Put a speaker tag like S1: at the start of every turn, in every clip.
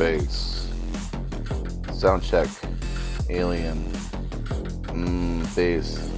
S1: Bass. Sound check. Alien. Bass.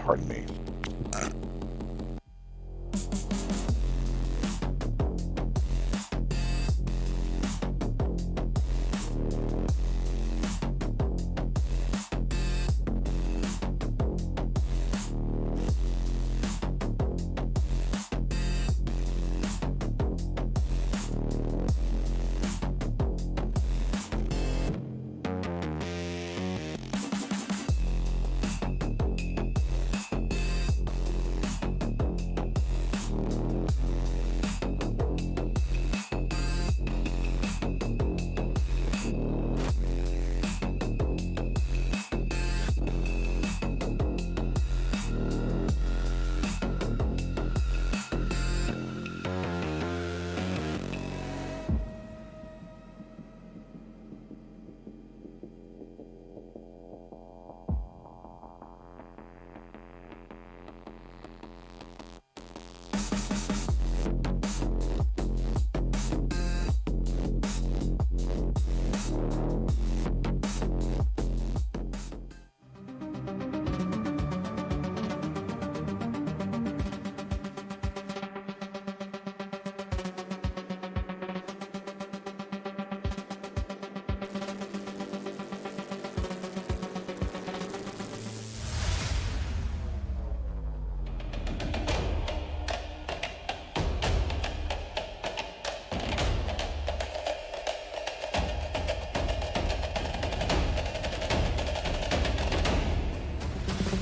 S1: Pardon me.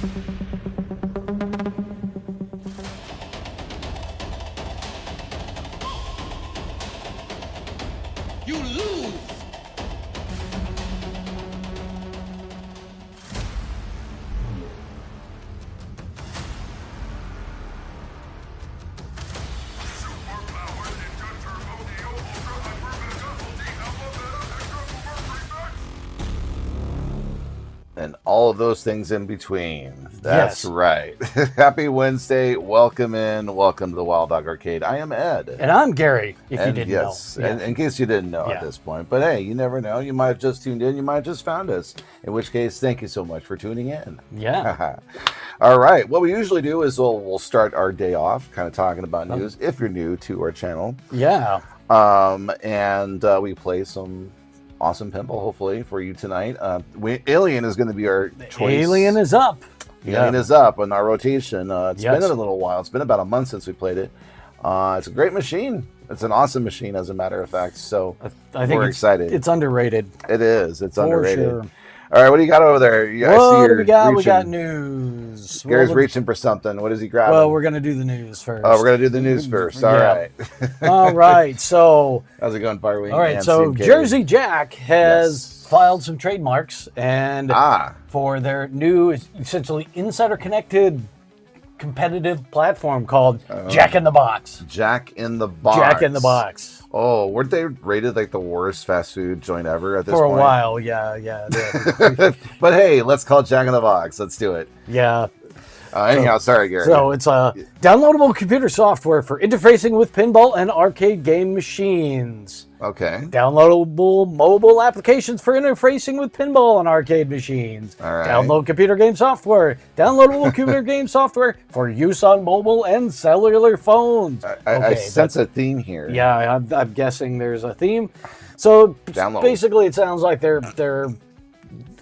S2: You lose!
S1: And all of those things in between. That's
S3: Yes.
S1: right. Happy Wednesday. Welcome in. Welcome to the Wild Dog Arcade. I am Ed.
S3: And I'm Gary, if you
S1: And
S3: didn't
S1: yes,
S3: know.
S1: and in case you didn't know
S3: Yeah.
S1: at this point. But hey, you never know. You might have just tuned in. You might have just found us. In which case, thank you so much for tuning in.
S3: Yeah.
S1: All right. What we usually do is we'll start our day off kind of talking about news if you're new to our channel.
S3: Yeah.
S1: And we play some awesome pinball, hopefully, for you tonight. Alien is going to be our choice.
S3: Alien is up.
S1: Alien is up on our rotation. It's
S3: Yes.
S1: been a little while. It's been about a month since we played it. It's a great machine. It's an awesome machine, as a matter of fact. So
S3: I think
S1: we're excited.
S3: It's underrated.
S1: It is. It's
S3: For
S1: underrated.
S3: sure.
S1: All right, what do you got over there? I see
S3: What do
S1: you're
S3: we got? We got
S1: reaching.
S3: news.
S1: Gary's
S3: Well,
S1: reaching for something. What is he grabbing?
S3: Well, we're going to do the news first.
S1: Oh, we're going to do the news first. All
S3: Yeah.
S1: right.
S3: All right. So,
S1: How's it going, Firewing?
S3: all right.
S1: Nancy
S3: So,
S1: and Katie?
S3: Jersey Jack has
S1: Yes.
S3: filed some trademarks and for their new, essentially insider connected competitive platform called Jack in the Box.
S1: Jack in the Box.
S3: Jack in the Box.
S1: Oh, weren't they rated like the worst fast food joint ever at this
S3: For a
S1: point?
S3: while, yeah.
S1: But hey, let's call it Jack in the Box. Let's do it.
S3: Yeah.
S1: Anyhow, sorry, Gary.
S3: So it's a downloadable computer software for interfacing with pinball and arcade game machines.
S1: Okay.
S3: Downloadable mobile applications for interfacing with pinball and arcade machines.
S1: All right.
S3: Download computer game software. Downloadable computer game software for use on mobile and cellular phones.
S1: I sense a theme here.
S3: Yeah, I'm guessing there's a theme. So
S1: Download.
S3: basically, it sounds like their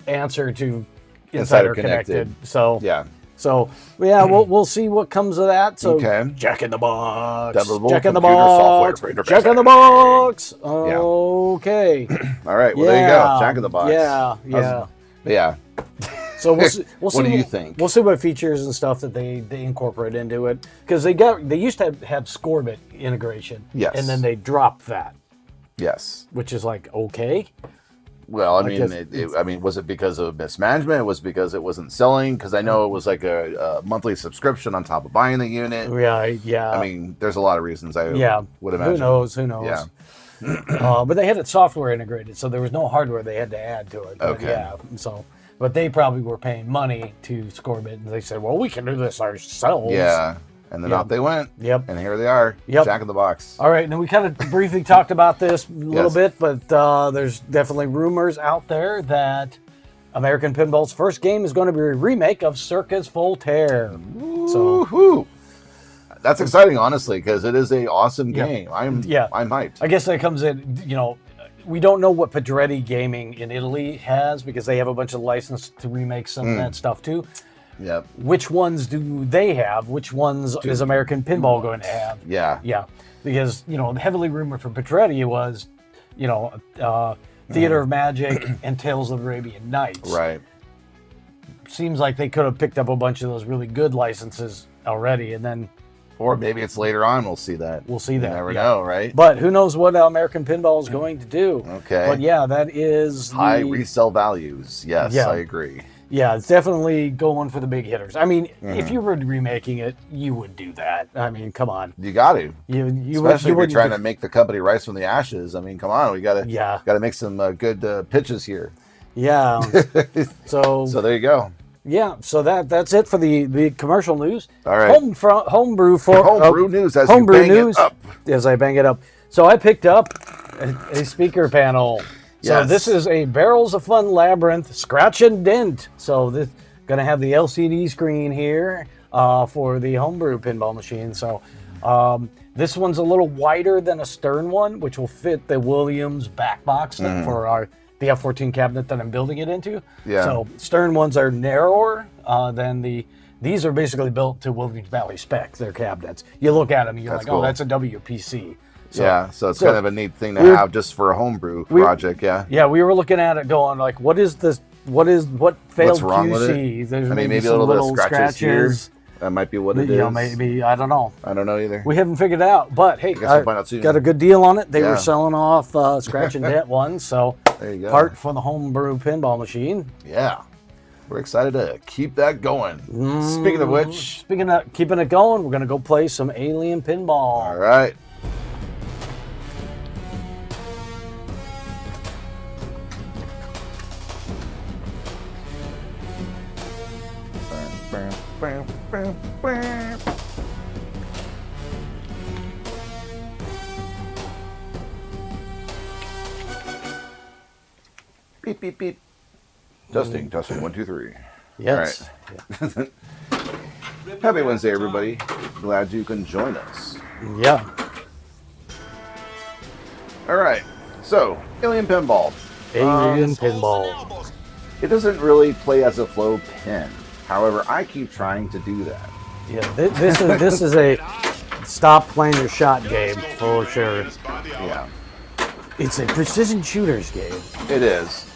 S3: answer to Insider Connected. So
S1: Yeah.
S3: So yeah, we'll see what comes of that. So
S1: Okay.
S3: Jack in the Box.
S1: Downloadable
S3: Jack in the
S1: computer software
S3: Box.
S1: for interfacing.
S3: Jack in the Box. Okay.
S1: All right. Well, there you go. Jack in the Box.
S3: Yeah.
S1: Yeah.
S3: So we'll see.
S1: What do you think?
S3: We'll see what features and stuff that they incorporate into it, because they used to have Scorbit integration.
S1: Yes.
S3: And then they dropped that,
S1: Yes.
S3: which is like okay.
S1: Well, I
S3: guess
S1: mean, was it because of mismanagement? Was it because it wasn't selling? Because I know it was like a monthly subscription on top of buying the unit.
S3: Yeah.
S1: I mean, there's a lot of reasons I would imagine.
S3: Who knows?
S1: Yeah.
S3: But they had it software integrated, so there was no hardware they had to add to it. But
S1: Okay.
S3: yeah. But they probably were paying money to Scorbit, and they said, "Well, we can do this ourselves."
S1: Yeah. And then
S3: Yep.
S1: off they went.
S3: Yep.
S1: And here they are.
S3: Yep.
S1: Jack in the Box.
S3: All right, and we kind of briefly talked about this a little
S1: Yes.
S3: bit, but there's definitely rumors out there that American Pinball's first game is going to be a remake of Circus Voltaire. So
S1: Woohoo! That's exciting, honestly, because it is a awesome
S3: Yeah.
S1: game. I'm
S3: Yeah.
S1: hyped.
S3: I guess that comes in, we don't know what Pedretti Gaming in Italy has, because they have a bunch of license to remake some of that stuff too.
S1: Yep.
S3: Which ones do they have? Which ones is American Pinball going to have?
S1: Yeah.
S3: Yeah, because heavily rumored for Pedretti was, Theater of Magic and Tales of the Arabian Nights.
S1: Right.
S3: Seems like they could have picked up a bunch of those really good licenses already, and then
S1: Or maybe it's later on we'll see that.
S3: we'll see that.
S1: You never
S3: yeah.
S1: know, right?
S3: But who knows what American Pinball is going to do?
S1: Okay.
S3: But yeah, that is
S1: High resale values. Yes,
S3: Yeah.
S1: I agree.
S3: Yeah, it's definitely going for the big hitters. I mean,
S1: Mm-hmm.
S3: if you were remaking it, you would do that. I mean, come on.
S1: You got to.
S3: You
S1: Especially if
S3: wouldn't
S1: you're trying
S3: do-
S1: to make the company rise from the ashes. I mean, come on, we got to make some good pitches here.
S3: Yeah. So
S1: there you go.
S3: yeah, so that's it for the commercial news.
S1: All right.
S3: Homebrew
S1: news as
S3: homebrew
S1: you bang
S3: news
S1: it up.
S3: as I bang it up. So I picked up a speaker panel. So
S1: Yes.
S3: this is a Barrels of Fun Labyrinth Scratch and Dent. So this going to have the LCD screen here for the homebrew pinball machine. So this one's a little wider than a Stern one, which will fit the Williams back box for the F14 cabinet that I'm building it into.
S1: Yeah.
S3: So Stern ones are narrower than these are basically built to Williams Valley spec, their cabinets. You look at them and you're
S1: That's
S3: like, oh,
S1: cool.
S3: that's a WPC.
S1: So it's kind of a neat thing to
S3: we're-
S1: have just for a homebrew project. Yeah.
S3: Yeah, we were looking at it going like, what is this what failed
S1: wrong with it?
S3: QC? There's
S1: I mean, maybe a
S3: some
S1: little bit of scratches here. That might be what it is.
S3: Maybe, I don't know.
S1: I don't know either.
S3: We haven't figured it out, but hey,
S1: guess we'll find out soon.
S3: Got a good deal on it. They
S1: Yeah.
S3: were selling off scratch and dent ones, so
S1: There you go.
S3: part for the homebrew pinball machine.
S1: Yeah. We're excited to keep that going. Speaking of which.
S3: Speaking of keeping it going, we're going to go play some Alien Pinball.
S1: All right. Beep, beep, beep. Testing, testing, 1, 2, 3.
S3: Yes.
S1: All right. Happy Wednesday, everybody. Glad you can join us.
S3: Yeah.
S1: All right. So, Alien Pinball.
S3: Alien Pinball.
S1: It doesn't really play as a flow pin. However, I keep trying to do that.
S3: Yeah, this is a stop playing your shot game for sure.
S1: Yeah,
S3: It's a precision shooters game.
S1: it is.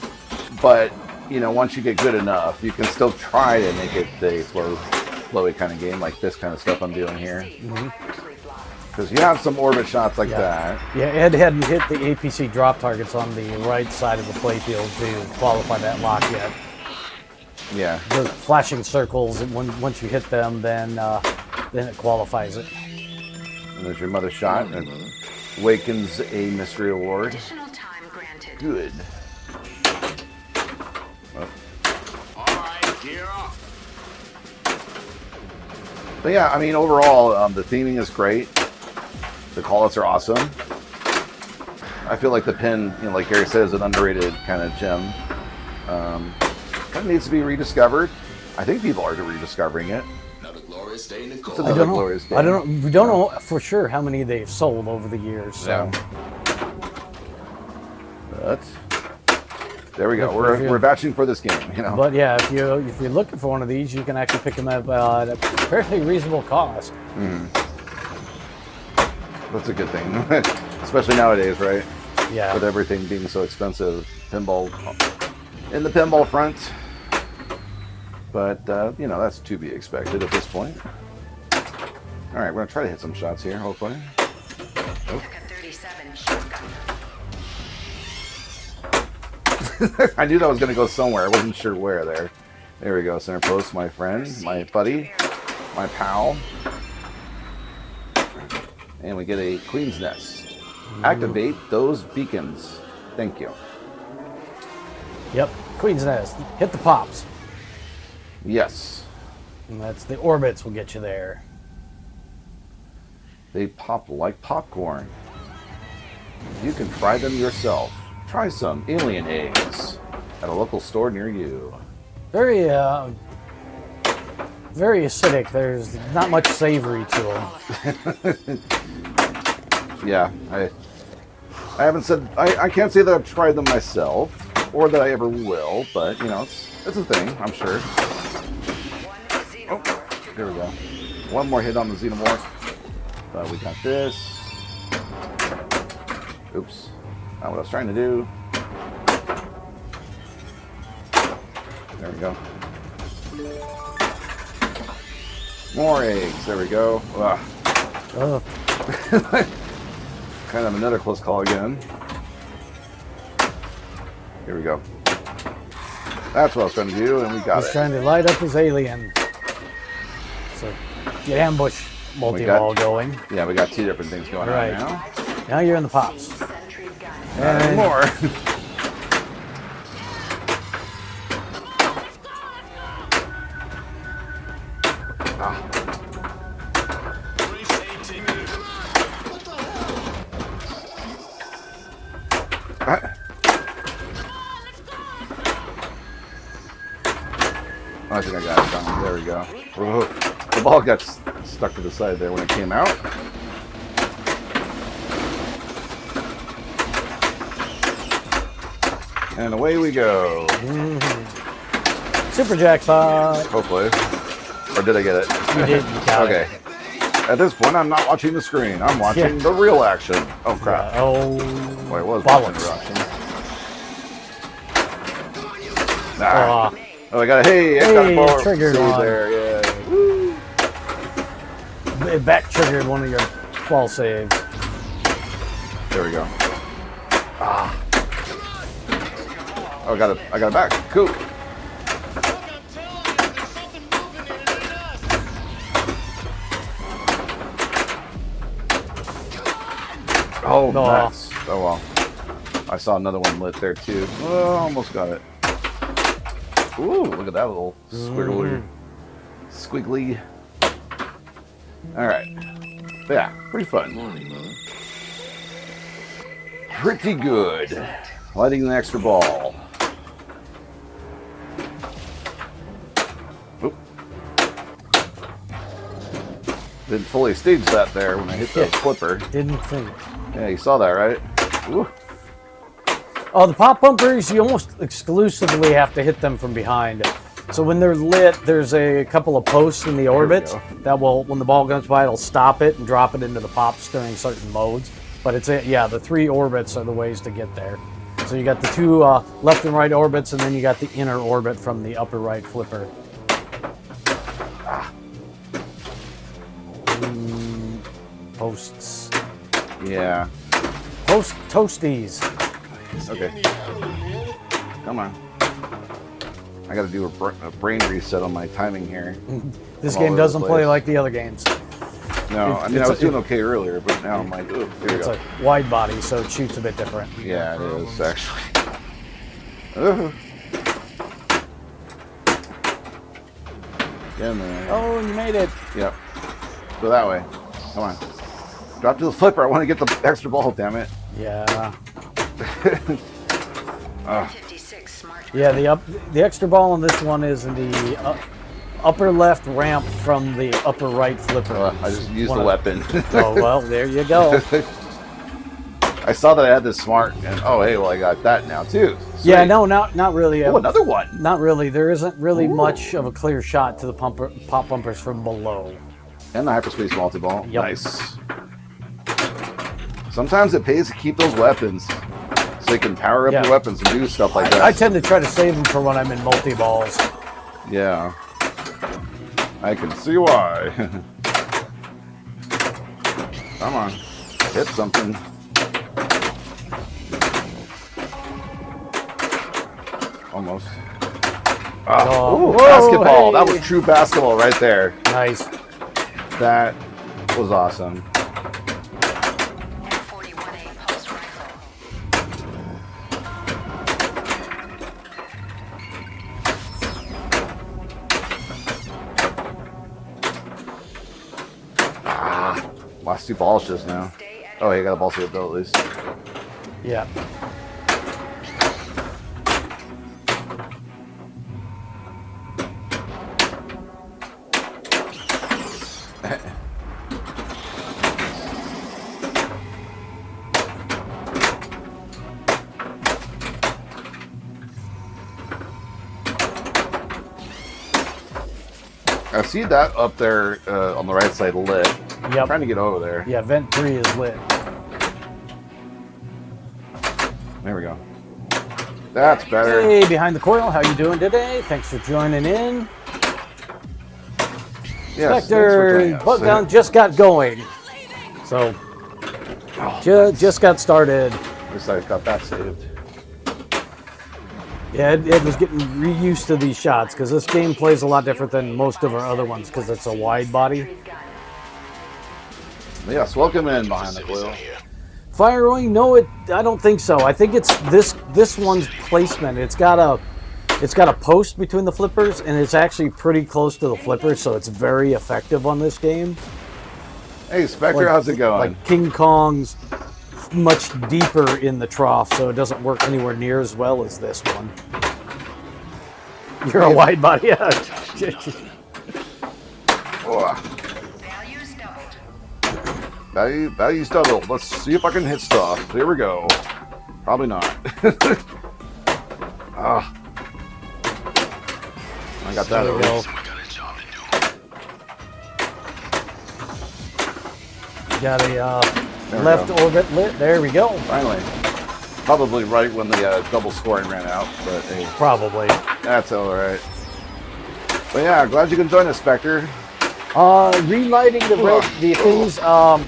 S1: But, you know, once you get good enough, you can still try to make it a flowy kind of game, like this kind of stuff I'm doing here. Because you have some orbit shots like that.
S3: Yeah, Ed hadn't hit the APC drop targets on the right side of the playfield to qualify that lock yet.
S1: Yeah.
S3: The flashing circles, and once you hit them, then it qualifies it.
S1: And there's your mother shot, and awakens a mystery award.
S4: Additional time granted.
S1: Good. But yeah, I mean, overall, the theming is great. The callouts are awesome. I feel like the pin, you know, like Gary said, is an underrated kind of gem. Kind of needs to be rediscovered. I think people are rediscovering it.
S2: Another glorious day in the
S1: It's
S2: cold.
S1: another glorious day.
S3: I don't know. We don't know for sure how many they've sold over the years. So.
S1: Yeah. But there we go.
S3: If
S1: We're batching for this game, you know.
S3: But yeah, if you're looking for one of these, you can actually pick them up at a fairly reasonable cost.
S1: That's a good thing, especially nowadays, right?
S3: Yeah.
S1: With everything being so expensive, pinball in the pinball front. But you know, that's to be expected at this point. All right, we're gonna try to hit some shots here, hopefully.
S4: Took a 37 shotgun.
S1: I knew that was gonna go somewhere. I wasn't sure where there. There we go, center post, my friend, my buddy, my pal. And we get a Queen's Nest. Activate those beacons. Thank you.
S3: Yep. Queen's Nest. Hit the pops.
S1: Yes.
S3: And that's the orbits will get you there.
S1: They pop like popcorn. You can fry them yourself. Try some alien eggs at a local store near you.
S3: Very very acidic. There's not much savory to them.
S1: Yeah, I haven't said I can't say that I've tried them myself or that I ever will, but you know, it's a thing, I'm sure. Oh, here we go. One more hit on the Xenomorph. We got this. Oops. Not what I was trying to do. There we go. More eggs. There we go. Ugh.
S3: Oh,
S1: Kind of another close call again. Here we go. That's what I was trying to do, and we got
S3: he's
S1: it.
S3: trying to light up his alien. So get ambush multi-ball going.
S1: Yeah, we got two different things going
S3: Right.
S1: on now.
S3: Now you're in the pops.
S4: Sentry gun.
S1: Not
S3: And-
S1: anymore. I think I got it done. There we go. Whoa. The ball got stuck to the side there when it came out. And away we go.
S3: Super jackpot.
S1: Hopefully. Or did I get it?
S3: You did. You got
S1: Okay.
S3: it.
S1: At this point, I'm not watching the screen. I'm watching the real action. Oh, crap.
S3: Oh,
S1: Boy, it was
S3: bollocks.
S1: watching the real action. Ah. Oh, I got a hey! I got a ball
S3: triggered
S1: save
S3: one.
S1: there. Yeah. Woo.
S3: It back triggered one of your fall saves.
S1: There we go. Ah. Oh, I got it back. Cool. Oh, nice. Oh, well. I saw another one lit there, too. Oh, almost got it. Ooh, look at that little squiggly. Squiggly. All right. Yeah, pretty fun.
S2: Morning, Mother.
S1: Pretty good. Lighting an extra ball. Oop. Didn't fully stage that there when I hit the flipper.
S3: Didn't think.
S1: Yeah, you saw that, right? Ooh.
S3: Oh, the pop bumpers, you almost exclusively have to hit them from behind. So when they're lit, there's a couple of posts in the orbits that will, when the ball comes by, it'll stop it and drop it into the pops during certain modes. But it's, yeah, the 3 orbits are the ways to get there. So you got the 2 left and right orbits, and then you got the inner orbit from the upper right flipper. Posts.
S1: Yeah.
S3: Post toasties.
S1: Okay. Come on. I got to do a brain reset on my timing here.
S3: This
S1: I'm all
S3: game
S1: over the
S3: doesn't play
S1: place.
S3: like the other games.
S1: No, I mean, I was doing okay earlier, but now I'm like, ooh, here we
S3: It's
S1: go.
S3: a wide body, so it shoots a bit different.
S1: Yeah, it is, actually. Get in there.
S3: Oh, you made it.
S1: Yep. Go that way. Come on. Drop to the flipper. I want to get the extra ball, damn it.
S3: Yeah.
S4: 56 smart.
S3: Yeah, the extra ball on this one is in the upper left ramp from the upper right flipper.
S1: I just used the weapon.
S3: Oh, well, there you go.
S1: I saw that I had this smart, and oh, hey, well, I got that now, too. Sweet.
S3: Yeah, no, not really.
S1: Oh, another one.
S3: Not really. There isn't really much of a clear shot to the pop bumpers from below.
S1: And the hyperspace multi-ball.
S3: Yep.
S1: Nice. Sometimes it pays to keep those weapons so you can power up your weapons and do stuff like that.
S3: I tend to try to save them for when I'm in multi-balls.
S1: Yeah. I can see why. Come on. Hit something. Almost.
S3: Oh,
S1: Ooh,
S3: whoa,
S1: basketball.
S3: hey.
S1: That was true basketball right there.
S3: Nice.
S1: That was awesome.
S4: 41A pulse rifle.
S1: Lost 2 balls just now. Oh, hey, I got a ball saved though, at least.
S3: Yeah.
S1: I see that up there on the right side lit. I'm
S3: Yep.
S1: trying to get over there.
S3: Yeah, vent 3 is lit.
S1: There we go. That's better.
S3: Hey, behind the coil, how you doing today? Thanks for joining in.
S1: Yes, thanks for
S3: Spectre,
S1: joining us.
S3: bug down just got going. So, just got started.
S1: At least I got that saved.
S3: Yeah, it was getting reused to these shots because this game plays a lot different than most of our other ones because it's a wide body.
S1: Yes, welcome in behind the coil.
S3: Firing? No, I don't think so. I think it's this one's placement. It's got a post between the flippers, and it's actually pretty close to the flippers, so it's very effective on this game.
S1: Hey, Spectre, how's it going?
S3: Like King Kong's much deeper in the trough, so it doesn't work anywhere near as well as this one. You're a wide body, yeah.
S1: Oh,
S4: Values doubled.
S1: value's doubled. Let's see if I can hit stuff. Here we go. Probably not. Ah. I got that.
S3: There we go. Got a
S1: There we
S3: left
S1: go.
S3: orbit lit. There we go.
S1: Finally. Probably right when the double scoring ran out, but hey.
S3: Probably.
S1: That's all right. But yeah, glad you can join us, Spectre.
S3: Relighting the things.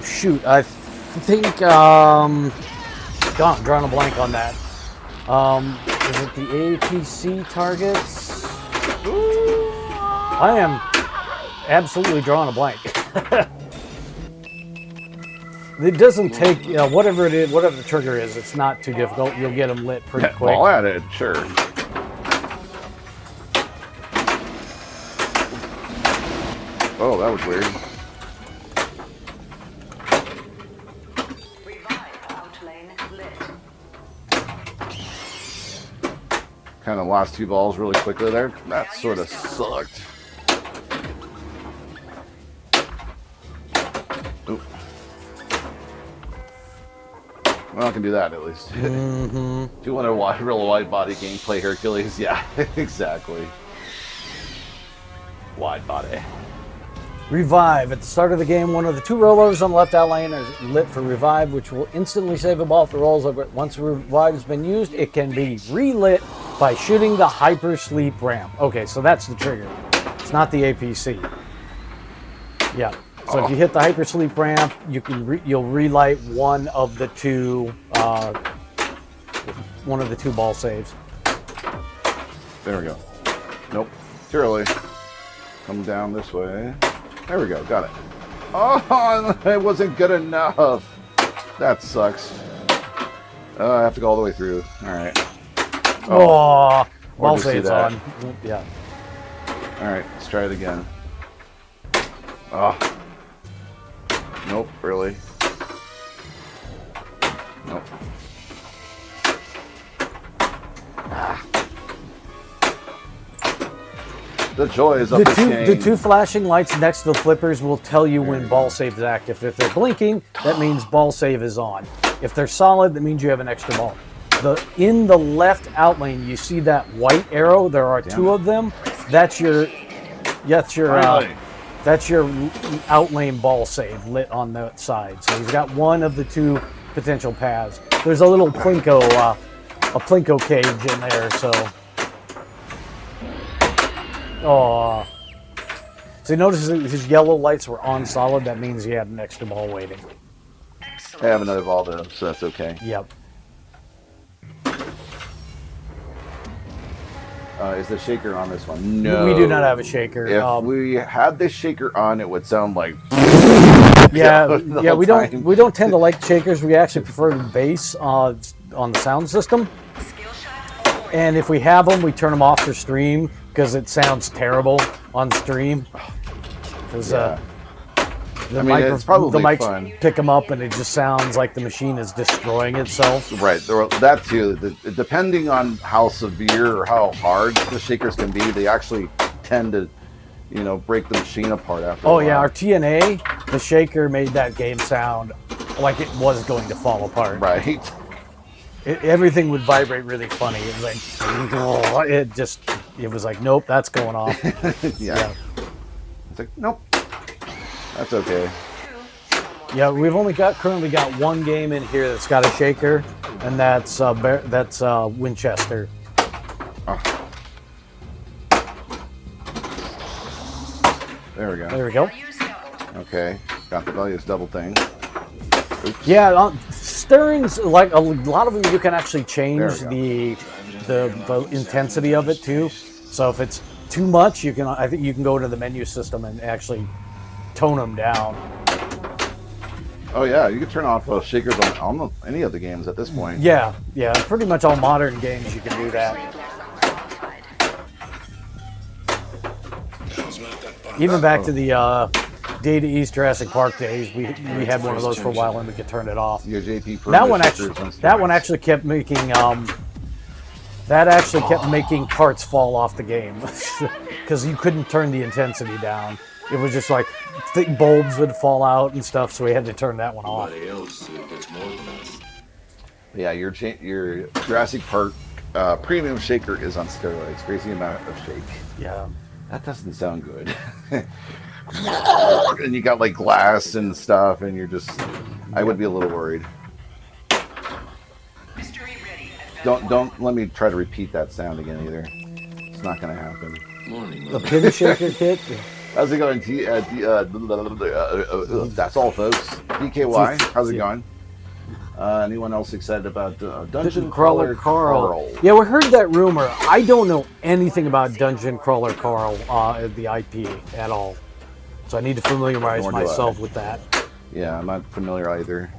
S3: Shoot, I think. God, I'm drawing a blank on that. Is it the APC targets? I am absolutely drawing a blank. It doesn't take whatever it is, whatever the trigger is. It's not too difficult. You'll get them lit pretty quick.
S1: All at it, sure. Oh, that was weird.
S4: Revive outlane lit.
S1: Kind of lost 2 balls really quickly there. That sort of sucked. Oop. Well, I can do that at least.
S3: Mm-hmm.
S1: If you want a real wide body gameplay, Hercules, yeah, exactly. Wide body.
S3: Revive. At the start of the game, one of the 2 rollers on the left outline is lit for revive, which will instantly save a ball if the rolls over it. Once revive has been used, it can be relit by shooting the hypersleep ramp. Okay, so that's the trigger. It's not the APC. Yeah. So if you hit the hypersleep ramp, you can you'll relight one of the 2 ball saves.
S1: There we go. Nope. Too early. Come down this way. There we go. Got it. Oh, it wasn't good enough. That sucks. I have to go all the way through. All right.
S3: Oh, ball
S1: just see
S3: saves
S1: that.
S3: on. Yeah.
S1: All right. Let's try it again. Oh. Nope. Really. Nope. The joys of this game.
S3: The 2 flashing lights next to the flippers will tell you when ball save is active. If they're blinking, that means ball save is on. If they're solid, that means you have an extra ball. In the left outlane, you see that white arrow. There are 2 of them. That's your outlane ball save lit on that side. So he's got one of the 2 potential paths. There's a little plinko cage in there. So. Oh. So you notice his yellow lights were on solid. That means he had an extra ball waiting.
S1: I have another ball though, so that's okay.
S3: Yep.
S1: Is the shaker on this one? No.
S3: We do not have a shaker.
S1: If we had this shaker on, it would sound like.
S3: Yeah. We don't tend to like shakers. We actually prefer the bass on the sound system. And if we have them, we turn them off for stream because it sounds terrible on stream. Because the
S1: it's probably
S3: mics
S1: fun.
S3: pick them up and it just sounds like the machine is destroying itself.
S1: Right. That too. Depending on how severe or how hard the shakers can be, they actually tend to, break the machine apart after a while.
S3: Yeah, our TNA, the shaker made that game sound like it was going to fall apart.
S1: Right.
S3: Everything would vibrate really funny. It was like, it was like, nope, that's going off.
S1: Yeah. It's like, nope, that's okay.
S3: Yeah, we've currently got 1 game in here that's got a shaker, and that's Winchester.
S1: Oh. There we go.
S3: There we go.
S1: Okay, got the values double thing. Oops.
S3: Yeah, stirrings, like a lot of them, you can actually change
S1: There
S3: the intensity of it too. So if it's too much, I think you can go to the menu system and actually tone them down.
S1: Oh yeah, you can turn off shakers on any of the games at this point.
S3: Yeah, pretty much all modern games you can do that. Even back to the Day to East Jurassic Park days, we had one of those for a while and we could turn it off.
S1: Your JP Pro
S3: That one actually kept making parts fall off the game because you couldn't turn the intensity down. It was just like thick bulbs would fall out and stuff, so we had to turn that one off.
S1: Yeah, your Jurassic Park premium shaker is on steroids. Crazy amount of shake.
S3: Yeah.
S1: That doesn't sound good. And you got like glass and stuff, and you're just. I would be a little worried. Don't let me try to repeat that sound again either. It's not going to happen.
S2: Morning.
S3: The pin shaker kit.
S1: How's it going? That's all, folks. DKY, how's it going? Anyone else excited about Dungeon Crawler Carl?
S3: Yeah, we heard that rumor. I don't know anything about Dungeon Crawler Carl, the IP at all. So I need to familiarize
S1: Nor do I.
S3: myself with that.
S1: Yeah, I'm not familiar either.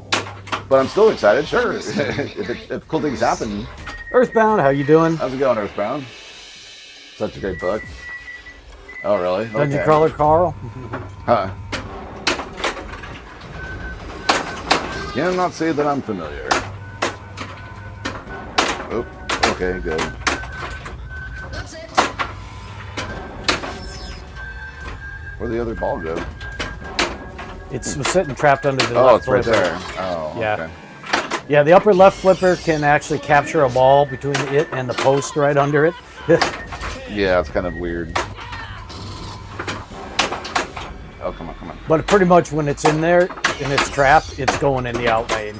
S1: But I'm still excited, sure. if cool things happen.
S3: Earthbound, how you doing?
S1: How's it going, Earthbound? Such a great book. Oh, really?
S3: Dungeon
S1: Okay.
S3: Crawler Carl?
S1: Huh. Cannot say that I'm familiar. Oh, okay, good. Where'd the other ball go?
S3: It's sitting trapped under the
S1: Oh,
S3: left
S1: it's right
S3: flipper.
S1: there. Oh,
S3: Yeah.
S1: okay.
S3: Yeah, the upper left flipper can actually capture a ball between it and the post right under it.
S1: Yeah, it's kind of weird. Oh, come on, come on.
S3: But pretty much when it's in there and it's trapped, it's going in the out lane.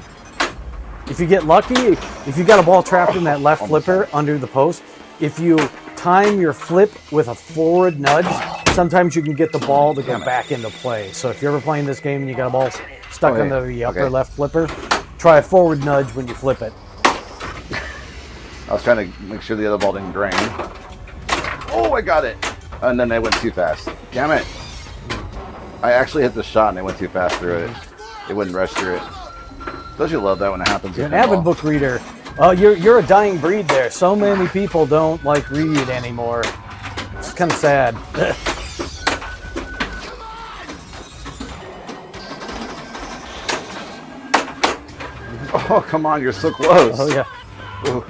S3: If you get lucky, if you got a ball trapped in that left flipper under the post, if you time your flip with a forward nudge, sometimes you can get the ball to go back into play. So if you're ever playing this game and you got a ball stuck
S1: Okay,
S3: under the upper
S1: okay.
S3: left flipper, try a forward nudge when you flip it.
S1: I was trying to make sure the other ball didn't drain. Oh, I got it. And then I went too fast. Damn it. I actually hit the shot and I went too fast through it. It wouldn't rush through it. Don't you love that when it happens?
S3: You're
S1: with
S3: an avid
S1: pinball?
S3: book reader. Oh, you're a dying breed there. So many people don't like read anymore. It's kind of sad.
S1: Oh, come on, you're so close.
S3: Oh yeah.
S1: Ooh.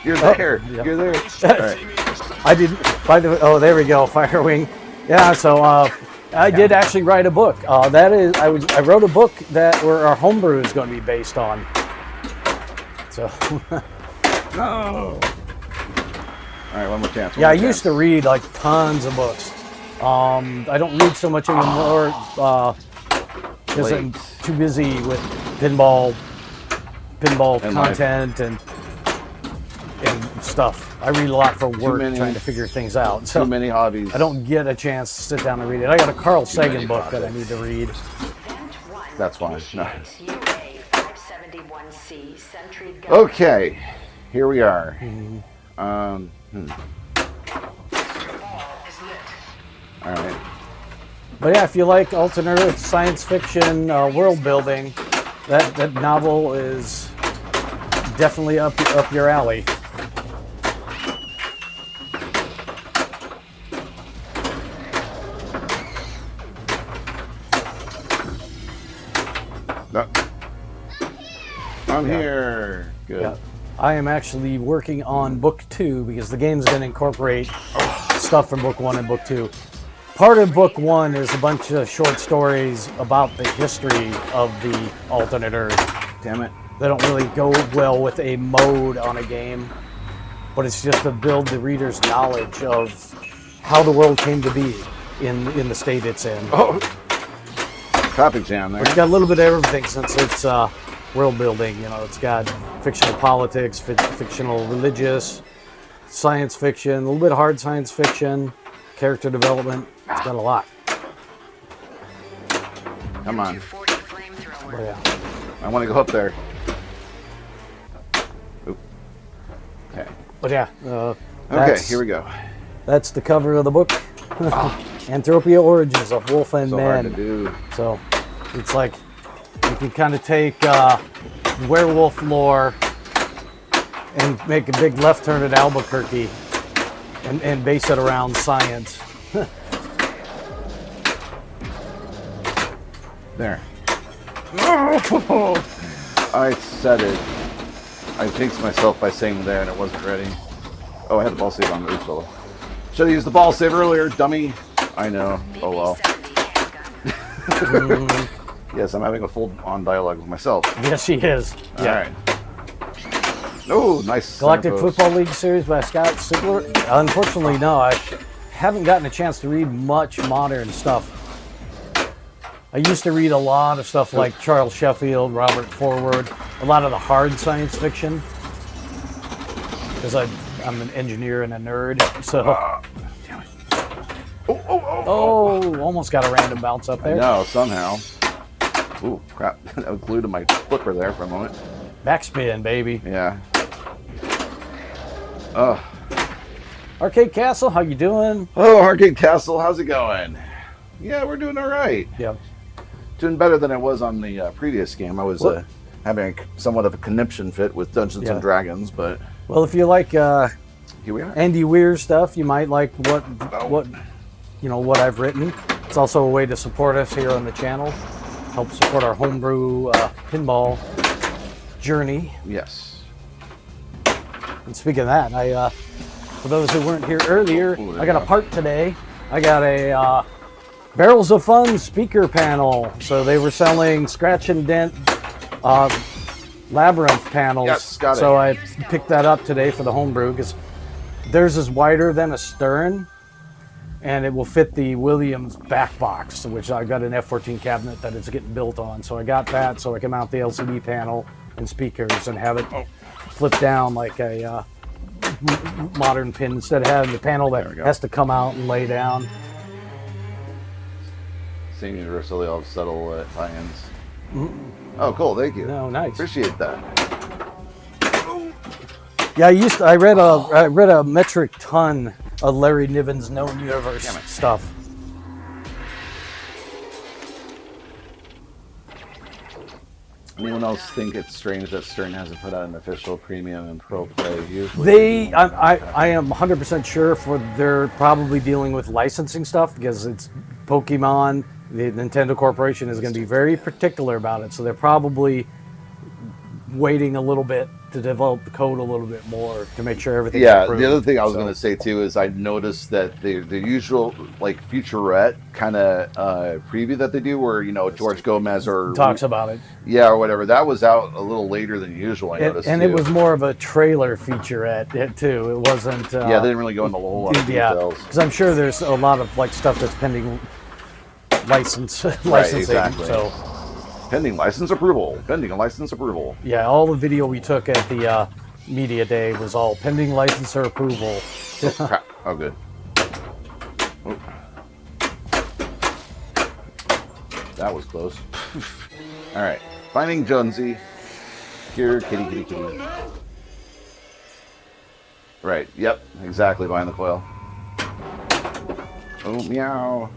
S1: you're there.
S3: yeah.
S1: You're there. All right.
S3: I didn't. By the way, oh, there we go. Firewing. Yeah. So I did actually write a book. That is, I wrote a book that where our homebrew is going to be based on. So.
S1: No. All right, one more chance.
S3: Yeah, I used to read like tons of books. I don't read so much anymore because I'm
S1: Late.
S3: too busy with pinball
S1: And
S3: content and stuff. I read a lot for work,
S1: many-
S3: trying to figure things out. So
S1: Too many hobbies.
S3: I don't get a chance to sit down and read it. I got a Carl Sagan
S1: many
S3: book that I
S1: projects.
S3: need to read.
S1: That's fine. No.
S4: UA571C Sentry gun.
S1: Okay, here we are.
S4: Ball is lit.
S1: All right.
S3: But yeah, if you like alternate science fiction world building, that novel is definitely up your alley.
S1: No. I'm here. Good.
S3: Yeah. I am actually working on book 2 because the game's going to incorporate stuff from book 1 and book 2. Part of book 1 is a bunch of short stories about the history of the alternate Earth.
S1: Damn it.
S3: They don't really go well with a mode on a game, but it's just to build the reader's knowledge of how the world came to be in the state it's in.
S1: Oh. Traffic jam there.
S3: It's got a little bit of everything since it's world building. You know, it's got fictional politics, fictional religious, science fiction, a little bit of hard science fiction, character development. It's got a lot.
S1: Come on.
S4: 240 flamethrower.
S3: But yeah.
S1: I want to go up there. Oop. Okay.
S3: But yeah.
S1: Okay,
S3: That's-
S1: here we go.
S3: That's the cover of the book. Anthropia Origins of Wolf and
S1: So hard to
S3: Men.
S1: do.
S3: So it's like you can kind of take werewolf lore and make a big left turn at Albuquerque and base it around science.
S1: There. I said it. I jinxed myself by saying there and it wasn't ready. Oh, I had the ball save on the fellow. Should have used the ball save earlier, dummy. I know. Oh well.
S4: BB-70 handgun.
S1: Yes, I'm having a full-on dialogue with myself.
S3: Yes, he is.
S1: All right. Oh, nice.
S3: Galactic
S1: center post.
S3: Football League series by Scott Sigler. Unfortunately, no. I haven't gotten a chance to read much modern stuff. I used to read a lot of stuff like Charles Sheffield, Robert Forward, a lot of the hard science fiction. because I'm an engineer and a nerd. So,
S1: Damn it. Oh.
S3: almost got a random bounce up there.
S1: No, somehow. Ooh, crap. I was glued to my flipper there for a moment.
S3: Backspin, baby.
S1: Yeah. Oh.
S3: Arcade Castle, how you doing?
S1: Oh, Arcade Castle, how's it going? Yeah, we're doing all right.
S3: Yep.
S1: Doing better than I was on the previous game. I was having somewhat of a conniption fit with Dungeons and Dragons, but
S3: Well, if you like
S1: here we are.
S3: Andy Weir stuff, you might like what I've written. It's also a way to support us here on the channel. Help support our homebrew pinball journey.
S1: Yes.
S3: And speaking of that, for those who weren't here earlier, I got a part today. I got a Barrels of Fun speaker panel. So they were selling scratch and dent labyrinth panels.
S1: Yes, got it.
S3: So I picked that up today for the homebrew because theirs is wider than a stern, and it will fit the Williams back box, which I got an F14 cabinet that it's getting built on. So I got that so I can mount the LCD panel and speakers and have it flip down like a modern pin instead of having the panel that has to come out and lay down.
S1: Same universal, they all have subtle tie-ins. Oh, cool! Thank you.
S3: No, nice.
S1: Appreciate that.
S3: Yeah, I read a metric ton of Larry Niven's known universe stuff.
S1: Anyone else think it's strange that Stern hasn't put out an official premium and pro play? Usually,
S3: I am 100% sure they're probably dealing with licensing stuff because it's Pokemon. The Nintendo Corporation is going to be very particular about it, so they're probably waiting a little bit to develop the code a little bit more to make sure everything's approved.
S1: The other thing I was going to say too is I noticed that the usual like featurette kind of preview that they do, where George Gomez or
S3: talks about it,
S1: or whatever, that was out a little later than usual. I noticed,
S3: and
S1: too.
S3: it was more of a trailer featurette too. It wasn't.
S1: They didn't really go into a whole lot of details.
S3: Because I'm sure there's a lot of like stuff that's pending licensing.
S1: Exactly.
S3: So.
S1: Pending license approval. Pending a license approval.
S3: Yeah, all the video we took at the media day was all pending license or approval.
S1: Crap. Oh, good. Oh. That was close. All right. Finding Jonesy. Here, kitty, kitty, kitty. Right. Yep. Exactly. Behind the coil. Oh, meow.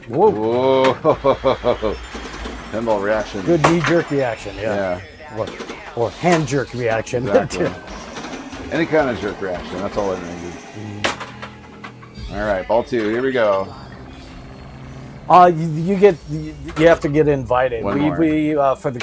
S3: Whoa.
S1: Whoa. Pinball reaction.
S3: Good knee-jerk reaction,
S1: Yeah.
S3: Or hand-jerk reaction.
S1: Exactly. Any kind of jerk reaction. That's all I needed. All right, ball 2. Here we go.
S3: You have to get invited.
S1: One more.
S3: We for the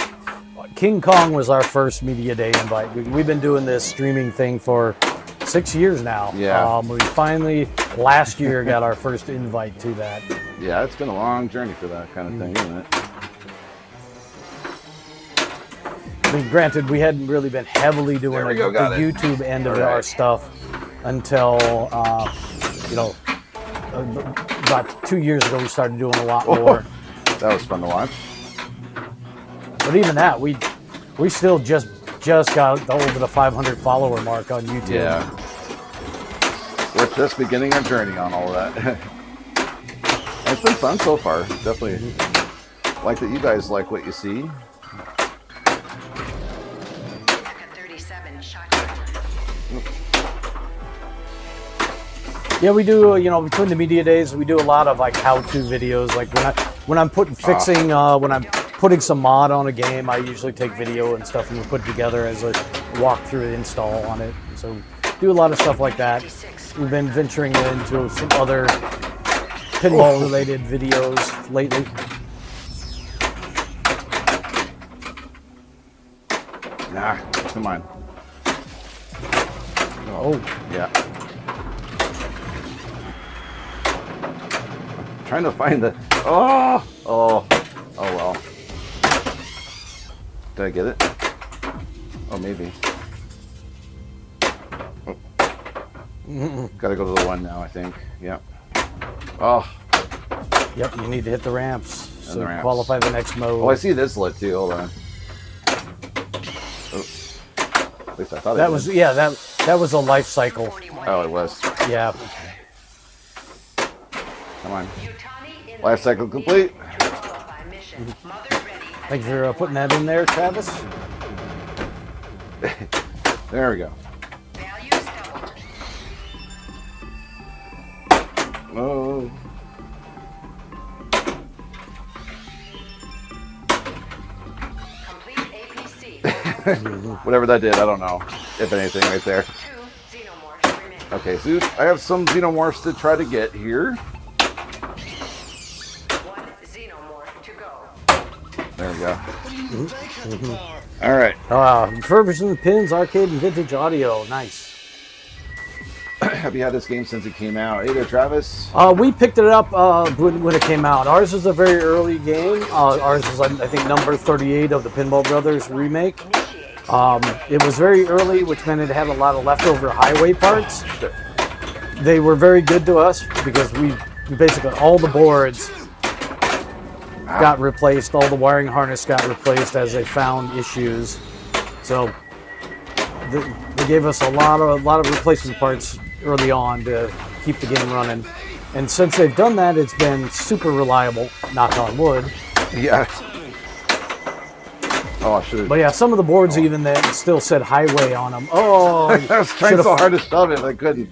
S3: King Kong was our first media day invite. We've been doing this streaming thing for 6 years now.
S1: Yeah.
S3: We finally last year got our first invite to that.
S1: Yeah, it's been a long journey for that kind of thing, isn't it?
S3: I mean, granted, we hadn't really been heavily doing the YouTube end of our stuff until, about 2 years ago we started doing a lot more.
S1: That was fun to watch.
S3: But even that, we still just got over the 500 follower mark on YouTube.
S1: Yeah. We're just beginning our journey on all of that. It's been fun so far. Definitely like that you guys like what you see.
S3: Yeah, we do. Between the media days, we do a lot of like how-to videos. Like when I'm putting some mod on a game, I usually take video and stuff and we put it together as a walkthrough install on it. So do a lot of stuff like that. We've been venturing into some other pinball-related videos lately.
S1: Nah, come on.
S3: Oh,
S1: yeah. Trying to find the. Oh well. Did I get it? Oh, maybe. Oh. Gotta go to the 1 now, I think. Yep. Oh.
S3: Yep, you need to hit the ramps. So
S1: the ramps.
S3: qualify the next mode.
S1: Oh, I see this lit too. Hold on. Oh. At least I thought
S3: That
S1: it
S3: was
S1: did.
S3: that was a life cycle.
S4: 41.
S1: Oh, it was.
S3: Yeah.
S1: Come on.
S4: Yutani in
S1: Life cycle complete.
S4: qualify mission. Mother ready.
S3: Thank you for putting that in there, Travis.
S1: There we go.
S4: Values doubled.
S1: Oh.
S4: Complete APC.
S1: Whatever that did, I don't know. If anything, right there.
S4: 2 xenomorphs remain.
S1: Okay, so I have some xenomorphs to try to get here.
S4: 1 xenomorph to go.
S1: There we go.
S2: What do you take at the bar?
S1: All right.
S3: Refurbishing pins, arcade, and vintage audio. Nice.
S1: Have you had this game since it came out? Hey there, Travis.
S3: We picked it up when it came out. Ours was a very early game. Ours was, I think, number 38 of the Pinball Brothers remake.
S4: Initiate.
S3: It was very early, which meant it had a lot of leftover highway parts. They were very good to us because we basically, all the boards got replaced, all the wiring harness got replaced as they found issues. So they gave us a lot of replacement parts early on to keep the game running. And since they've done that, it's been super reliable, knock on wood.
S1: Yeah. Oh, I should have.
S3: But yeah, some of the boards even that still said highway on them. Oh,
S1: I was trying
S3: should've-
S1: so hard to shove it, I couldn't.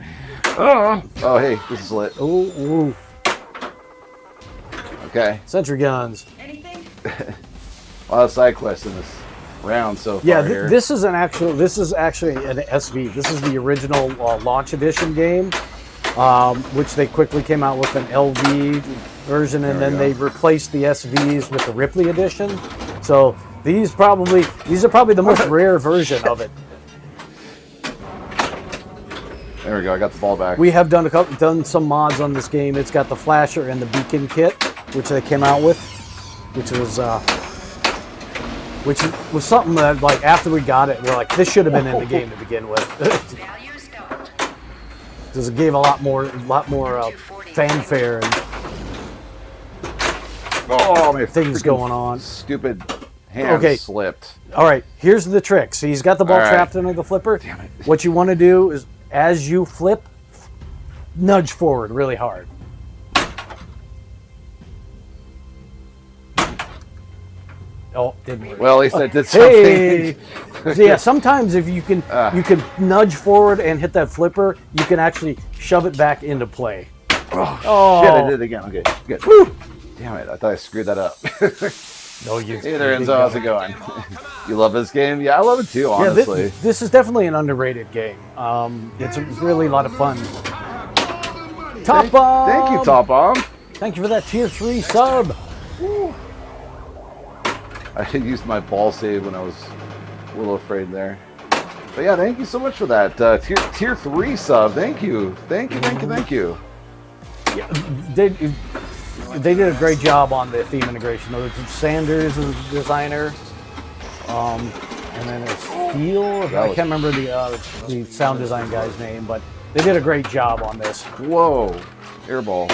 S1: Oh, hey, this is lit.
S3: Ooh,
S1: Okay.
S3: sentry guns.
S4: Anything?
S1: A lot of side quests in this round so far
S3: Yeah,
S1: here.
S3: this is actually an SV. This is the original launch edition game, which they quickly came out with an LV version, and
S1: There
S3: then
S1: we
S3: they
S1: go.
S3: replaced the SVs with the Ripley edition. So these are probably the most rare version of it.
S1: There we go. I got the ball back.
S3: We have done some mods on this game. It's got the flasher and the beacon kit, which they came out with, which was something that, like, after we got it, we're like, this should have been in the game to begin with.
S4: Values doubled.
S3: Because it gave a lot more fanfare and
S1: Oh, my
S3: things
S1: freaking
S3: going on.
S1: Stupid hand
S3: Okay.
S1: slipped.
S3: All right, here's the trick. So he's got the ball
S1: All right.
S3: trapped under the flipper.
S1: Damn it.
S3: What you want to do is, as you flip, nudge forward really hard. Oh, didn't work.
S1: Well, at least I did something.
S3: Hey! So yeah, sometimes if you can nudge forward and hit that flipper, you can actually shove it back into play.
S1: Oh, shit, I did it again. Okay, good. Woo! Damn it, I thought I screwed that up.
S3: No, you.
S1: Hey there, Enzo. How's it going? You love this game? Yeah, I love it too,
S3: Yeah,
S1: honestly.
S3: this is definitely an underrated game. It's really a lot of fun. Top Bomb!
S1: Thank you, Top Bomb.
S3: Thank you for that tier 3 sub.
S1: I used my ball save when I was a little afraid there. But yeah, thank you so much for that. Tier 3 sub. Thank you. Thank you.
S3: Yeah, they did a great job on the theme integration. Sanders is the designer, and then it's Steele. I can't remember the sound design guy's name, but they did a great job on this.
S1: Whoa. Airball.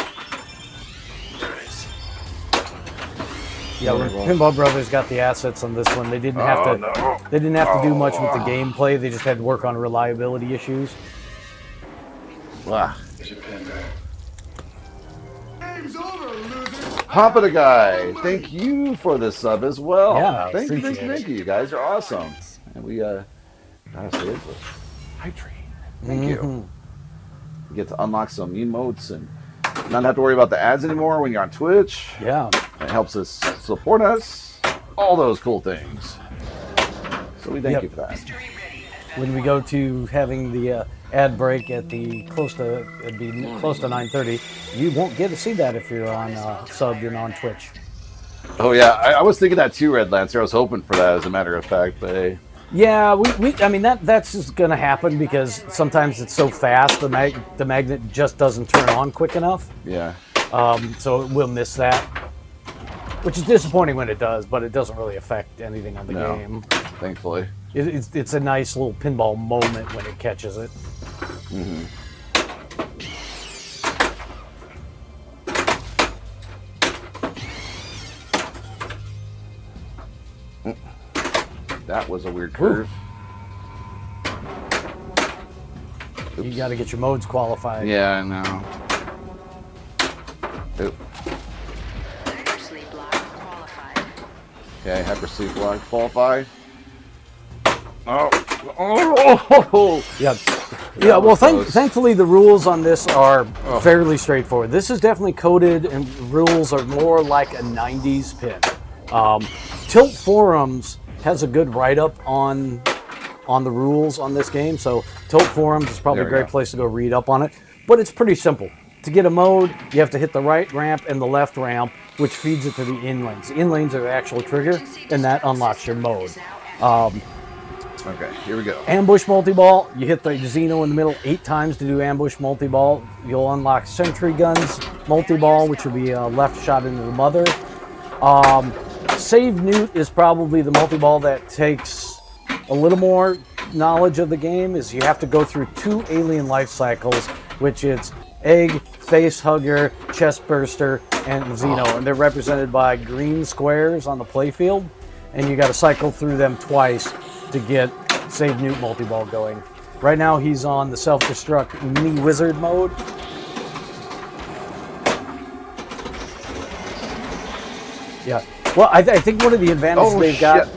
S3: Yeah, Pinball Brothers got the assets on this one. They didn't have to.
S1: no.
S3: They didn't have to do much with the gameplay. They just had to work on reliability issues.
S1: Ah. Papa the guy, thank you for the sub as well.
S3: Yeah,
S1: thank you.
S3: appreciate it.
S1: You guys are awesome. And we gotta say it, hydrate. Thank you. You get to unlock some emotes and not have to worry about the ads anymore when you're on Twitch.
S3: Yeah.
S1: It helps us support us. All those cool things. So we thank you for that.
S3: When we go to having the ad break at the close to 9:30, you won't get to see that if you're on subbed and on Twitch.
S1: Oh yeah, I was thinking that too, Red Lancer. I was hoping for that, as a matter of fact, but hey.
S3: Yeah, I mean that's just gonna happen because sometimes it's so fast the magnet just doesn't turn on quick enough.
S1: Yeah.
S3: So we'll miss that, which is disappointing when it does, but it doesn't really affect anything on the
S1: No.
S3: game.
S1: Thankfully.
S3: It's a nice little pinball moment when it catches it.
S1: Mm-hmm. That was a weird curve.
S3: You got to get your modes qualified.
S1: Yeah, I know. Oop.
S4: Hypersleep lock qualified.
S1: Okay, hypersleep block qualified. Oh.
S3: Yeah. Yeah, well,
S1: close.
S3: thankfully the rules on this are fairly straightforward. This is definitely coded, and rules are more like a 90s pin. Tilt Forums has a good write-up on the rules on this game, so Tilt Forums is probably a
S1: There we
S3: great
S1: go.
S3: place to go read up on it. But it's pretty simple. To get a mode, you have to hit the right ramp and the left ramp, which feeds it to the in lanes. The in lanes are the actual trigger, and that unlocks your mode.
S1: Okay, here we go.
S3: Ambush multi-ball, you hit the Xeno in the middle 8 times to do ambush multi-ball. You'll unlock Sentry Guns multi-ball, which will be a left shot into the mother. Save Newt is probably the multi-ball that takes a little more knowledge of the game, is you have to go through 2 alien life cycles, which is Egg, Face Hugger, Chest Burster, and Xeno. And they're represented by green squares on the playfield. And you got to cycle through them twice to get Save Newt multi-ball going. Right now he's on the self-destruct mini wizard mode. Yeah. Well, I think one of the advantages they've got,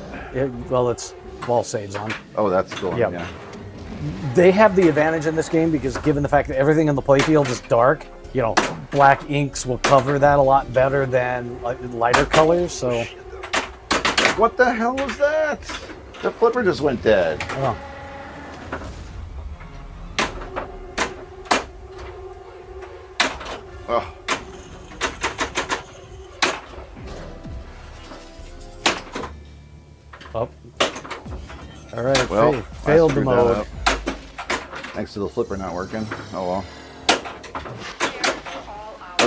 S3: well, it's ball saves on.
S1: Oh, that's the one.
S3: Yeah.
S1: Yeah.
S3: They have the advantage in this game because given the fact that everything in the playfield is dark, you know, black inks will cover that a lot better than lighter colors. So.
S1: What the hell was that? The flipper just went dead.
S3: Oh.
S1: Oh.
S3: Oh. All right.
S1: Well,
S3: failed
S1: I
S3: the
S1: screwed that
S3: mode.
S1: up. Thanks to the flipper not working. Oh well.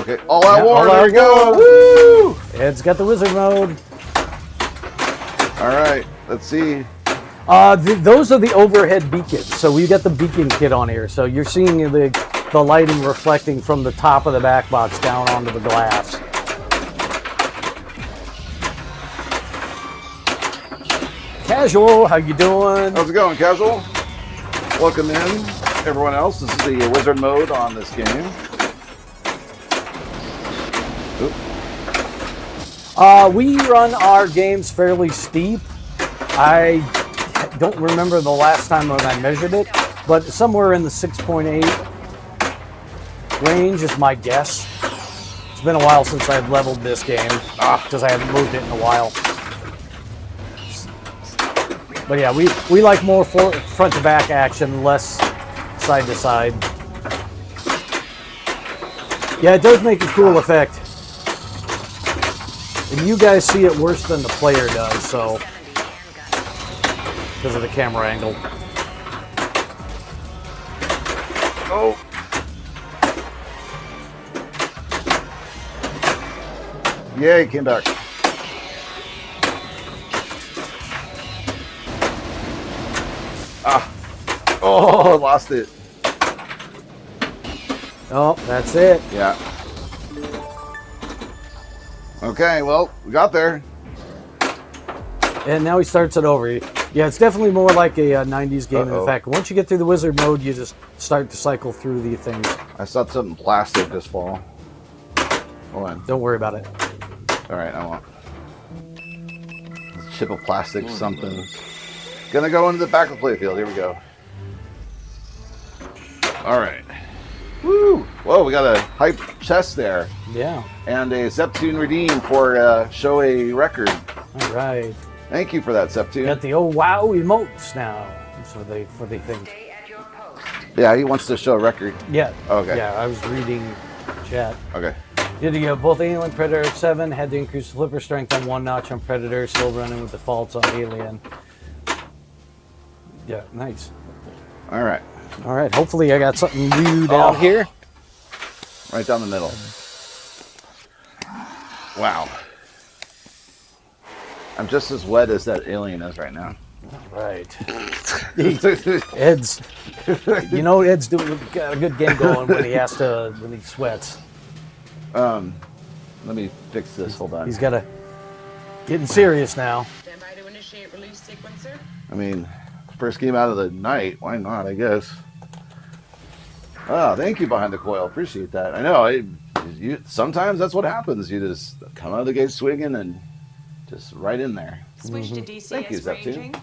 S1: Okay, all out
S3: Yeah,
S1: war.
S3: all
S1: There
S3: out
S1: we go.
S3: war.
S1: Woo!
S3: Ed's got the wizard mode.
S1: All right, let's see.
S3: Those are the overhead beacons. So we got the beacon kit on here. So you're seeing the lighting reflecting from the top of the back box down onto the glass. Casual, how you doing?
S1: How's it going, Casual? Welcome in, everyone else. This is the wizard mode on this game. Oop.
S3: We run our games fairly steep. I don't remember the last time when I measured it, but somewhere in the 6.8 range is my guess. It's been a while since I've leveled this game, because I haven't moved it in a while. But yeah, we like more front to back action, less side to side. Yeah, it does make a cool effect. And you guys see it worse than the player does, so because of the camera angle.
S1: Oh. Yay, came back. Oh, lost it.
S3: Oh, that's it.
S1: Yeah. Okay, well, we got there.
S3: And now he starts it over. Yeah, it's definitely more like a 90s game. In fact, once you get through the wizard mode, you just start to cycle through the things.
S1: I saw something plastic just fall. Hold on.
S3: Don't worry about it.
S1: All right, I won't. Chip of plastic, something. Gonna go into the back of the playfield. Here we go. All right. Woo! Whoa, we got a hype chest there.
S3: Yeah.
S1: And a Zeptune redeem for show a record.
S3: All right.
S1: Thank you for that,
S3: You
S1: Zeptune.
S3: got the oh wow emotes now for the thing.
S4: Stay at your post.
S1: Yeah, he wants to show a record.
S3: Yeah.
S1: Okay.
S3: Yeah, I was reading chat.
S1: Okay.
S3: Did you have both Alien Predator 7? Had to increase the flipper strength on 1 notch on Predator, still running with defaults on Alien. Yeah, nice.
S1: All right.
S3: All right, hopefully I got something new down here.
S1: Right down the middle. Wow. I'm just as wet as that alien is right now.
S3: Right. Ed's, Ed's got a good game going when he sweats.
S1: Let me fix this. Hold on.
S3: He's got getting serious now.
S2: Stand by to initiate release sequencer.
S1: I mean, first game out of the night. Why not? I guess. Oh, thank you, Behind the Coil. Appreciate that. I know. Sometimes that's what happens. You just come out of the gate swinging and just right in there.
S2: Switch to DCS
S1: Thank you, Zep2.
S2: ranging.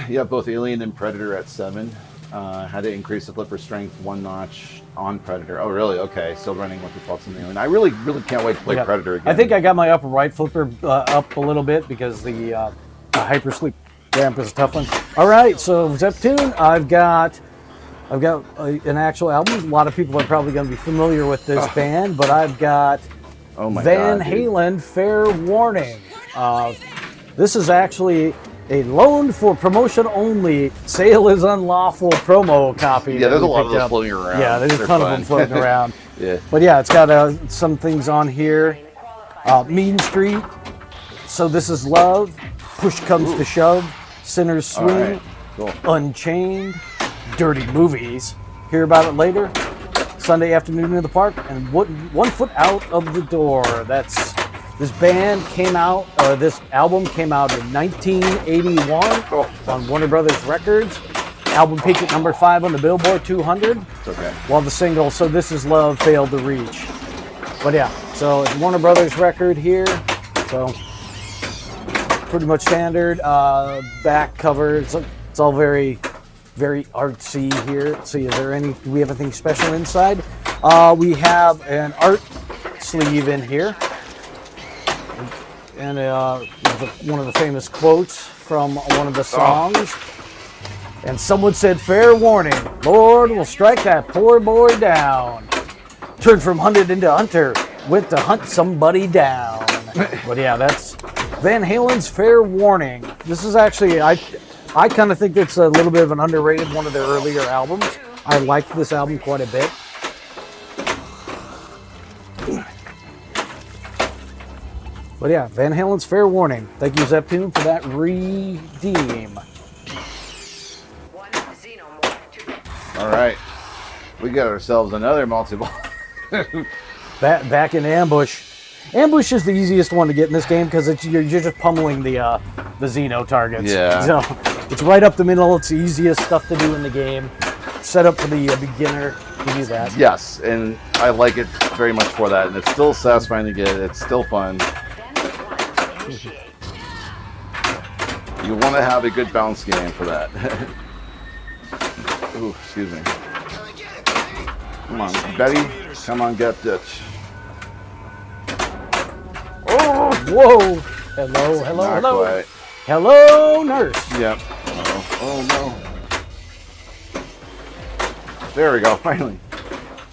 S1: Yeah, both Alien and Predator at 7. Had to increase the flipper strength 1 notch on Predator. Oh, really? Okay, still running with the defaults on the Alien. I really can't wait to play Predator again.
S3: I think I got my upper right flipper up a little bit because the hypersleep ramp is a tough one. All right, so Zeptune, I've got an actual album. A lot of people are probably going to be familiar with this band, but I've got Van Halen, Fair Warning. This is actually a loaned for promotion only, sale is unlawful promo copy.
S1: Yeah, there's a lot of those floating around.
S3: Yeah, there's a ton of them floating around.
S1: Yeah.
S3: But yeah, it's got some things on here. Mean Street, So This Is Love, Push Comes to Shove, Sinner's Swing,
S1: right. Cool.
S3: Unchained, Dirty Movies. Hear about it later. Sunday Afternoon in the Park, and 1 Foot Out of the Door. This band came out, or this album came out in 1981 on Warner Brothers Records. Album peaked at number 5 on the Billboard 200.
S1: It's okay.
S3: While the single "So This Is Love" failed to reach. But yeah, so it's Warner Brothers record here. So pretty much standard. Back cover. It's all very, very artsy here. Let's see, do we have anything special inside? We have an art sleeve in here. And one of the famous quotes from one of the songs. And someone said, "Fair warning, Lord will strike that poor boy down. Turned from hunted into hunter, went to hunt somebody down." But yeah, that's Van Halen's Fair Warning. This is actually, I kind of think it's a little bit of an underrated one of their earlier albums. I liked this album quite a bit. But yeah, Van Halen's Fair Warning. Thank you, Zeptune, for that redeem.
S4: One Xenomorph.
S1: All right. We got ourselves another multi-ball.
S3: Back in Ambush. Ambush is the easiest one to get in this game because you're just pummeling the Xeno targets.
S1: Yeah.
S3: So it's right up the middle. It's the easiest stuff to do in the game. Set up for the beginner to do that.
S1: Yes, and I like it very much for that. And it's still satisfying to get. It's still fun. You want to have a good bounce game for that. Ooh, excuse me. Come on, Betty. Come on, get ditch.
S3: Oh, whoa. Hello, hello,
S1: Not
S3: hello.
S1: quite.
S3: Hello, nurse.
S1: Yep. Oh no. There we go, finally.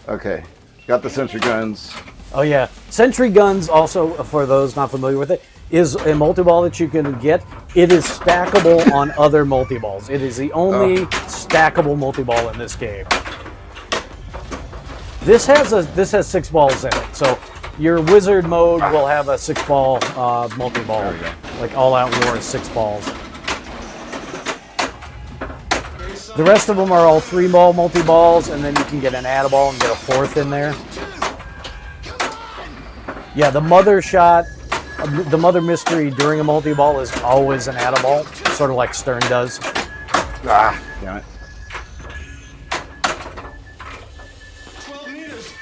S1: Okay. Got the sentry guns.
S3: Oh, yeah. Sentry Guns, also, for those not familiar with it, is a multi-ball that you can get. It is stackable on other multi-balls. It is the only stackable multi-ball in this game. This has 6 balls in it, so your wizard mode will have a 6-ball multi-ball.
S1: There we go.
S3: Like All Out War is 6 balls. The rest of them are all 3-ball multi-balls, and then you can get an add-a-ball and get a 4th in there. Yeah, the mother shot, the mother mystery during a multi-ball is always an add-a-ball, sort of like Stern does.
S1: Ah, damn it.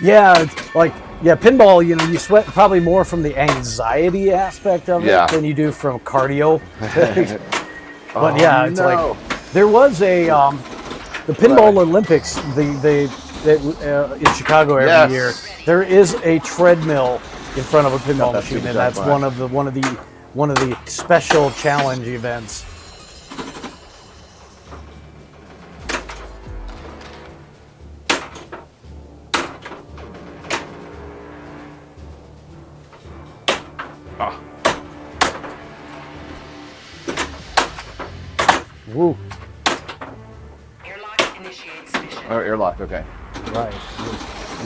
S3: Yeah, it's like, pinball, you sweat probably more from the anxiety aspect of it than you do from cardio. But yeah, it's like, there was a, the Pinball Olympics, in Chicago every year, there is a treadmill in front of a pinball machine, and that's one of the special challenge events. Woo.
S4: Airlock initiates mission.
S1: Oh, airlock, okay.
S3: Right.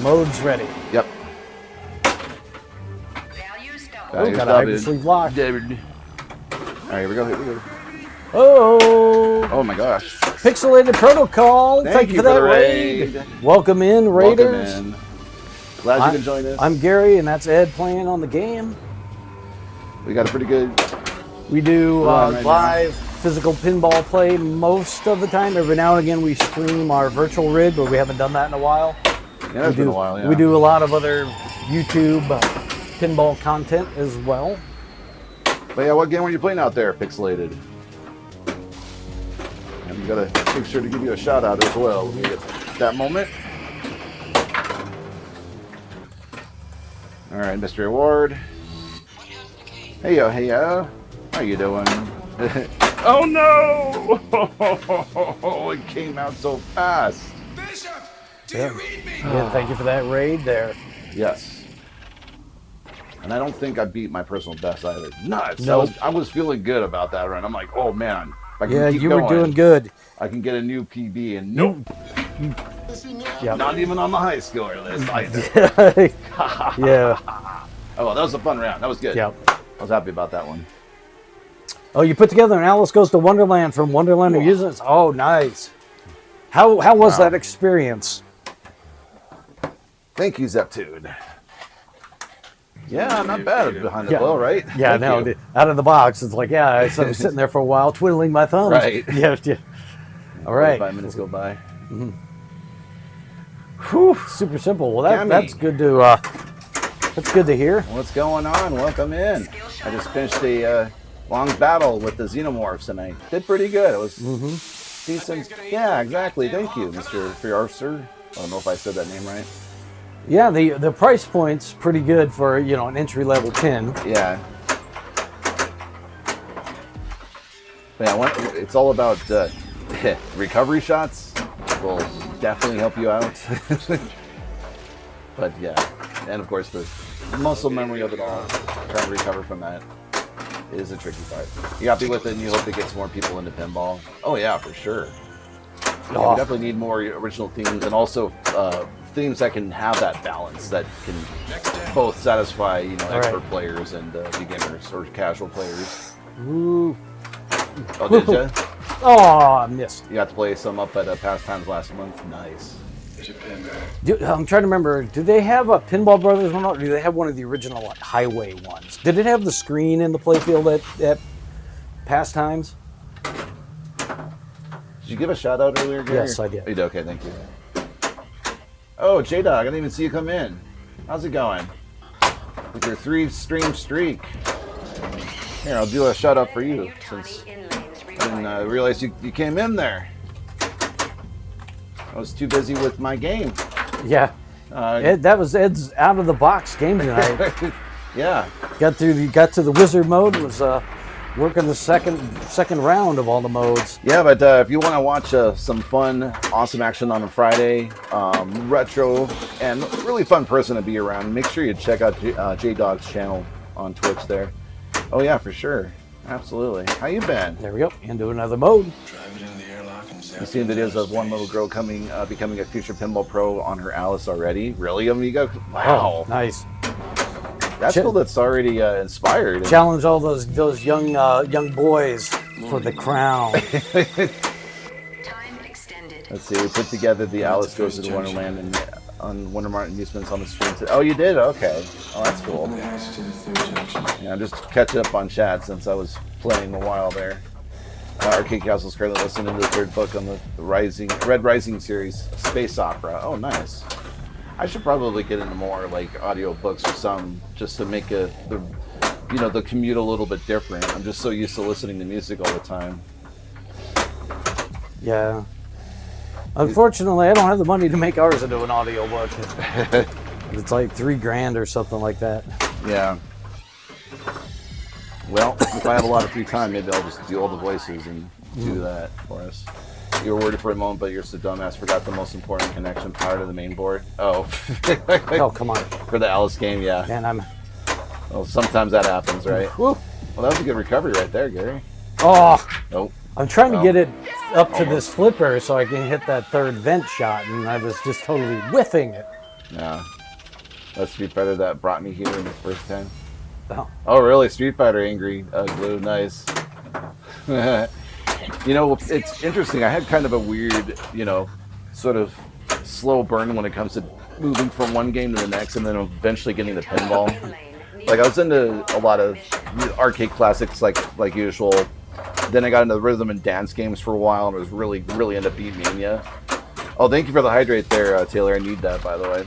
S3: Mode's ready.
S1: Yep.
S4: Values double.
S1: Values
S3: Got a
S1: doubled.
S3: hypersleeve lock.
S1: Alright, here we go.
S3: Oh,
S1: Oh my gosh.
S3: Pixelated Protocol.
S1: Thank
S3: you
S1: you
S3: for that
S1: for the
S3: raid.
S1: raid.
S3: Welcome in, Raiders.
S1: Welcome in. Glad you can join us.
S3: I'm Gary, and that's Ed playing on the game.
S1: We got a pretty good
S3: We do
S1: Right
S3: live physical pinball play most of the time. Every now and again we stream our virtual rig, but we haven't done that in a while.
S1: Yeah, it's been a while, yeah.
S3: We do a lot of other YouTube pinball content as well.
S1: But yeah, what game were you playing out there, Pixelated? And we gotta make sure to give you a shout out as well when we get that moment. All right, Mr. Award. Hey yo, how you doing? Oh no! It came out so fast.
S2: Bishop, do you read me?
S3: Yeah, thank you for that raid there.
S1: Yes. And I don't think I beat my personal best either. Nuts.
S3: Nope.
S1: I was feeling good about that run. I'm like, oh man, if I can
S3: Yeah,
S1: keep
S3: you
S1: going,
S3: were doing good.
S1: I can get a new PB. And nope,
S3: Yep.
S1: not even on the high score list either.
S3: Yeah.
S1: Oh, well, that was a fun round. That was good.
S3: Yep.
S1: I was happy about that one.
S3: Oh, you put together an Alice Goes to Wonderland from Wonderland Amusements. Oh, nice. How was that experience?
S1: Thank you, Zeptude. Yeah, not bad behind the
S3: Yeah.
S1: blow, right?
S3: Yeah,
S1: Thank
S3: no,
S1: you.
S3: out of the box, it's like, yeah, I was sitting there for a while, twiddling my thumbs.
S1: Right.
S3: Yeah, yeah. All right.
S1: 5 minutes go by.
S3: Whew, super simple. Well,
S1: Cammy.
S3: that's good to hear.
S1: What's going on? Welcome in. I just finished a long battle with the Xenomorphs, and I did pretty good. It was decent. Yeah, exactly. Thank you, Mr. Fiarser. I don't know if I said that name right.
S3: Yeah, the price point's pretty good for an entry level pin.
S1: Yeah. But yeah, it's all about recovery shots. Will definitely help you out. But yeah, and of course the muscle memory of it all, trying to recover from that is a tricky part. You happy with it, and you hope it gets more people into pinball? Oh yeah, for sure. Yeah, we definitely need more original themes, and also themes that can have that balance, that can both satisfy expert players and beginners or casual players.
S3: Ooh.
S1: Oh, did you?
S3: Oh, I missed.
S1: You got to play some up at Pastimes last month. Nice.
S3: I'm trying to remember. Do they have a Pinball Brothers one, or do they have one of the original highway ones? Did it have the screen in the playfield at Pastimes?
S1: Did you give a shout out earlier, Gary?
S3: Yes, I did.
S1: Oh, you did? Okay, thank you. Oh, J-Dog, I didn't even see you come in. How's it going? With your 3-stream streak. Here, I'll do a shout out for you, since I didn't realize you came in there. I was too busy with my game.
S3: Yeah. That was Ed's out of the box game tonight.
S1: Yeah.
S3: got to the wizard mode. Was working the second round of all the modes.
S1: Yeah, but if you want to watch some fun, awesome action on a Friday, retro, and really fun person to be around, make sure you check out J-Dog's channel on Twitch there. Oh yeah, for sure. Absolutely. How you been?
S3: There we go. Into another mode.
S1: You've seen videos of one little girl becoming a future pinball pro on her Alice already. Really, Amigo? Wow.
S3: Oh, nice.
S1: That's cool. That's already inspired.
S3: Challenge all those young boys for the crown.
S4: Time extended.
S1: Let's see. We put together the Alice Goes to Wonderland and on Wonder Mart Amusements on the stream today. Oh, you did? Okay. Oh, that's cool. Yeah, I'm just catching up on chat since I was playing a while there. Arcade Castle's currently listening to the third book on the Red Rising series, Space Opera. Oh, nice. I should probably get into more like audio books or some, just to make the commute a little bit different. I'm just so used to listening to music all the time.
S3: Yeah. Unfortunately, I don't have the money to make ours into an audio book. It's like $3,000 or something like that.
S1: Yeah. Well, if I have a lot of free time, maybe I'll just do all the voices and do that for us. You were worried for a moment, but you're so dumbass. Forgot the most important connection, power to the main board. Oh.
S3: Oh, come on.
S1: For the Alice game, yeah.
S3: Man,
S1: Well, sometimes that happens, right?
S3: Whew.
S1: Well, that was a good recovery right there, Gary.
S3: Oh,
S1: Nope.
S3: I'm trying to get it up to this flipper so I can hit that third vent shot, and I was just totally whiffing it.
S1: Yeah. That's Street Fighter that brought me here in the first time.
S3: Oh.
S1: Oh, really? Street Fighter Angry Glue, nice. It's interesting. I had kind of a weird, sort of slow burn when it comes to moving from one game to the next and then eventually getting to pinball. Like, I was into a lot of arcade classics like usual. Then I got into the rhythm and dance games for a while, and was really into Beat Mania. Oh, thank you for the hydrate there, Taylor. I need that, by the way.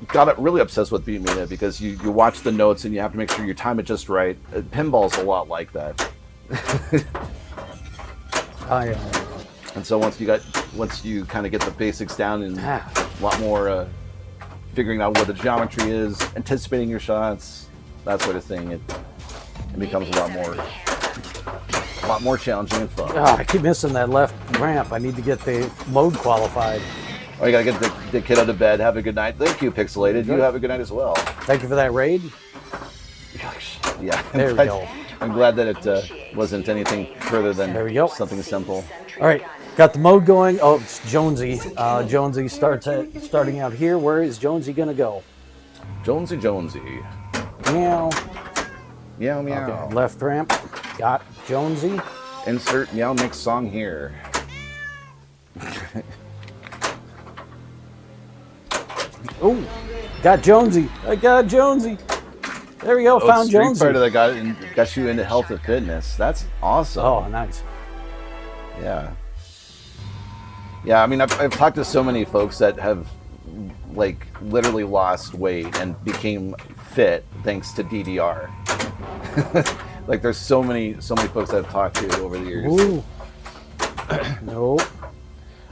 S1: Got really obsessed with Beat Mania because you watch the notes and you have to make sure you time it just right. Pinball's a lot like that. And so once you kind of get the basics down and a lot more figuring out what the geometry is, anticipating your shots, that sort of thing, it becomes a lot more challenging and fun.
S3: Oh, I keep missing that left ramp. I need to get the mode qualified.
S1: Oh, you gotta get the kid out of bed. Have a good night. Thank you, Pixelated. You have a good night as well.
S3: Thank you for that raid.
S1: Yeah.
S3: There we go.
S1: I'm glad that it wasn't anything further than something simple.
S3: All right, got the mode going. Oh, it's Jonesy. Jonesy starting out here. Where is Jonesy gonna go?
S1: Jonesy.
S3: Meow.
S1: Meow, meow.
S3: Okay, left ramp. Got Jonesy.
S1: Insert meow mix song here.
S3: Oh, got Jonesy. I got Jonesy. There we go. Found
S1: Street
S3: Jonesy.
S1: Fighter that got you into health and fitness. That's awesome.
S3: Oh, nice.
S1: Yeah. Yeah, I mean, I've talked to so many folks that have, like, literally lost weight and became fit thanks to DDR. Like, there's so many folks that I've talked to over the years.
S3: Ooh. Nope.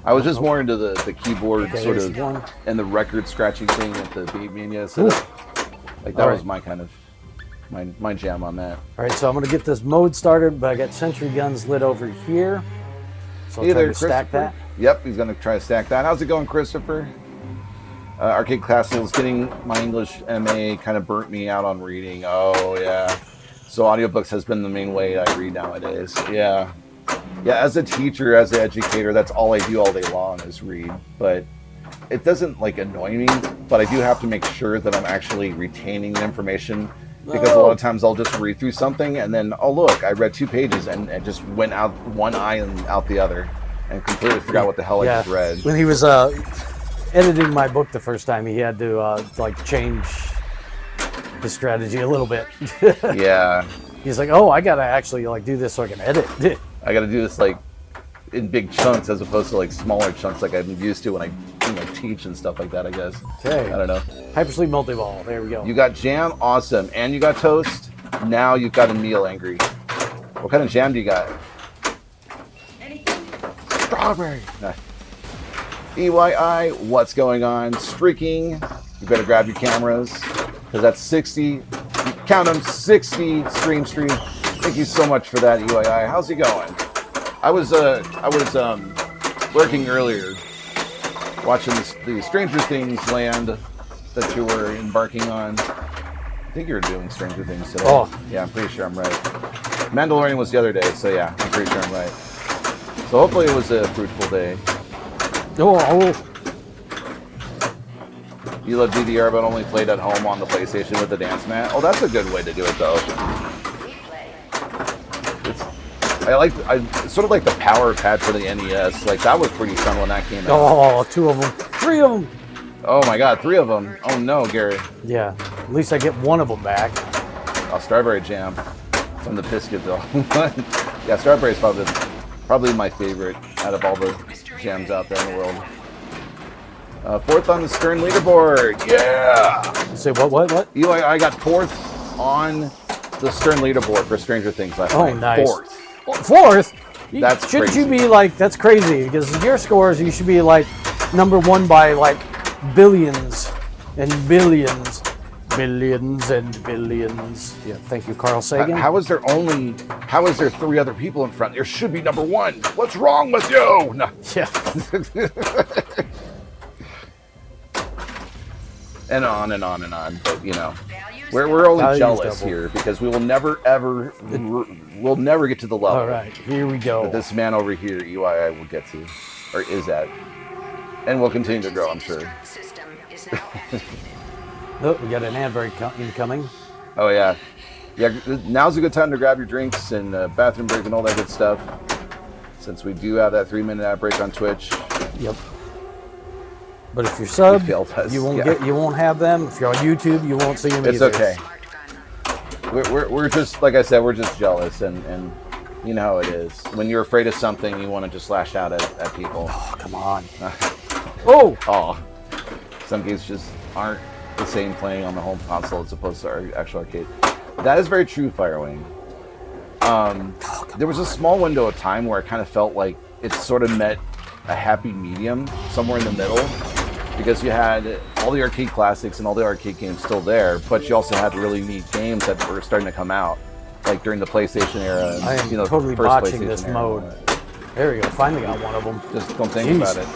S1: I was just more into the keyboard sort of
S3: one.
S1: and the record scratching thing with the Beat Mania. So that was my kind of my jam on that.
S3: All right, so I'm gonna get this mode started, but I got sentry guns lit over here. So I'll try to stack that.
S1: Yep, he's gonna try to stack that. How's it going, Christopher? Arcade Classics, getting my English MA kind of burnt me out on reading. Oh yeah. So audiobooks has been the main way I read nowadays. Yeah. Yeah, as a teacher, as an educator, that's all I do all day long is read. But it doesn't like annoy me, but I do have to make sure that I'm actually retaining the information, because a lot of times I'll just read through something and then, oh look, I read 2 pages and it just went out one eye and out the other and completely forgot what the hell I just read.
S3: When he was editing my book the first time, he had to like change his strategy a little bit.
S1: Yeah.
S3: He's like, oh, I gotta actually like do this so I can edit.
S1: I got to do this like in big chunks as opposed to like smaller chunks like I'm used to when I teach and stuff like that, I guess.
S3: Okay.
S1: I don't know.
S3: Hypersleep multi-ball. There we go.
S1: You got jam, awesome. And you got toast. Now you've got a meal, Angry. What kind of jam do you got? Strawberry. EYI, what's going on? Streaking. You better grab your cameras because that's 60. Count them, 60 stream. Thank you so much for that, EYI. How's it going? I was working earlier, watching the Stranger Things land that you were embarking on. I think you were doing Stranger Things today.
S3: Oh.
S1: Yeah, I'm pretty sure I'm right. Mandalorian was the other day, so yeah, I'm pretty sure I'm right. So hopefully it was a fruitful day.
S3: Oh.
S1: You love DDR, but only played at home on the PlayStation with the dance mat. Oh, that's a good way to do it, though. I sort of like the power pad for the NES. Like, that was pretty fun when that came out.
S3: Oh, 2 of them. 3 of them.
S1: Oh my god, 3 of them. Oh no, Gary.
S3: Yeah, at least I get 1 of them back.
S1: Oh, Strawberry Jam from the biscuit, though. Yeah, Strawberry is probably my favorite out of all the jams out there in the world. 4th on the Stern leaderboard. Yeah!
S3: Say what?
S1: Eli, I got 4th on the Stern leaderboard for Stranger Things last night.
S3: Oh, nice.
S1: 4th.
S3: 4th?
S1: That's
S3: Shouldn't
S1: crazy.
S3: you be like, that's crazy, because your scores, you should be like number 1 by like billions and billions. Billions and billions. Yeah, thank you, Carl Sagan.
S1: How is there 3 other people in front? There should be number 1. What's wrong with you? No.
S3: Yeah.
S1: And on and on and on. But, you know, we're only
S3: Values
S1: jealous
S3: double.
S1: here because we will never, ever, we'll never get to the level
S3: All right, here we go.
S1: that this man over here, EYI, will get to, or is at. And will continue to grow, I'm sure.
S4: System is now activated.
S3: Oh, we got an ad break incoming.
S1: Oh, yeah. Yeah, now's a good time to grab your drinks and bathroom break and all that good stuff. Since we do have that 3-minute ad break on Twitch.
S3: Yep. But if you're sub,
S1: failed us,
S3: you won't
S1: yeah.
S3: you won't have them. If you're on YouTube, you won't see them
S1: It's
S3: either.
S1: okay. we're just, like I said, we're just jealous, and you know how it is. When you're afraid of something, you want to just lash out at people.
S3: Oh, come on. Oh!
S1: Some games just aren't the same playing on the home console as opposed to our actual arcade. That is very true, Firewing. There was a small window of time where I kind of felt like it sort of met a happy medium somewhere in the middle, because you had all the arcade classics and all the arcade games still there, but you also had really neat games that were starting to come out, like during the PlayStation era. And,
S3: I am
S1: you know,
S3: totally
S1: first
S3: botching
S1: PlayStation
S3: this
S1: era.
S3: mode. There we go. Finally got one of them.
S1: Just don't think
S3: Jeez.
S1: about it.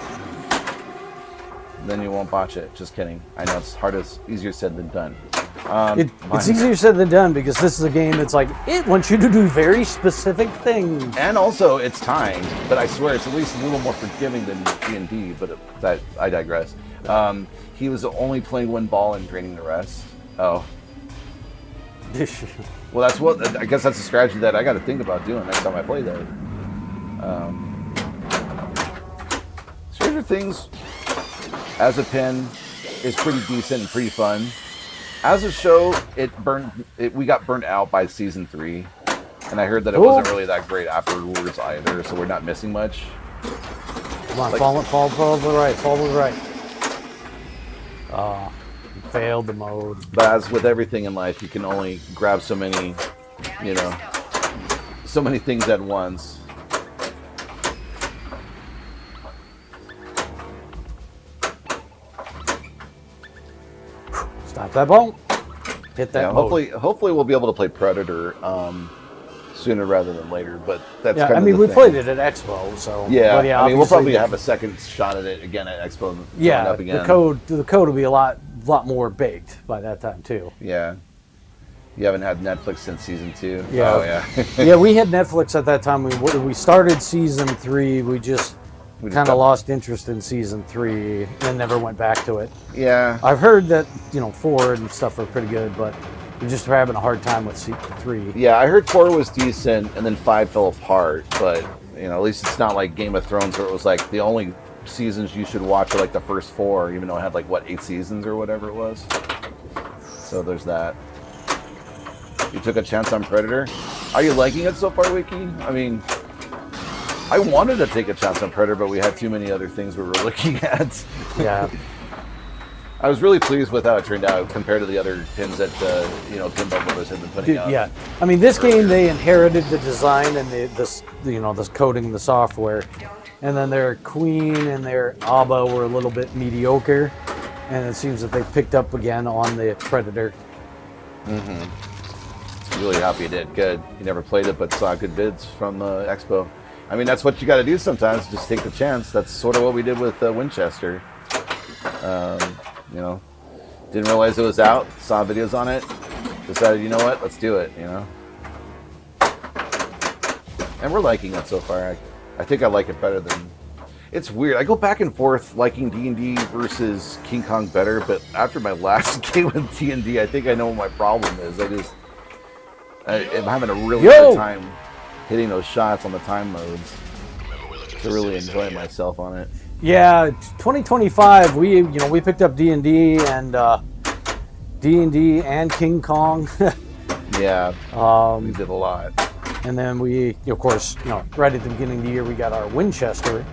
S1: Then you won't botch it. Just kidding. I know it's easier said than done.
S3: It's easier said than done, because this is a game that's like, it wants you to do very specific things.
S1: And also, it's timed, but I swear it's at least a little more forgiving than D&D, but that I digress. He was only playing one ball and draining the rest. Oh. Well, I guess that's a strategy that I got to think about doing next time I play that. Stranger Things, as a pin, is pretty decent and pretty fun. As a show, we got burnt out by season 3, and I heard that it wasn't really that great afterwards either, so we're not missing much.
S3: Come on, fall to the right, fall to the right. You failed the mode.
S1: But as with everything in life, you can only grab so many, so many things at once.
S3: Stop that ball. Hit that mode.
S1: Hopefully we'll be able to play Predator sooner rather than later. But that's kind of
S3: we
S1: the thing.
S3: played it at Expo, so
S1: yeah.
S3: But
S1: I mean, we'll probably
S3: obviously
S1: have a second shot at it again at Expo.
S3: Yeah,
S1: up again.
S3: the code will be a lot more baked by that time too.
S1: Yeah. You haven't had Netflix since season 2.
S3: Yeah.
S1: Oh yeah.
S3: Yeah, we had Netflix at that time. We started season 3. We just kind of lost interest in season 3 and never went back to it.
S1: Yeah.
S3: I've heard that 4 and stuff are pretty good, but we're just having a hard time with 3.
S1: Yeah, I heard 4 was decent and then 5 fell apart, but at least it's not like Game of Thrones where it was like the only seasons you should watch are like the first 4, even though it had like 8 seasons or whatever it was. So there's that. You took a chance on Predator. Are you liking it so far, Wiki? I mean, I wanted to take a chance on Predator, but we had too many other things we were looking at.
S3: Yeah.
S1: I was really pleased with how it turned out compared to the other pins that Pinball Brothers had been putting out.
S3: Yeah, I mean, this game, they inherited the design and this coding, the software, and then their Queen and their ABBA were a little bit mediocre, and it seems that they picked up again on the Predator.
S1: Really happy it did good. You never played it, but saw good bids from the Expo. I mean, that's what you got to do sometimes. Just take the chance. That's sort of what we did with Winchester. Didn't realize it was out. Saw videos on it. Decided, you know what? Let's do it. And we're liking it so far. I think I like it better than. It's weird. I go back and forth liking D&D versus King Kong better, but after my last game with D&D, I think I know what my problem is. I'm having a really hard time hitting those shots on the time modes to really enjoy myself on it.
S3: Yeah, 2025. We picked up D&D and King Kong.
S1: Yeah, we did a lot.
S3: And then we, of course, right at the beginning of the year, we got our Winchester.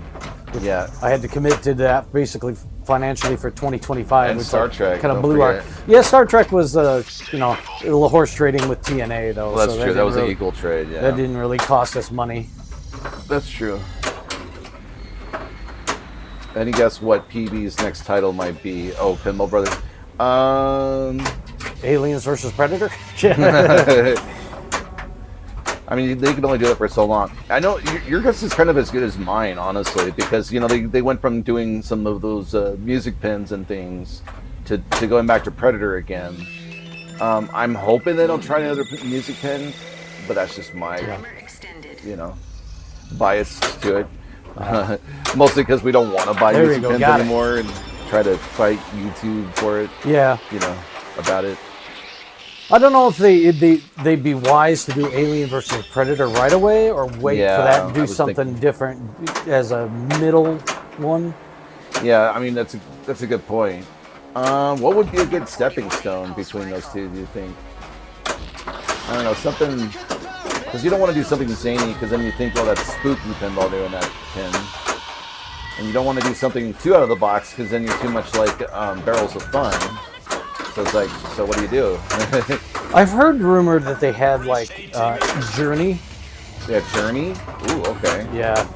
S1: Yeah,
S3: I had to commit to that basically financially for 2025.
S1: and Star Trek
S3: kind of
S1: don't
S3: blew our.
S1: forget.
S3: Yeah, Star Trek was a little horse trading with TNA though.
S1: Well, that's
S3: so
S1: true. That was
S3: really,
S1: an equal trade. Yeah,
S3: That didn't really cost us money.
S1: that's true. Any guess what PB's next title might be? Oh, Pinball Brothers.
S3: Aliens versus Predator.
S1: I mean, they can only do it for so long. I know your guess is kind of as good as mine, honestly, because they went from doing some of those music pins and things to going back to Predator again. I'm hoping they don't try another music pin, but that's just my bias to it. Mostly because we don't want to buy music pins anymore and try to fight YouTube for it.
S3: Yeah.
S1: About it.
S3: I don't know if they'd be wise to do Alien versus Predator right away or wait for that and do something different as a middle one.
S1: Yeah, I mean that's a good point. What would be a good stepping stone between those two? Do you think? I don't know, something, because you don't want to do something zany, because then you think, well, that's spooky pinball doing that pin. And you don't want to do something too out of the box, because then you're too much like Barrels of Fun. So it's like, so what do you do?
S3: I've heard rumored that they had like Journey.
S1: Yeah, Journey? Ooh, okay.
S3: Yeah.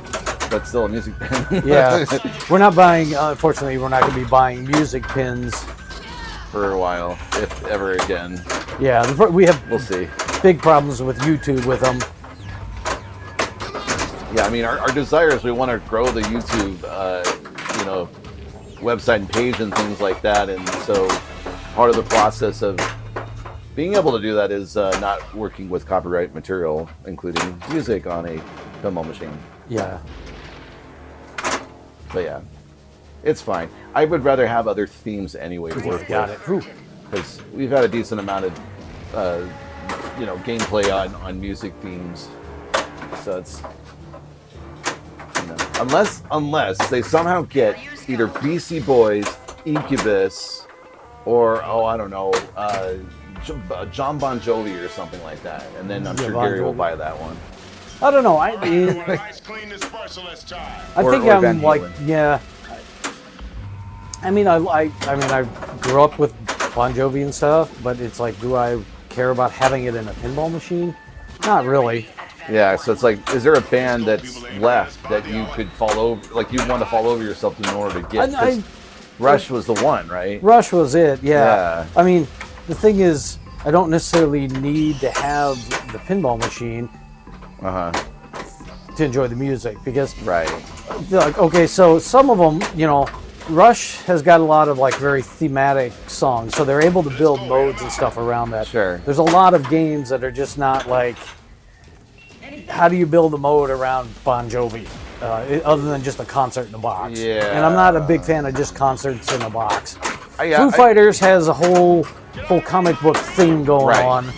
S1: But still a music pin.
S3: Yeah. We're not buying, unfortunately, we're not going to be buying music pins.
S1: For a while, if ever again.
S3: Yeah, we have
S1: We'll see.
S3: big problems with YouTube with them.
S1: Yeah, I mean, our desire is we want to grow the YouTube, website and page and things like that. And so part of the process of being able to do that is not working with copyright material, including music on a pinball machine.
S3: Yeah.
S1: But yeah, it's fine. I would rather have other themes anyway to work
S3: Got
S1: with.
S3: it.
S1: Because we've had a decent amount of, gameplay on music themes. So it's, unless they somehow get either BC Boys, Incubus, or I don't know, John Bon Jovi or something like that, and then I'm sure
S3: Bon
S1: Gary will
S3: Jovi.
S1: buy that one.
S3: I don't know. I
S2: Nice, clean this merciless time.
S1: Or
S3: think
S1: Van
S3: I'm like,
S1: Halen.
S3: yeah. I mean, I grew up with Bon Jovi and stuff, but it's like, do I care about having it in a pinball machine? Not really.
S1: Yeah, so it's like, is there a band that's left that you could fall over, like you'd want to fall over yourself in order to get? 'Cause Rush was the one, right?
S3: Rush was it, yeah.
S1: Yeah.
S3: I mean, the thing is, I don't necessarily need to have the pinball machine to enjoy the music, because
S1: Right.
S3: like, okay, so some of them, Rush has got a lot of like very thematic songs, so they're able to build modes and stuff around that.
S1: Sure.
S3: There's a lot of games that are just not like, how do you build a mode around Bon Jovi, other than just a concert in a box?
S1: Yeah.
S3: And I'm not a big fan of just concerts in a box.
S1: Yeah,
S3: Foo Fighters has a whole comic book thing going
S1: Right.
S3: on.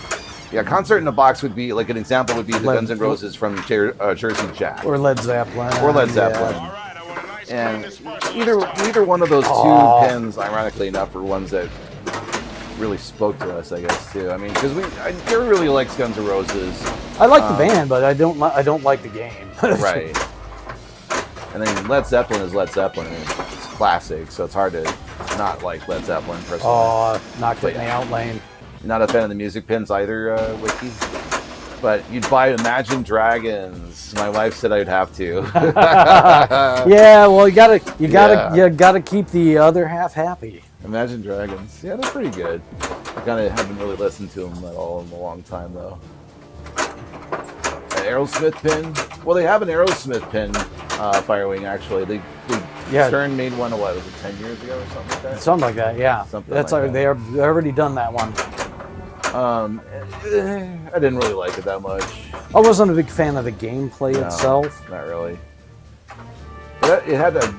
S1: Yeah, concert in a box would be, like an example would be the Guns N' Roses from Jersey Jack.
S3: Or Led Zeppelin.
S1: Or Led Zeppelin.
S2: All right, I want a nice,
S1: And
S2: clean this merciless
S1: either one of those two
S3: Aw.
S1: pins, ironically enough, are ones that really spoke to us, I guess, too. I mean, because Gary really likes Guns N' Roses.
S3: I like the band, but I don't like the game.
S1: Right. And then Led Zeppelin is Led Zeppelin. And it's classic, so it's hard to not like Led Zeppelin, personally.
S3: Oh, knocked it in the outlane.
S1: Not a fan of the music pins either, Wiki. But you'd buy Imagine Dragons. My wife said I'd have to.
S3: Yeah, well, you gotta keep the other half happy.
S1: Imagine Dragons. Yeah, they're pretty good. I kind of haven't really listened to them at all in a long time, though. An Aerosmith pin? Well, they have an Aerosmith pin, Firewing, actually. They Stern made one, what, was it 10 years ago or something like that?
S3: Something like that, yeah.
S1: Something
S3: That's
S1: like that.
S3: they've already done that one.
S1: I didn't really like it that much.
S3: I wasn't a big fan of the gameplay
S1: No,
S3: itself.
S1: Not really. But it had a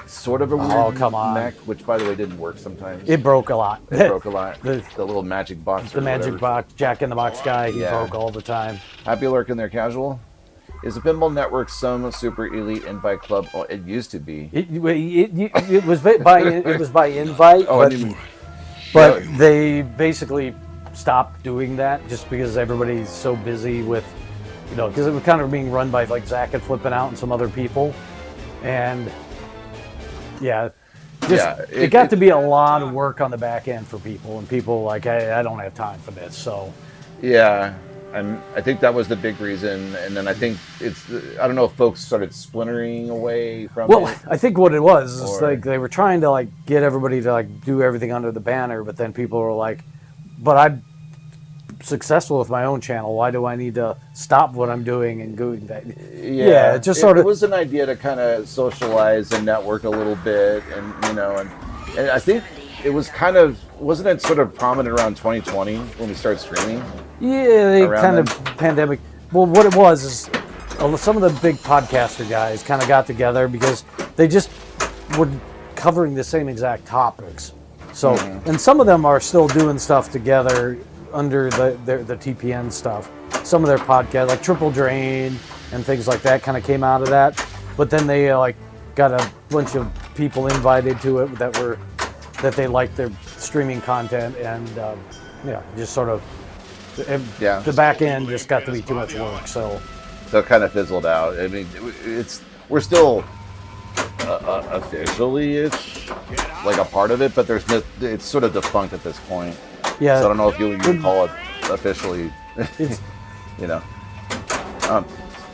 S1: sort of a weird
S3: Oh, come on.
S1: mech, which, by the way, didn't work sometimes.
S3: It broke a lot.
S1: It broke a lot.
S3: The-
S1: The little magic box.
S3: The
S1: or
S3: magic
S1: whatever.
S3: box, Jack in the Box guy, he
S1: Yeah.
S3: broke all the time.
S1: Happy lurking there, casual. Is the Pinball Network some super elite invite club? Oh, it used to be.
S3: It was by invite,
S1: Oh, I didn't even.
S3: but
S1: Yeah.
S3: they basically stopped doing that just because everybody's so busy with, because it was kind of being run by like Zach and Flipping Out and some other people, and yeah, it got to be a lot of work on the back end for people, and people like, hey, I don't have time for this, so.
S1: Yeah, and I think that was the big reason. And then I think I don't know if folks started splintering away from
S3: Well,
S1: it.
S3: I think what it was is
S1: Or-
S3: like they were trying to like get everybody to like do everything under the banner, but then people were like, but I'm successful with my own channel. Why do I need to stop what I'm doing and doing that? Yeah, it just sort
S1: It
S3: of.
S1: was an idea to kind of socialize and network a little bit, and and I think it was kind of, wasn't it sort of prominent around 2020 when we started streaming?
S3: Yeah, they
S1: around
S3: kind
S1: then?
S3: of pandemic. Well, what it was is some of the big podcaster guys kind of got together because they just were covering the same exact topics. So, and some of them are still doing stuff together under the TPN stuff. Some of their podcasts, like Triple Drain and things like that, kind of came out of that. But then they like got a bunch of people invited to it that they liked their streaming content, and just sort of
S1: Yeah.
S3: The back end just got to be too much work. So
S1: it kind of fizzled out. I mean, we're still officially-ish like a part of it, but it's sort of defunct at this point.
S3: yeah,
S1: So I don't know if you can call it officially.
S3: it's,
S1: You know.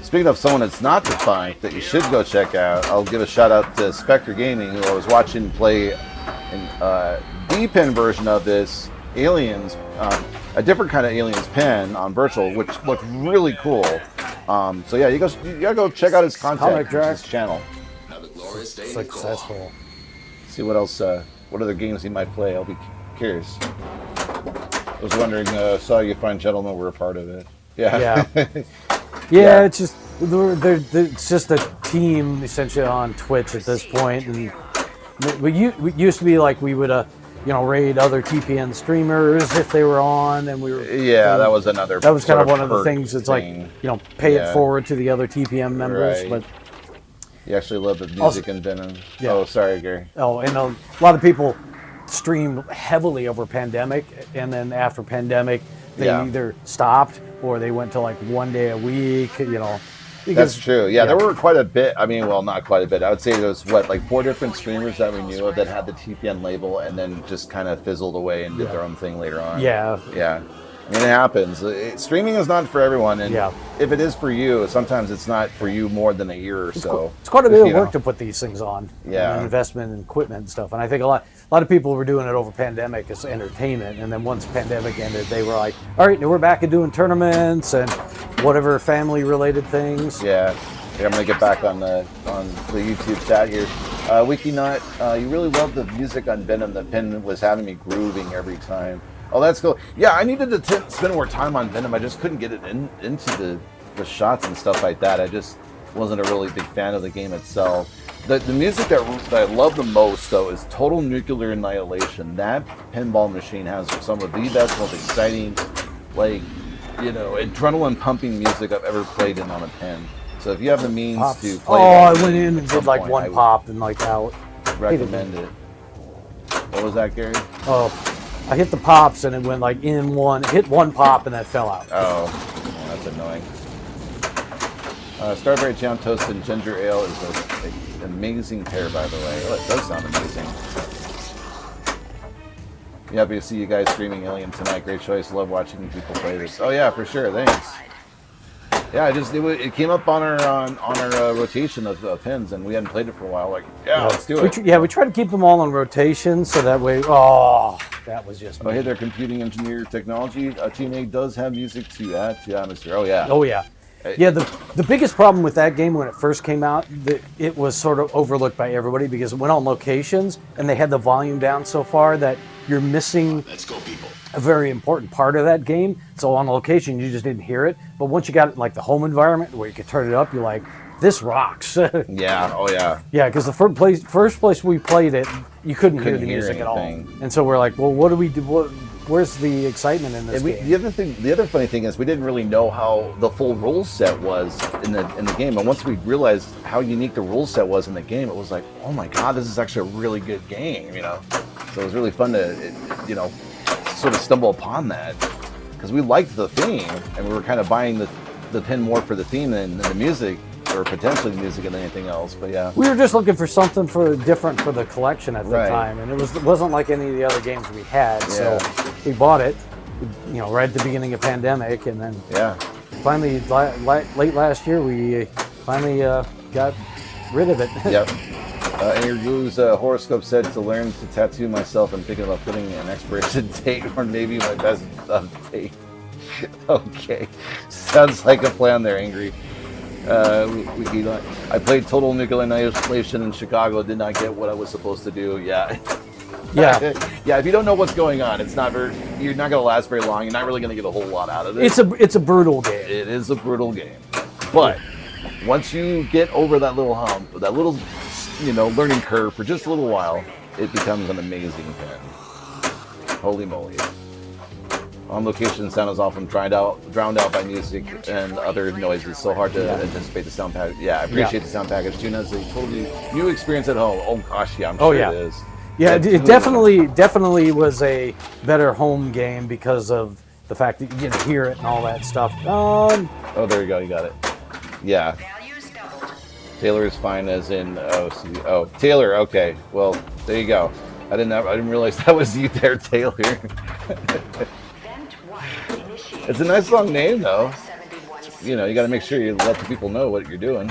S1: Speaking of someone that's not defunct that you should go check out, I'll give a shout out to Spectre Gaming, who I was watching play the pin version of this Aliens, a different kind of Aliens pin on virtual, which looked really cool. So yeah, you gotta go check out his content, his channel.
S3: successful.
S1: See what else, what other games he might play. I'll be curious. I was wondering, saw you fine gentlemen were a part of it. Yeah.
S3: Yeah, it's just it's just a team essentially on Twitch at this point, and we used to be like we would raid other TPN streamers if they were on, and we were
S1: that was another.
S3: That was kind
S1: sort
S3: of one of the
S1: perk
S3: thing. It's
S1: thing.
S3: like pay it forward to the other TPM members,
S1: Right.
S3: but
S1: You actually love the music in Venom.
S3: Yeah.
S1: Oh, sorry, Gary.
S3: and a lot of people stream heavily over pandemic, and then after pandemic they either stopped or they went to like 1 day a week.
S1: That's true. Yeah, there were quite a bit. I mean, well, not quite a bit. I would say there was, like 4 different streamers that we knew of that had the TPN label and then just kind of fizzled away and did their own thing later on.
S3: Yeah.
S1: Yeah. I mean, it happens. Streaming is not for everyone. And if it is for you, sometimes it's not for you more than a year or so.
S3: It's quite a bit of work to put these things on.
S1: Yeah.
S3: And investment in equipment and stuff. And I think a lot of people were doing it over pandemic as entertainment. And then once pandemic ended, they were like, all right, now we're back to doing tournaments and whatever family related things.
S1: Yeah. I'm going to get back on the YouTube chat here. WikiNut, you really love the music on Venom. The pin was having me grooving every time. Oh, that's cool. Yeah, I needed to spend more time on Venom. I just couldn't get it into the shots and stuff like that. I just wasn't a really big fan of the game itself. The music that I love the most, though, is Total Nuclear Annihilation. That pinball machine has some of the best, most exciting, adrenaline pumping music I've ever played in on a pin. So if you have the means to play
S3: I went in and did like one pop and like out.
S1: Recommend it. What was that, Gary?
S3: Oh, I hit the pops and it went like hit one pop and that fell out.
S1: Oh, that's annoying. Strawberry jam toast and ginger ale is an amazing pair, by the way. Oh, it does sound amazing. Yeah, happy to see you guys streaming Alien tonight. Great choice. Love watching people play this. Oh yeah, for sure. Thanks. Yeah, it came up on our rotation of pins, and we hadn't played it for a while. Like, let's do it.
S3: We try to keep them all on rotation so that way. Oh, that was just.
S1: Oh, hey there, computing engineer technology. Team A does have music to add to atmosphere. Oh yeah.
S3: Oh yeah. Yeah, the biggest problem with that game when it first came out, it was sort of overlooked by everybody because it went on locations and they had the volume down so far that you're missing a very important part of that game. So on location, you just didn't hear it. But once you got it like the home environment where you could turn it up, you're like, this rocks.
S1: Yeah, oh yeah.
S3: Yeah, because the first place we played it, you couldn't hear the music at all. And so we're like, well, what do we do? Where's the excitement in this game?
S1: The other funny thing is we didn't really know how the full rule set was in the game, and once we realized how unique the rule set was in the game, it was like, oh my god, this is actually a really good game, So it was really fun to, sort of stumble upon that because we liked the theme, and we were kind of buying the pin more for the theme than the music, or potentially the music than anything else. But yeah,
S3: we were just looking for something different for the collection at the time, and it wasn't like any of the other games we had. So we bought it, right at the beginning of pandemic, and then finally late last year we finally got rid of it.
S1: Yep. Andrew's horoscope said to learn to tattoo myself. I'm thinking about putting an expiration date or maybe my best date. Okay, sounds like a plan there, Angry. I played Total Nuclear Annihilation in Chicago. Did not get what I was supposed to do. Yeah. If you don't know what's going on, you're not going to last very long. You're not really going to get a whole lot out of it.
S3: It's a brutal game.
S1: It is a brutal game, but once you get over that little hump, that little learning curve for just a little while, it becomes an amazing pin. Holy moly. On location, sound is often drowned out by music and other noises. So hard to anticipate the sound package. Yeah, I appreciate the sound package. Tune has a totally new experience at home. Oh gosh, yeah, I'm sure it is.
S3: Yeah, it definitely was a better home game because of the fact that you can hear it and all that stuff.
S1: Oh, there you go. You got it. Yeah.
S4: Values doubled.
S1: Taylor is fine as in oh Taylor. Okay. Well, there you go. I didn't realize that was you there, Taylor.
S4: Vent 1 initiated.
S1: It's a nice long name though.
S4: 71.
S1: You know, you got to make sure you let the people know what you're doing.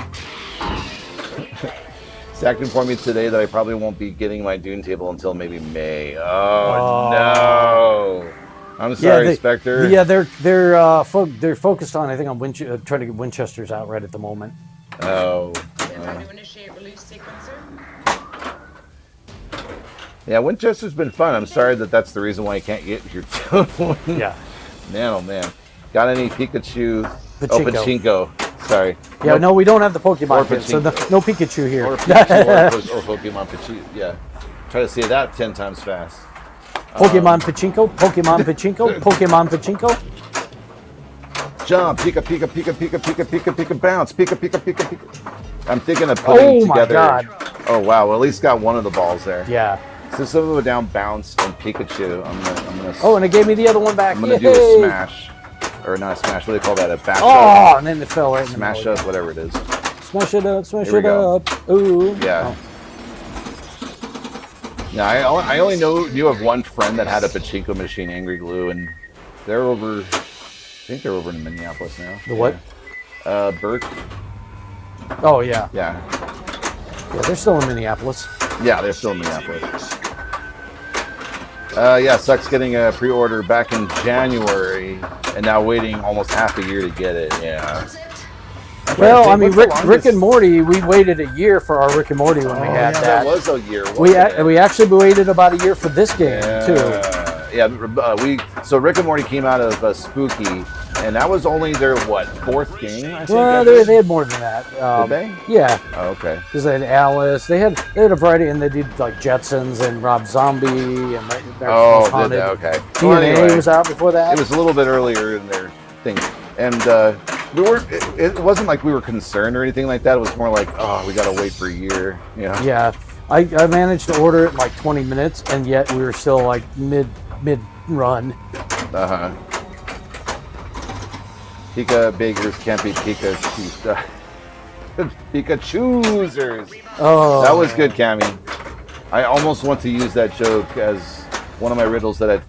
S1: Zach informed me today that I probably won't be getting my Dune table until maybe May. Oh. No! I'm sorry, Spectre.
S3: Yeah, they're focused on, I think, on trying to get Winchesters out right at the moment.
S1: Oh.
S5: Time to initiate release sequencer.
S1: Yeah, Winchester's been fun. I'm sorry that's the reason why you can't get your Dune.
S3: Yeah.
S1: Man, oh man. Got any Pikachu?
S3: Pachinko.
S1: Oh, Pachinko. Sorry.
S3: Yeah, no, we don't have the Pokemon
S1: Or
S3: kit, so no Pikachu here.
S1: Or Pikachu or Pokemon Pachinko. Yeah. Try to say that 10 times fast.
S3: Pokemon Pachinko, Pokemon Pachinko, Pokemon Pachinko.
S1: Jump, Pika, Pika, Pika, Pika, Pika, Pika, Pika, bounce, Pika, Pika, Pika, Pika. I'm thinking of putting
S3: Oh my
S1: together.
S3: God.
S1: Oh wow, well, at least got one of the balls there.
S3: Yeah.
S1: So some of them down, bounce, and Pikachu. I'm gonna.
S3: Oh, and it gave me the other one back.
S1: I'm gonna do a smash, or not a smash. What do they call that? A back
S3: Oh, and then it fell right in the
S1: smash
S3: middle.
S1: up, whatever it is.
S3: Smash it up, smash
S1: Here we
S3: it
S1: go.
S3: up. Ooh.
S1: Yeah. Yeah, I only knew of one friend that had a Pachinko machine, Angry Glue, and they're over. I think they're over in Minneapolis now.
S3: The what?
S1: Yeah. Burke.
S3: Oh yeah.
S1: Yeah.
S3: Yeah, they're still in Minneapolis.
S1: Yeah, they're still in Minneapolis. Yeah, sucks getting a pre-order back in January, and now waiting almost half a year to get it. Yeah.
S3: Well, I
S1: think,
S3: mean,
S1: what's the
S3: Rick and
S1: longest-
S3: Morty. We waited a year for our Rick and Morty when we had
S1: yeah,
S3: that.
S1: that was a year.
S3: We
S1: wasn't it?
S3: we actually waited about a year for this game too.
S1: Yeah, so Rick and Morty came out of Spooky, and that was only their fourth game. I think.
S3: Well,
S1: I
S3: they
S1: think?
S3: had more than that.
S1: Did they?
S3: Yeah,
S1: Oh, okay.
S3: because they had Alice. They had a variety, and they did like Jetsons and Rob Zombie and
S1: Oh,
S3: Haunted.
S1: did they? Okay.
S3: DNA
S1: Well, anyway,
S3: was out before that.
S1: it was a little bit earlier in their thing, and we weren't. It wasn't like we were concerned or anything like that. It was more like, oh, we got to wait for a year. You know?
S3: Yeah, I managed to order it in like 20 minutes, and yet we were still like mid run.
S1: Uh-huh. Pika Bakers can't be Pika Pikachu'sers.
S3: Oh,
S1: That was good, Cammy. I almost want to use that joke as one of my riddles that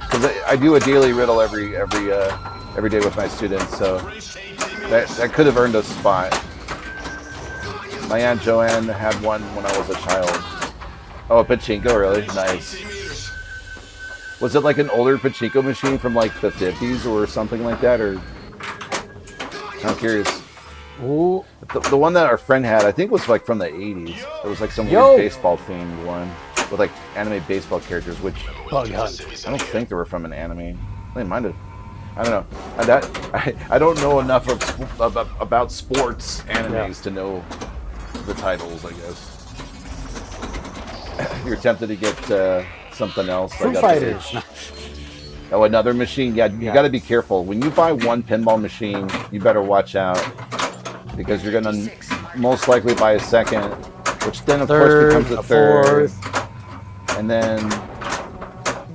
S1: because I do a daily riddle every day with my students, so that could have earned a spot. My Aunt Joanne had one when I was a child. Oh, a Pachinko, really? Nice. Was it like an older Pachinko machine from like the 50s or something like that? Or I'm curious.
S3: Ooh.
S1: The one that our friend had, I think, was like from the 80s. It was like some
S3: Yo.
S1: weird baseball themed one with like anime baseball characters, which
S3: Bug Hunt.
S1: I don't think they were from an anime. They might have. I don't know. I don't know enough about sports animes to know the titles, I guess. You're tempted to get something else. I
S3: Foo
S1: got
S3: Fighters.
S1: this. Oh, another machine. Yeah, you got to be careful. When you buy one pinball machine, you better watch out because you're going to most likely buy a second, which then of
S3: Third,
S1: course becomes a
S3: a
S1: third.
S3: fourth.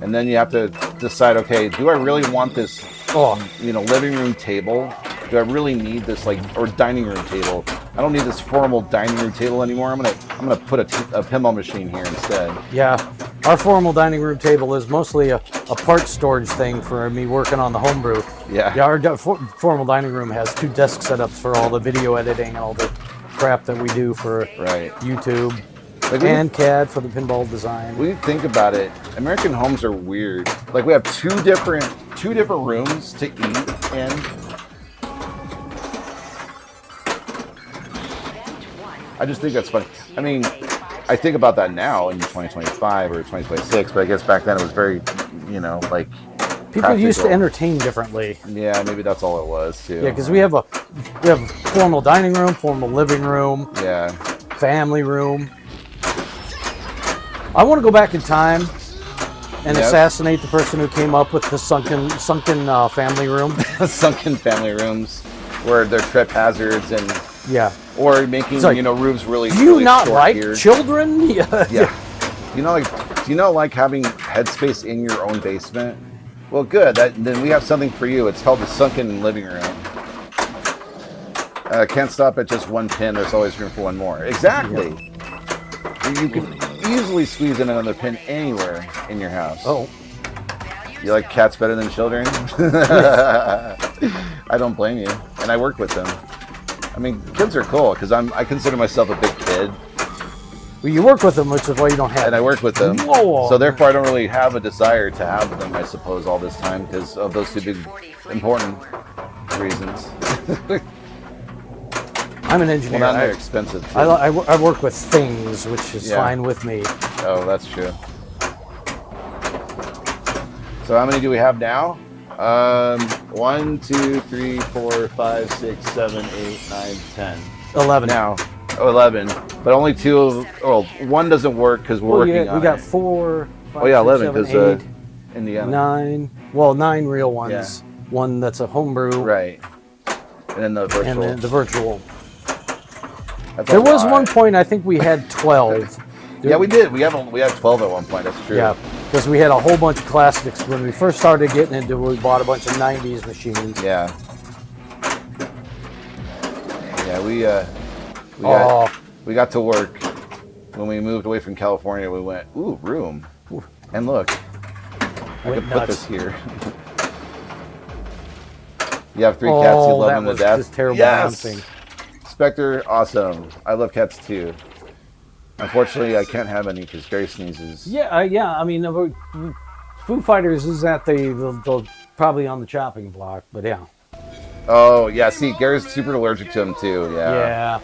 S1: And then you have to decide, okay, do I really want this living room table? Do I really need this or dining room table? I don't need this formal dining room table anymore. I'm gonna put a pinball machine here instead.
S3: Yeah, our formal dining room table is mostly a part storage thing for me working on the homebrew.
S1: Yeah.
S3: Our formal dining room has 2 desk setups for all the video editing and all the crap that we do for
S1: Right.
S3: YouTube
S1: Like,
S3: and CAD for the pinball design.
S1: when you think about it, American homes are weird. Like we have two different rooms to eat in. I just think that's funny. I mean, I think about that now in 2025 or 2026, but I guess back then it was very, like
S3: People used to
S1: practical.
S3: entertain differently.
S1: Yeah, maybe that's all it was too.
S3: Yeah, because we have a formal dining room, formal living room,
S1: Yeah.
S3: family room. I want to go back in time and
S1: Yes.
S3: assassinate the person who came up with the sunken family room.
S1: Sunken family rooms where they're trip hazards and
S3: Yeah.
S1: or making
S3: It's like,
S1: roofs really.
S3: Do you
S1: really
S3: not
S1: short
S3: like
S1: here.
S3: children? Yeah.
S1: Yeah. Do you not like having headspace in your own basement? Well, good. Then we have something for you. It's called the sunken living room. Can't stop at just one pin. There's always room for one more. Exactly. You can easily squeeze in another pin anywhere in your house.
S3: Oh.
S1: You like cats better than children? I don't blame you. And I work with them. I mean, kids are cool because I consider myself a big kid.
S3: Well, you work with them, which is why you don't have
S1: And I work with them.
S3: Whoa.
S1: So therefore I don't really have a desire to have them, I suppose, all this time because of those two big important reasons.
S3: I'm an engineer.
S1: Well, now they're expensive too.
S3: I work with things, which is
S1: Yeah.
S3: fine with me.
S1: Oh, that's true. So how many do we have now? 1, 2, 3, 4, 5, 6, 7, 8, 9, 10.
S3: 11.
S1: Now, 11. But only two of, well, one doesn't work because we're working on
S3: we got
S1: it.
S3: 4, 5,
S1: Oh yeah,
S3: 6,
S1: 11
S3: 7, 8,
S1: because Indiana.
S3: 9. Well, 9 real ones.
S1: Yeah.
S3: One that's a homebrew.
S1: Right. And then the virtual.
S3: And then the virtual.
S1: That's a
S3: There was
S1: lot.
S3: one point I think we had 12.
S1: Yeah, we did. We had 12 at one point. That's true.
S3: Yeah, because we had a whole bunch of classics when we first started getting into it. We bought a bunch of 90s machines.
S1: Yeah. Yeah, we got to work when we moved away from California. We went, ooh, room, and look, I
S3: Went
S1: could put
S3: nuts.
S1: this here. You have 3 cats. You love
S3: that
S1: them to
S3: was
S1: death.
S3: just terrible
S1: Yes.
S3: bouncing.
S1: Spectre, awesome. I love cats too. Unfortunately, I can't have any because Gary sneezes.
S3: Yeah, yeah. I mean, Foo Fighters is at the probably on the chopping block, but yeah.
S1: Oh yeah, see, Gary's super allergic to them too. Yeah.
S3: Yeah.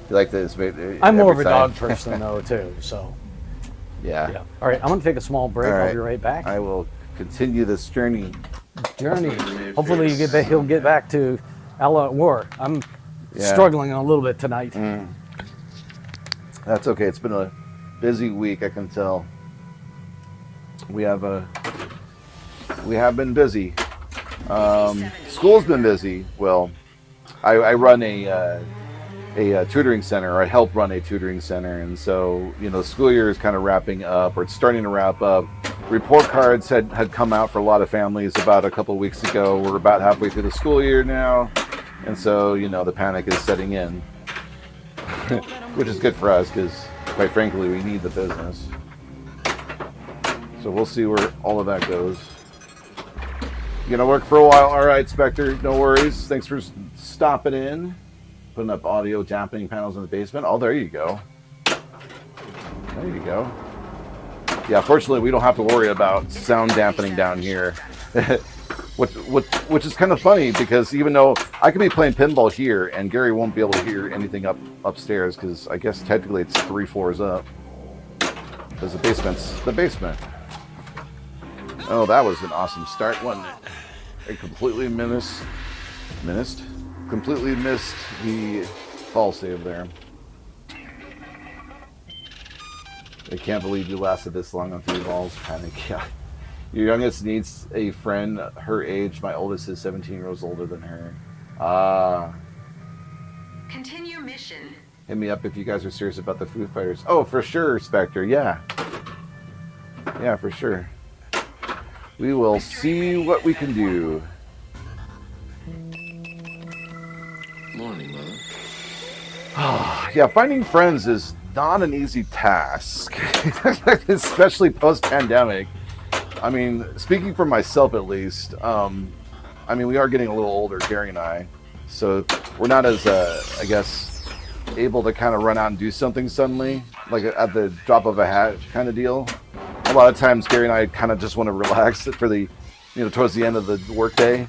S1: You like this?
S3: I'm more of a dog person though too. So
S1: Yeah.
S3: yeah. All right, I'm gonna take a small break.
S1: All
S3: I'll
S1: right.
S3: be right back.
S1: I will continue this journey.
S3: Hopefully he'll get back to Ella at war. I'm struggling a little bit tonight.
S1: That's okay. It's been a busy week, I can tell. We have been busy. School's been busy. Well, I run a tutoring center, or I help run a tutoring center, and so the school year is kind of wrapping up, or it's starting to wrap up. Report cards had come out for a lot of families about a couple of weeks ago. We're about halfway through the school year now, and so the panic is setting in. Which is good for us because, quite frankly, we need the business. So we'll see where all of that goes. You gonna work for a while? All right, Spectre, no worries. Thanks for stopping in. Putting up audio dampening panels in the basement. Oh, there you go. There you go. Yeah, fortunately, we don't have to worry about sound dampening down here. Which is kind of funny because even though I could be playing pinball here and Gary won't be able to hear anything upstairs because I guess technically it's 3 floors up because the basement's the basement. Oh, that was an awesome start, wasn't it? I completely completely missed the ball save there. I can't believe you lasted this long on 3 balls. Panic, yeah. Your youngest needs a friend her age. My oldest is 17 years older than her.
S4: Continue mission.
S1: Hit me up if you guys are serious about the Foo Fighters. Oh, for sure, Spectre. Yeah. Yeah, for sure. We will see what we can do.
S6: Morning, Mother.
S1: Yeah, finding friends is not an easy task, especially post-pandemic. I mean, speaking for myself at least, we are getting a little older, Gary and I, so we're not as, I guess, able to kind of run out and do something suddenly, like at the drop of a hat kind of deal. A lot of times, Gary and I kind of just want to relax for the, towards the end of the workday.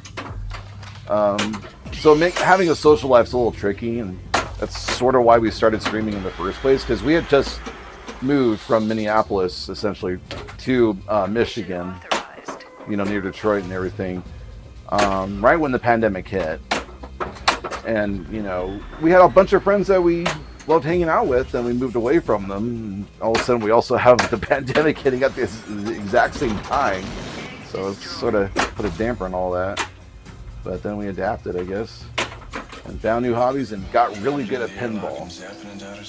S1: So having a social life's a little tricky, and that's sort of why we started streaming in the first place, because we had just moved from Minneapolis, essentially, to Michigan, near Detroit and everything, right when the pandemic hit. And, we had a bunch of friends that we loved hanging out with, and we moved away from them. And all of a sudden, we also have the pandemic hitting at the exact same time. So it's sort of put a damper on all that. But then we adapted, I guess, and found new hobbies and got really good at pinball.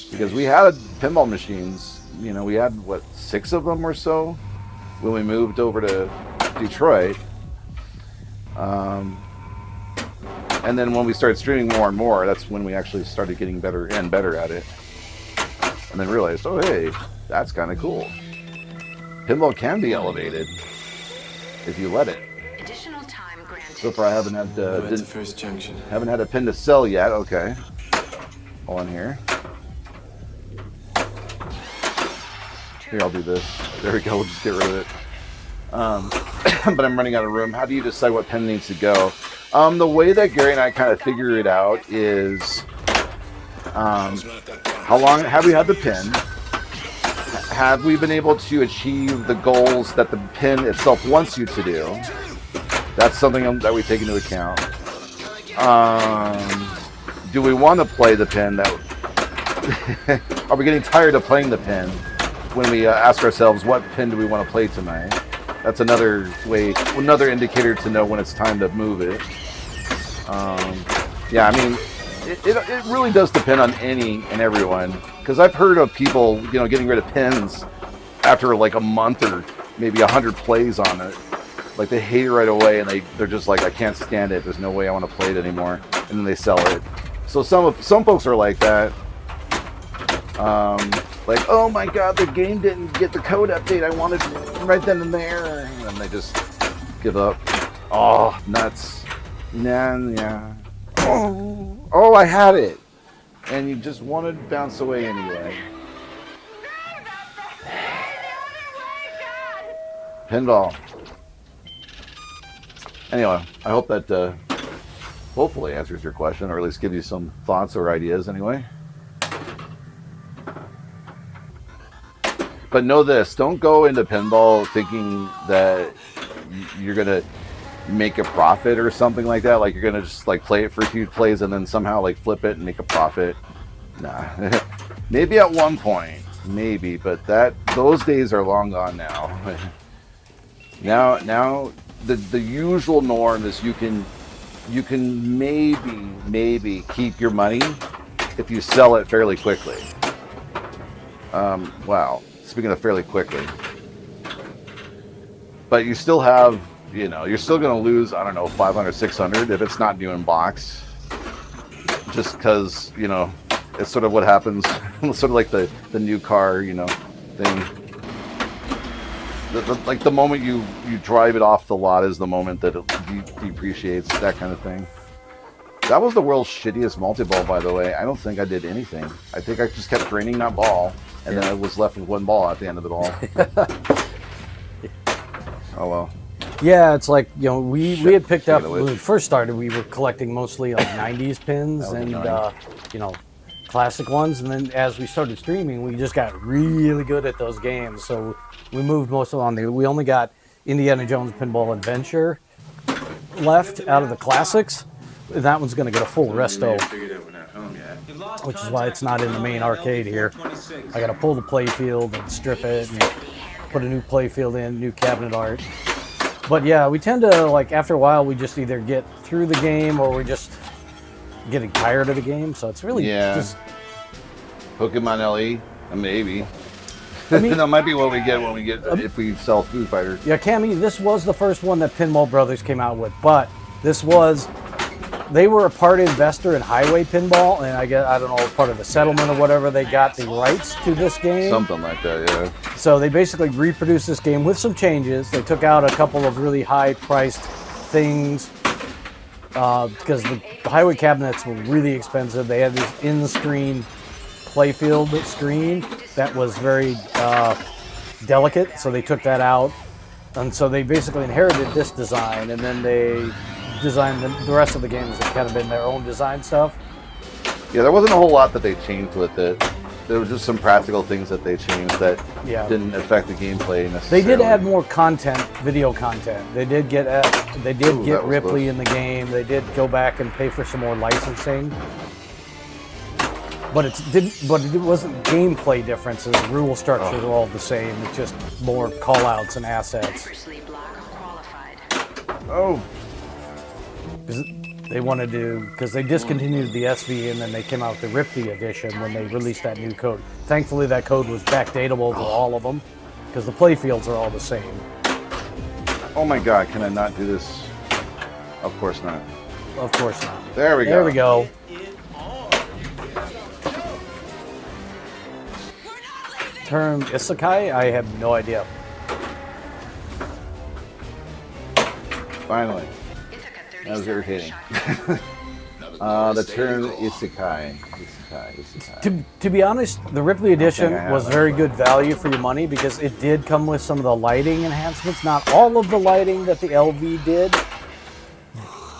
S1: Because we had pinball machines, we had, 6 of them or so when we moved over to Detroit. And then when we started streaming more and more, that's when we actually started getting better and better at it. And then realized, oh hey, that's kind of cool. Pinball can be elevated if you let it.
S4: Additional time granted.
S1: So far, I haven't had
S6: We're at the first junction.
S1: haven't had a pin to sell yet. Okay, all in here. Here, I'll do this. There we go. We'll just get rid of it. But I'm running out of room. How do you decide what pin needs to go? The way that Gary and I kind of figure it out is, how long have we had the pin? Have we been able to achieve the goals that the pin itself wants you to do? That's something that we take into account. Do we want to play the pin? Are we getting tired of playing the pin when we ask ourselves, what pin do we want to play tonight? That's another way, another indicator to know when it's time to move it. Yeah, I mean, it really does depend on any and everyone. Because I've heard of people, you know, getting rid of pins after like a month or maybe 100 plays on it. Like they hate it right away, and they're just like, I can't stand it. There's no way I want to play it anymore, and then they sell it. So some folks are like that. Like, oh my God, the game didn't get the code update I wanted right then and there, and then they just give up. Oh, nuts. Nah, yeah. Oh, I had it. And you just wanted to bounce away anyway. Pinball. Anyway, I hope that hopefully answers your question, or at least gives you some thoughts or ideas anyway. But know this, don't go into pinball thinking that you're going to make a profit or something like that. Like you're going to just like play it for a few plays and then somehow like flip it and make a profit. Nah. Maybe at one point, maybe, but those days are long gone now. Now the usual norm is you can maybe keep your money if you sell it fairly quickly. Wow. Speaking of fairly quickly, but you still have, you know, you're still going to lose, I don't know, 500, 600 if it's not new in box, just because, you know, it's sort of what happens, sort of like the new car, you know, thing. Like the moment you drive it off the lot is the moment that it depreciates, that kind of thing. That was the world's shittiest multi-ball, by the way. I don't think I did anything. I think I just kept draining that ball, and then I was left with one ball at the end of it all. Oh, well.
S3: Yeah, it's like, you know, we had picked up, when we first started, we were collecting mostly like 90s pins and, you know, classic ones. And then as we started streaming, we just got really good at those games. So we moved most of them on. We only got Indiana Jones Pinball Adventure left out of the classics. That one's going to get a full resto, which is why it's not in the main arcade here. I got to pull the play field and strip it and put a new play field in, new cabinet art. But yeah, we tend to, like, after a while, we just either get through the game or we're just getting tired of the game. So it's really just...
S1: Pokemon LE, maybe.
S3: I mean,
S1: that might be what we get when we get, if we sell Food Fighter.
S3: Yeah, Cammy, this was the first one that Pinball Brothers came out with, but this was... They were a part investor in Highway Pinball, and I don't know, part of the settlement or whatever, they got the rights to this game.
S1: Something like that, yeah.
S3: So they basically reproduced this game with some changes. They took out a couple of really high-priced things because the Highway cabinets were really expensive. They had this in-screen playfield screen that was very delicate, so they took that out. And so they basically inherited this design, and then they designed the rest of the games have kind of been their own design stuff.
S1: Yeah, there wasn't a whole lot that they changed with it. There was just some practical things that they changed that didn't affect the gameplay necessarily.
S3: They did add more content, video content. They did get Ripley in the game. They did go back and pay for some more licensing. But it wasn't gameplay differences. Rule structures are all the same. It's just more call-outs and assets.
S1: Oh.
S3: They wanted to, because they discontinued the SV and then they came out with the Ripley edition when they released that new code. Thankfully, that code was backdatable to all of them, because the playfields are all the same.
S1: Oh my God, can I not do this? Of course not.
S3: Of course not.
S1: There we go.
S3: There we go. Term isekai? I have no idea.
S1: Finally.
S4: It took a
S1: That was
S4: 37
S1: irritating.
S4: shot.
S1: The term isekai. Isekai.
S3: To be honest, the Ripley edition
S1: I have
S3: was
S1: that,
S3: very
S1: but-
S3: good value for your money because it did come with some of the lighting enhancements. Not all of the lighting that the LV did,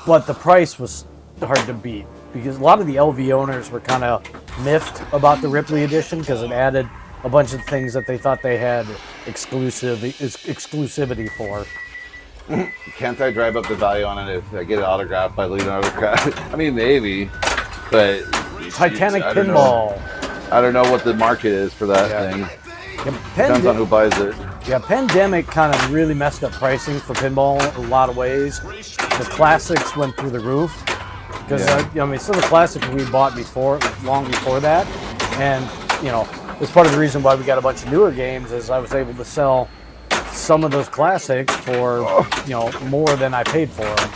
S3: but the price was hard to beat because a lot of the LV owners were kind of miffed about the Ripley edition because it added a bunch of things that they thought they had exclusivity for.
S1: Can't I drive up the value on it if I get it autographed by Leonardo? I mean, maybe, but
S3: Titanic
S1: I don't know.
S3: Pinball.
S1: I don't know what the market is for that
S3: Yeah.
S1: thing.
S3: Yeah,
S1: Depends on who buys it.
S3: Yeah, Pandemic kind of really messed up pricing for pinball in a lot of ways. The classics went through the roof because
S1: Yeah.
S3: I mean, some of the classics we bought before, long before that, and you know, it's part of the reason why we got a bunch of newer games. Is I was able to sell some of those classics for more than I paid for them.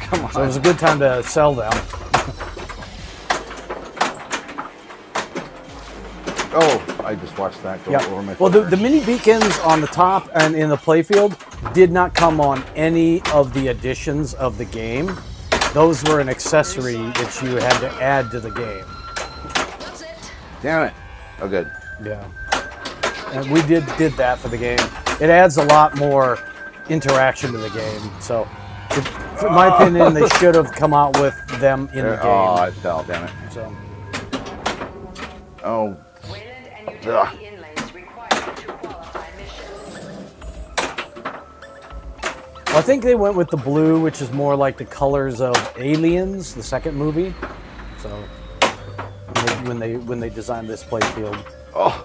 S1: Come on.
S3: So it was a good time to sell them.
S1: Oh, I just watched that go over my
S3: Well,
S1: shoulder.
S3: the mini beacons on the top and in the playfield did not come on any of the editions of the game. Those were an accessory that you had to add to the game.
S1: Damn it. Oh, good.
S3: Yeah. And we did that for the game. It adds a lot more interaction to the game. So, in my opinion, they should have come out with them in the game.
S1: Oh, I fell. Damn it.
S3: So,
S1: Oh.
S4: Wayland and utility inlays required to qualify mission.
S3: I think they went with the blue, which is more like the colors of Aliens, the second movie. So, when they designed this playfield.
S1: Oh.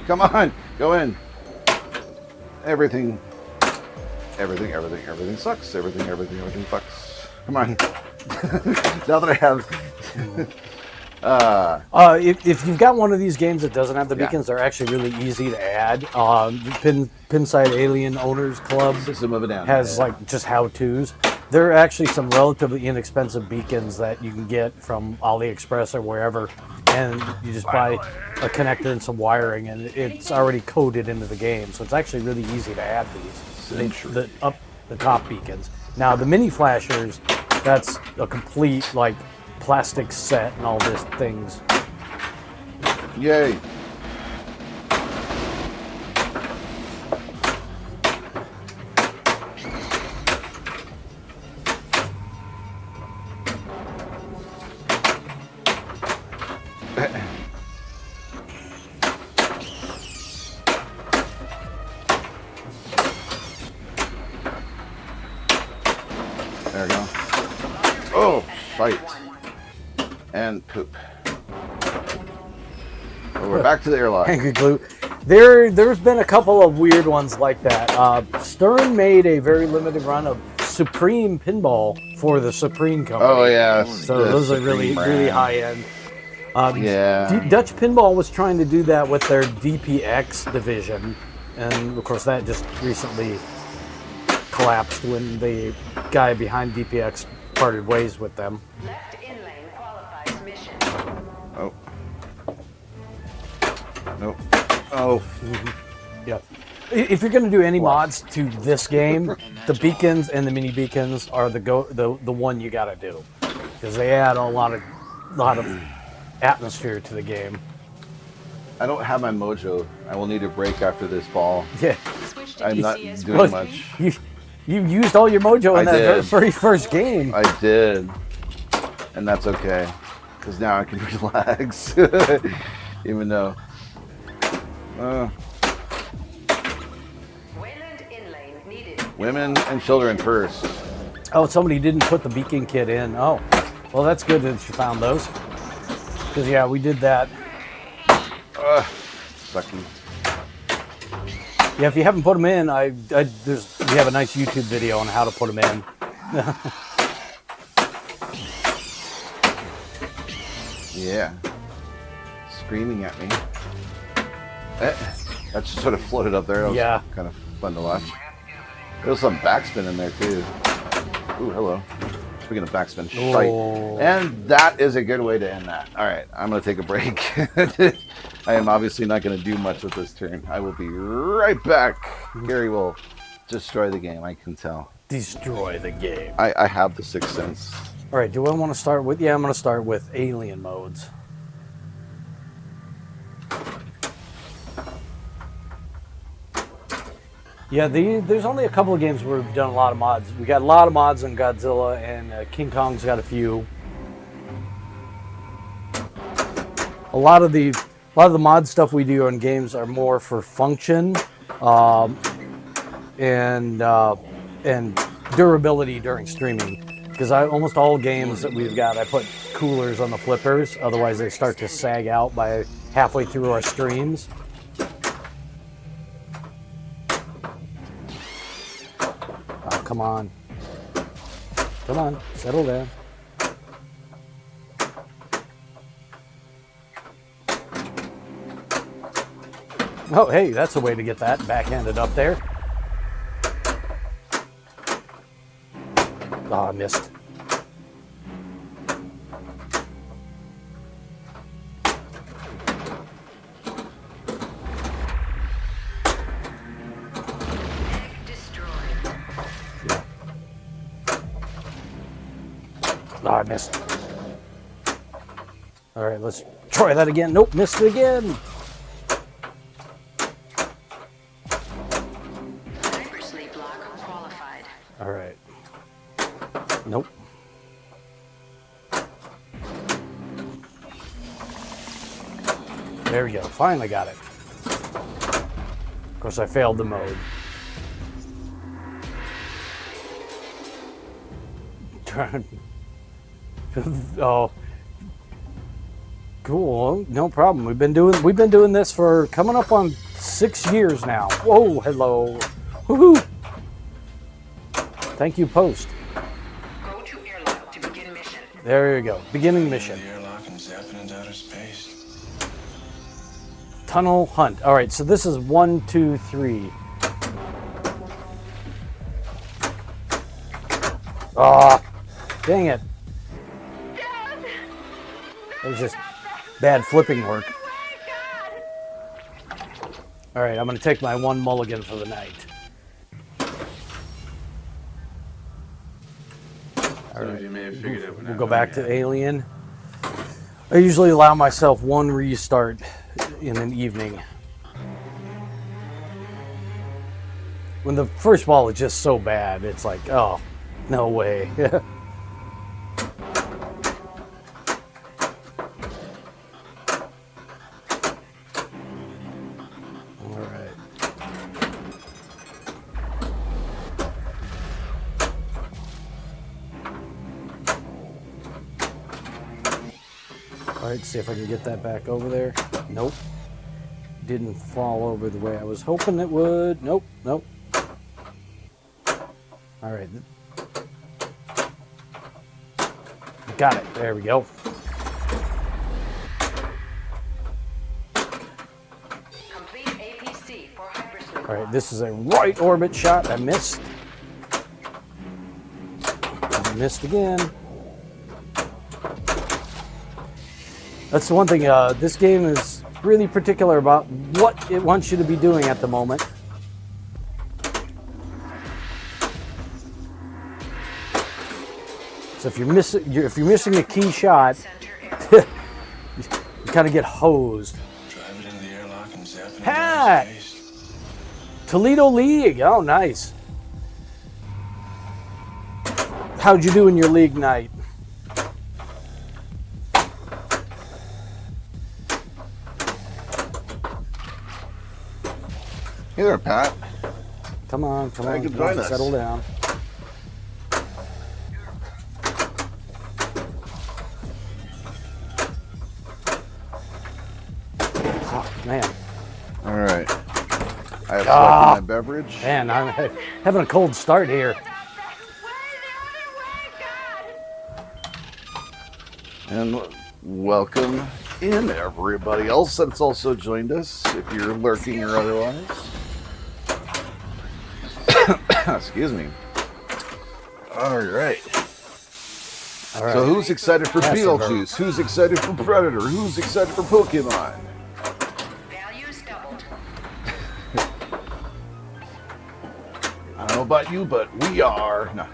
S1: Come on. Go in. Everything sucks. Everything fucks. Come on. Now that I have...
S3: If you've got one of these games that doesn't have the
S1: Yeah.
S3: beacons, they're actually really easy to add. Pinside Alien Owners Club
S1: System of a Down.
S3: has like just how-tos. There are actually some relatively inexpensive beacons that you can get from AliExpress or wherever, and you just buy a connector and some wiring, and it's already coded into the game. So it's actually really easy to add these. The top beacons. Now the mini flashers, that's a complete like plastic set and all these things.
S1: Yay. There we go. Oh, fight. And poop. Well, we're back to the airlock.
S3: Angry glue. There's been a couple of weird ones like that. Stern made a very limited run of Supreme Pinball for the Supreme company.
S1: Oh, yeah.
S3: So those are really high end.
S1: Yeah.
S3: Dutch Pinball was trying to do that with their DPX division, and of course that just recently collapsed when the guy behind DPX parted ways with them.
S4: Left in lane qualifies mission.
S1: Oh. Nope. Oh.
S3: Yeah. If you're going to do any mods to this game, the beacons and the mini beacons are the one you got to do because they add a lot of atmosphere to the game.
S1: I don't have my mojo. I will need a break after this ball.
S3: Yeah.
S4: Switch to
S1: I'm not
S4: TCS.
S1: doing much.
S3: You used all your mojo in
S1: I
S3: that
S1: did.
S3: very first game.
S1: I did. And that's okay. Because now I can relax. Even though...
S4: Wayland in lane needed.
S1: women and children first.
S3: Oh, somebody didn't put the beacon kit in. Oh, well, that's good that you found those. Because, yeah, we did that.
S1: Sucky.
S3: Yeah, if you haven't put them in, we have a nice YouTube video on how to put them in.
S1: Yeah. Screaming at me. That just sort of floated up there. That was
S3: Yeah.
S1: kind of fun to watch. There's some backspin in there too. Ooh, hello. Speaking of backspin,
S3: Oh.
S1: shite. And that is a good way to end that. All right, I'm going to take a break. I am obviously not going to do much with this turn. I will be right back. Gary will destroy the game, I can tell.
S3: Destroy the game.
S1: I have the sixth sense.
S3: All right, do I want to start with... Yeah, I'm going to start with alien modes. Yeah, there's only a couple of games where we've done a lot of mods. We got a lot of mods on Godzilla, and King Kong's got a few. A lot of the mod stuff we do on games are more for function, and durability during streaming. Because almost all games that we've got, I put coolers on the flippers. Otherwise, they start to sag out by halfway through our streams. Oh, come on. Come on, settle down. Oh, hey, that's a way to get that backhanded up there. Oh, I missed. Oh, I missed. All right, let's try that again. Nope, missed it again.
S4: Hypersleep lock qualified.
S3: All right. Nope. There we go. Finally got it. Of course, I failed the mode. Oh, cool. No problem. We've been doing this for coming up on 6 years now. Whoa, hello. Woohoo! Thank you, post.
S4: Go to airlock to begin mission.
S3: There you go. Beginning mission.
S6: The airlock and zapping into outer space.
S3: Tunnel hunt. All right, so this is 1, 2, 3. Ah, dang it. It was just bad flipping work. All right, I'm going to take my one mulligan for the night. All right,
S6: You may have figured it
S3: we'll go back to Alien. I usually allow myself one restart in an evening. When the first ball is just so bad, it's like, oh, no way. Alright, see if I can get that back over there. Nope. Didn't fall over the way I was hoping it would. Nope, nope. Alright. Got it. There we go.
S4: Complete APC for hypersleep.
S3: Alright, this is a right orbit shot. I missed. I missed again. That's the one thing, this game is really particular about what it wants you to be doing at the moment. So if you're missing a key shot, you kind of get hosed.
S6: Drive it into the airlock and zap it into
S3: Hat!
S6: outer space.
S3: Toledo League, oh nice. How'd you do in your league night?
S1: Hey there, Pat.
S3: Come on, come
S1: Hey,
S3: on,
S1: good
S3: come on,
S1: join us.
S3: settle down. Oh, man.
S1: All right. I have selected my beverage.
S3: Man, I'm having a cold start here.
S1: And welcome in everybody else that's also joined us, if you're lurking or otherwise. Excuse me. All right.
S3: All right.
S1: So who's excited for
S3: Pass it,
S1: Beetlejuice? Who's excited for Predator? Who's excited for Pokemon?
S4: Values doubled.
S1: I don't know about you, but we are. No.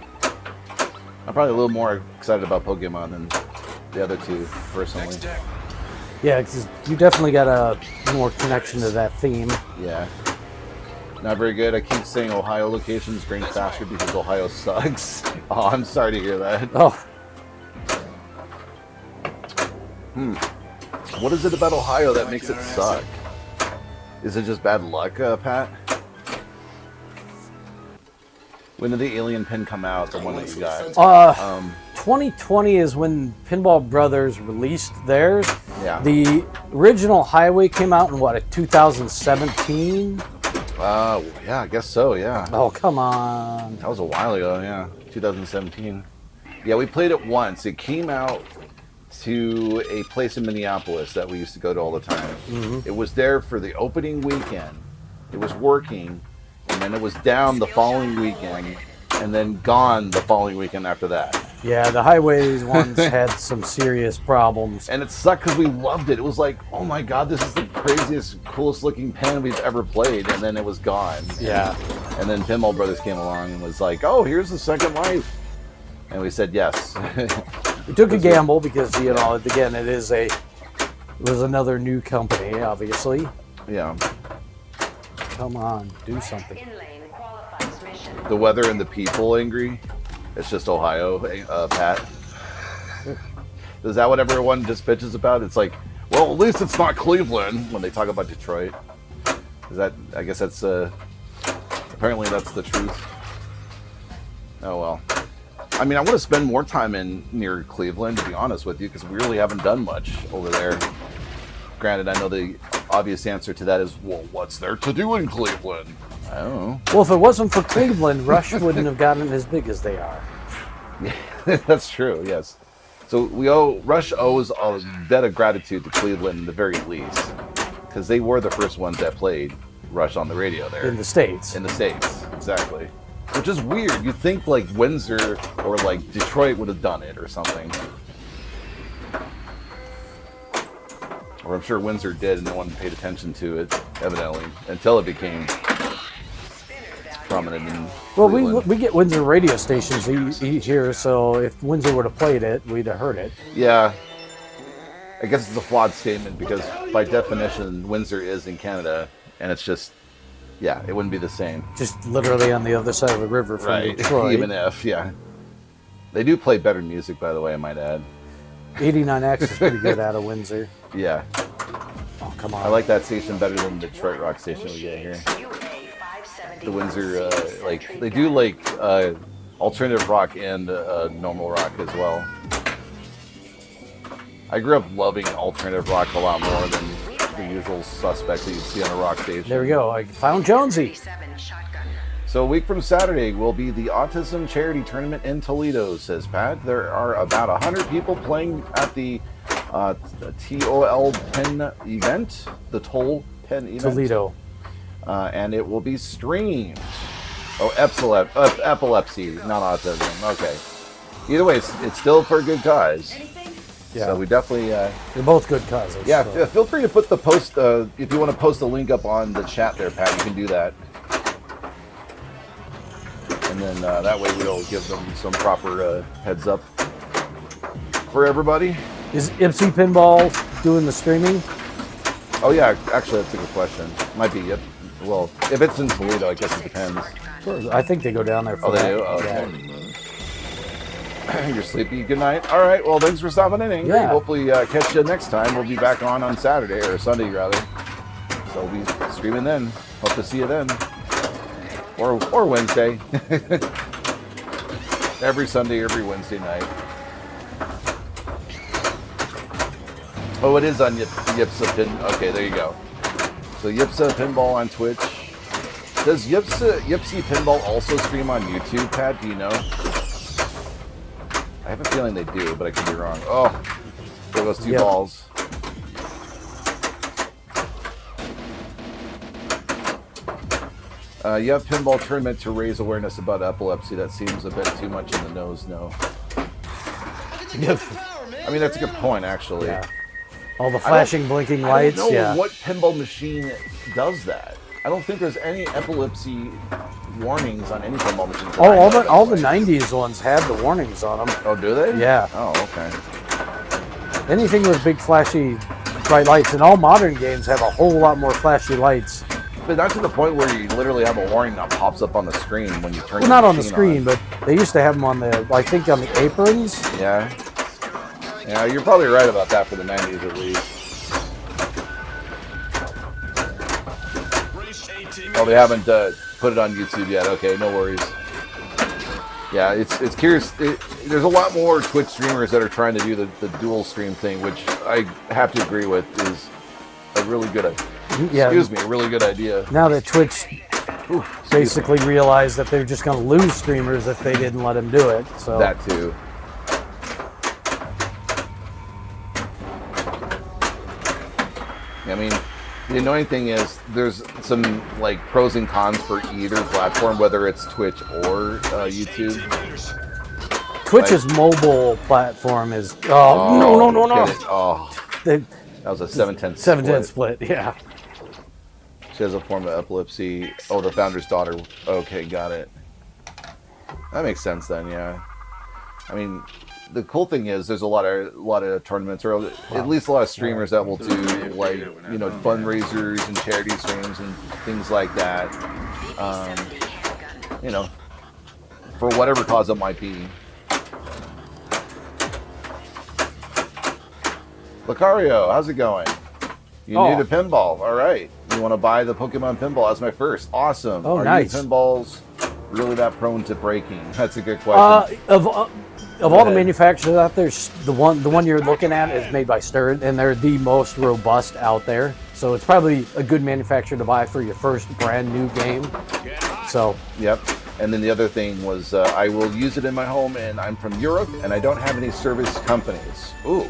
S1: I'm probably a little more excited about Pokemon than the other two, personally.
S6: Next deck.
S3: Yeah, because you definitely got a more connection to that theme.
S1: Yeah. Not very good. I keep saying Ohio locations growing faster because Ohio sucks. Oh, I'm sorry to hear that.
S3: Oh,
S1: What is it about Ohio that makes it suck? Is it just bad luck, Pat? When did the Alien Pin come out, the one that you got?
S3: 2020 is when Pinball Brothers released theirs.
S1: Yeah.
S3: The original Highway came out in what, 2017?
S1: Yeah, I guess so, yeah.
S3: Oh, come on.
S1: That was a while ago, yeah. 2017. Yeah, we played it once. It came out to a place in Minneapolis that we used to go to all the time. It was there for the opening weekend. It was working, and then it was down the following weekend, and then gone the following weekend after that.
S3: Yeah, the Highways ones had some serious problems.
S1: And it sucked because we loved it. It was like, oh my god, this is the craziest, coolest looking pen we've ever played, and then it was gone.
S3: Yeah.
S1: And then Pinball Brothers came along and was like, oh, here's the second life. And we said yes.
S3: We took a gamble because, you know, again, it was another new company, obviously.
S1: Yeah.
S3: Come on, do something.
S4: In-lane qualifies mission.
S1: The weather and the people angry. It's just Ohio, Pat. Is that what everyone just bitches about? It's like, well, at least it's not Cleveland when they talk about Detroit. Is that? I guess that's apparently that's the truth. Oh well. I mean, I want to spend more time near Cleveland, to be honest with you, because we really haven't done much over there. Granted, I know the obvious answer to that is, well, what's there to do in Cleveland? I don't know.
S3: Well, if it wasn't for Cleveland, Rush wouldn't have gotten as big as they are.
S1: That's true, yes. So Rush owes a debt of gratitude to Cleveland in the very least, because they were the first ones that played Rush on the radio there.
S3: In the States.
S1: In the States, exactly. Which is weird. You'd think like Windsor or like Detroit would have done it or something. Or I'm sure Windsor did and no one paid attention to it, evidently, until it became prominent in
S3: Well,
S1: Cleveland.
S3: we get Windsor radio stations here, so if Windsor would have played it, we'd have heard it.
S1: Yeah. I guess it's a flawed statement because by definition, Windsor is in Canada, and it's just, yeah, it wouldn't be the same.
S3: Just literally on the other side of the river from
S1: Right.
S3: Detroit.
S1: Even if, yeah. They do play better music, by the way, I might add.
S3: 89X is pretty good out of Windsor.
S1: Yeah.
S3: Oh, come on.
S1: I like that station better than the Detroit rock station we get here.
S4: UA570.
S1: The Windsor, like, they do like alternative rock and normal rock as well. I grew up loving alternative rock a lot more than the usual suspects that you see on a rock station.
S3: There we go. I found Jonesy.
S4: 37 shotgun.
S1: So a week from Saturday will be the Autism Charity Tournament in Toledo, says Pat. There are about 100 people playing at the TOL Pen event, the Toll Pen event.
S3: Toledo.
S1: And it will be streamed. Oh, epilepsy, not autism. Okay. Either way, it's still for a good cause.
S3: Yeah.
S1: So we definitely...
S3: They're both good causes.
S1: yeah,
S3: so.
S1: feel free to put the post... if you want to post a link up on the chat there, Pat, you can do that. And then that way we'll give them some proper heads up for everybody.
S3: Is MC Pinball doing the streaming?
S1: Oh yeah, actually that's a good question. Might be, yep. Well, if it's in Toledo, I guess it depends.
S3: I think they go down there for
S1: Oh, they
S3: that.
S1: do? Oh,
S3: Yeah.
S1: okay. You're sleepy. Good night. All right, well, thanks for stopping in, Ingrid.
S3: Yeah.
S1: Hopefully catch you next time. We'll be back on Saturday, or Sunday, rather. So we'll be streaming then. Hope to see you then. Or Wednesday. Every Sunday, every Wednesday night. Oh, it is on Yipsa Pin. Okay, there you go. So Yipsa Pinball on Twitch. Does Yipsy Pinball also stream on YouTube, Pat? Do you know? I have a feeling they do, but I could be wrong. Oh, there goes two
S3: Yep.
S1: balls. You have pinball tournament to raise awareness about epilepsy. That seems a bit too much in the nose. No. I mean, that's a good point, actually.
S3: Yeah. All the flashing, blinking lights.
S1: I don't know
S3: Yeah.
S1: what pinball machine does that. I don't think there's any epilepsy warnings on any pinball machine.
S3: Oh, all the '90s ones had the warnings on them.
S1: Oh, do they?
S3: Yeah.
S1: Oh, okay.
S3: Anything with big flashy bright lights, and all modern games have a whole lot more flashy lights.
S1: But not to the point where you literally have a warning that pops up on the screen when you turn.
S3: Well, not on the screen, but they used to have them on the, I think, on the aprons.
S1: Yeah. Yeah, you're probably right about that for the '90s at least. Oh, they haven't put it on YouTube yet. Okay, no worries. Yeah, it's curious. There's a lot more Twitch streamers that are trying to do the dual stream thing, which I have to agree with is a really good idea.
S3: Yeah.
S1: Excuse me, a really good idea.
S3: Now that Twitch basically realized that they're just going to lose streamers if they didn't let them do it. So
S1: That too. I mean, the annoying thing is there's some like pros and cons for either platform, whether it's Twitch or YouTube.
S3: Twitch's mobile platform is no.
S1: Get it. Oh,
S3: They,
S1: that was a 7-10
S3: 7-10
S1: split.
S3: split. Yeah.
S1: She has a form of epilepsy. Oh, the founder's daughter. Okay, got it. That makes sense then. Yeah. I mean, the cool thing is there's a lot of tournaments, or at least a lot of streamers that will do like fundraisers and charity streams and things like that. For whatever cause it might be. Lucario, how's it going? You new to pinball? All right. You want to buy the Pokemon Pinball as my first? Awesome.
S3: Oh,
S1: Are
S3: nice.
S1: Are pinballs really that prone to breaking? That's a good question.
S3: Of all the manufacturers out there, the one you're looking at is made by Stern, and they're the most robust out there. So it's probably a good manufacturer to buy for your first brand new game. So
S1: Yep. And then the other thing was I will use it in my home, and I'm from Europe, and I don't have any service companies. Ooh.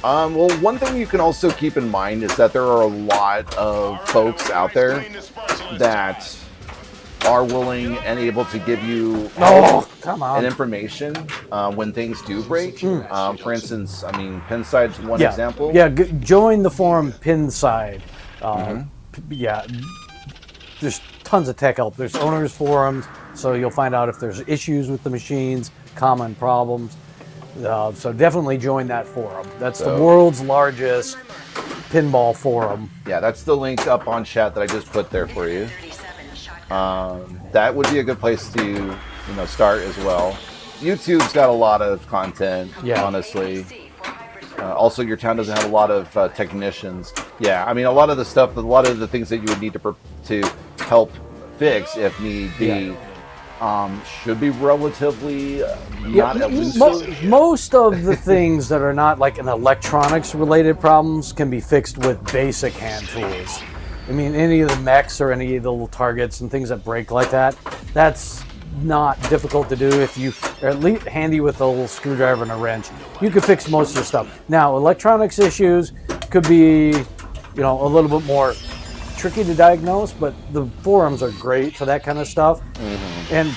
S1: Well, one thing you can also keep in mind is that there are a lot of folks out there that are willing and able to give you
S3: come on.
S1: and information when things do break. For instance, I mean, Pinside's one
S3: yeah,
S1: example.
S3: yeah. Join the forum Pinside. Yeah, there's tons of tech help. There's owners forums, so you'll find out if there's issues with the machines, common problems. So definitely join that forum. That's the world's largest pinball forum.
S1: Yeah, that's the link up on chat that I just put there for you. That would be a good place to start as well. YouTube's got a lot of content, honestly. Also, your town doesn't have a lot of technicians. Yeah, I mean, a lot of the stuff, a lot of the things that you would need to help fix if need be, should be relatively not elusive.
S3: Most of the things that are not like an electronics related problems can be fixed with basic hand tools. I mean, any of the mechs or any of the little targets and things that break like that, that's not difficult to do if you are at least handy with a little screwdriver and a wrench. You can fix most of the stuff. Now, electronics issues could be, a little bit more tricky to diagnose, but the forums are great for that kind of stuff. And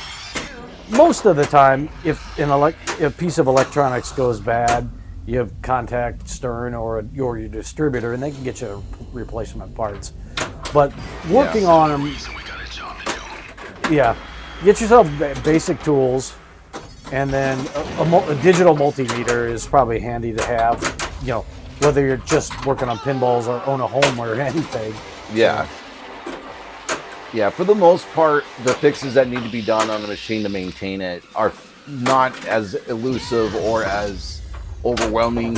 S3: most of the time, if a piece of electronics goes bad, you have contact Stern or your distributor, and they can get you replacement parts. But working on them, get yourself basic tools, and then a digital multimeter is probably handy to have. Whether you're just working on pinballs or own a home or anything.
S1: Yeah. Yeah, for the most part, the fixes that need to be done on the machine to maintain it are not as elusive or as overwhelming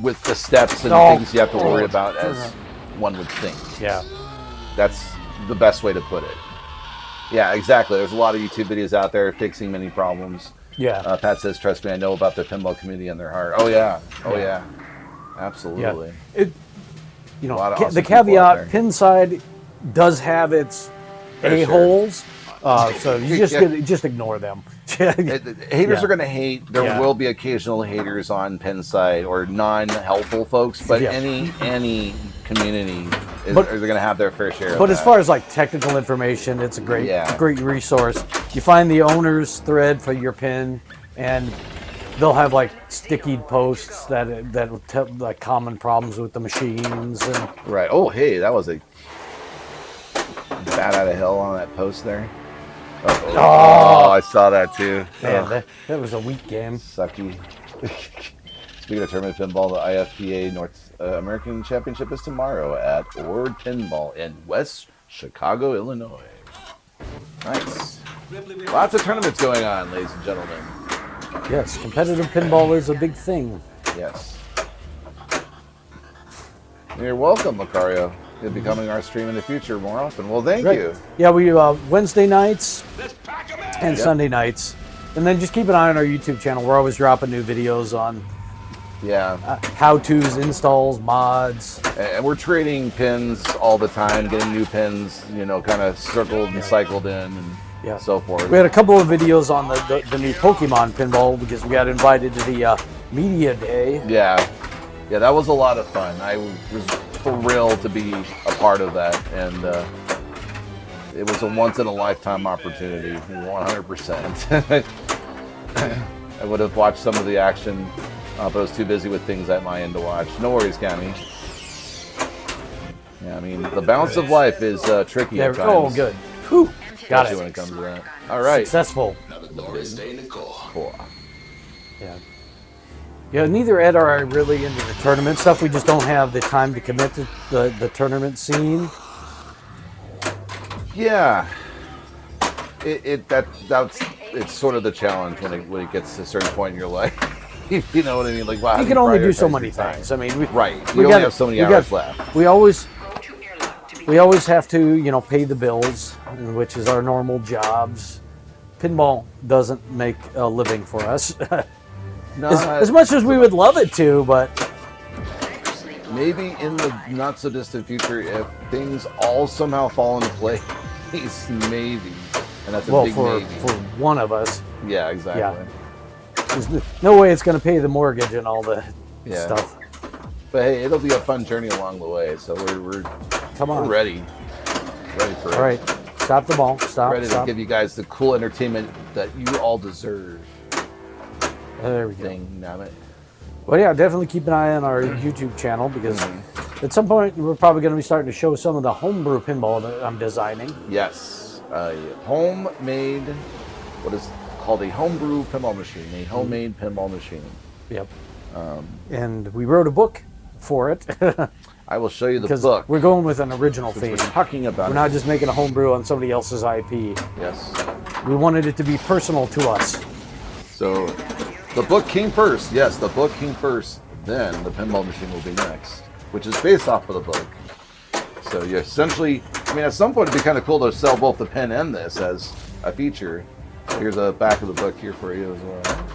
S1: with the steps and things you have to worry about as one would think.
S3: Yeah.
S1: That's the best way to put it. Yeah, exactly. There's a lot of YouTube videos out there fixing many problems.
S3: Yeah.
S1: Pat says, trust me, I know about the pinball community in their heart. Oh, yeah. Oh, yeah. Absolutely.
S3: Yeah.
S1: A lot of awesome
S3: the
S1: people out
S3: caveat,
S1: there.
S3: Pinside does have its a-holes, so you just ignore them.
S1: Haters are going to hate. There will be occasional haters on Pinside or non-helpful folks, but any community are going to have their fair share.
S3: But
S1: of
S3: as
S1: that.
S3: far as like technical information, it's a great,
S1: Yeah.
S3: great resource. You find the owner's thread for your pin, and they'll have like sticky posts that will tell like common problems with the machines and
S1: Right. Oh, hey, that was a bat out of hell on that post there. Oh, I saw that too.
S3: man,
S1: Ugh,
S3: that was a weak game.
S1: sucky. Speaking of tournament pinball, the IFPA North American Championship is tomorrow at Ord Pinball in West Chicago, Illinois. Nice. Lots of tournaments going on, ladies and gentlemen.
S3: Yes, competitive pinball is a big thing.
S1: Yes. You're welcome, Lucario. You'll be coming our stream in the future more often. Well, thank you.
S3: Yeah, we Wednesday nights
S2: Let's pack 'em in.
S3: and Sunday nights, and then just keep an eye on our YouTube channel. We're always dropping new videos on
S1: Yeah.
S3: how-tos, installs, mods.
S1: And we're trading pins all the time, getting new pins, kind of circled and cycled in and
S3: Yeah.
S1: so forth.
S3: We had a couple of videos on the new Pokemon pinball because we got invited to the media day.
S1: Yeah. Yeah, that was a lot of fun. I was thrilled to be a part of that. And it was a once-in-a-lifetime opportunity, 100%. I would have watched some of the action, but I was too busy with things at my end to watch. No worries, Cammy. Yeah, I mean, the balance of life is tricky
S3: There,
S1: at times.
S3: oh, good. Whew, got
S1: Especially when
S3: it.
S1: it comes to that. All right.
S3: Successful.
S1: Cool.
S3: Yeah. Yeah, neither Ed or I are really into the tournament stuff. We just don't have the time to commit to the tournament scene.
S1: Yeah. It's sort of the challenge when it gets to a certain point in your life. You know what I mean? Like, wow.
S3: You can only do so many things. I mean,
S1: Right. We only have so many hours left.
S3: We always have to, pay the bills, which is our normal jobs. Pinball doesn't make a living for us.
S1: No,
S3: as much as we would love it to, but
S1: maybe in the not so distant future, if things all somehow fall into place, maybe, and that's a
S3: well,
S1: big
S3: for
S1: maybe.
S3: one of us,
S1: Yeah, exactly.
S3: there's no way it's going to pay the mortgage and all the
S1: Yeah.
S3: stuff.
S1: But hey, it'll be a fun journey along the way. So we're
S3: Come on.
S1: ready for it.
S3: All right, stop the ball. Stop.
S1: Ready to
S3: Stop.
S1: give you guys the cool entertainment that you all deserve.
S3: There we go.
S1: Dang, damn it.
S3: Well, yeah, definitely keep an eye on our YouTube channel because at some point we're probably going to be starting to show some of the homebrew pinball that I'm designing.
S1: Yes, homemade, what is called a homebrew pinball machine, a homemade pinball machine.
S3: Yep. And we wrote a book for it
S1: I will show you the
S3: because
S1: book.
S3: we're going with an original theme.
S1: We're talking about
S3: We're not just making a homebrew on somebody else's IP.
S1: Yes.
S3: We wanted it to be personal to us.
S1: So the book came first. Yes, the book came first. Then the pinball machine will be next, which is based off of the book. So you essentially, at some point it'd be kind of cool to sell both the pen and this as a feature. Here's a back of the book here for you as well.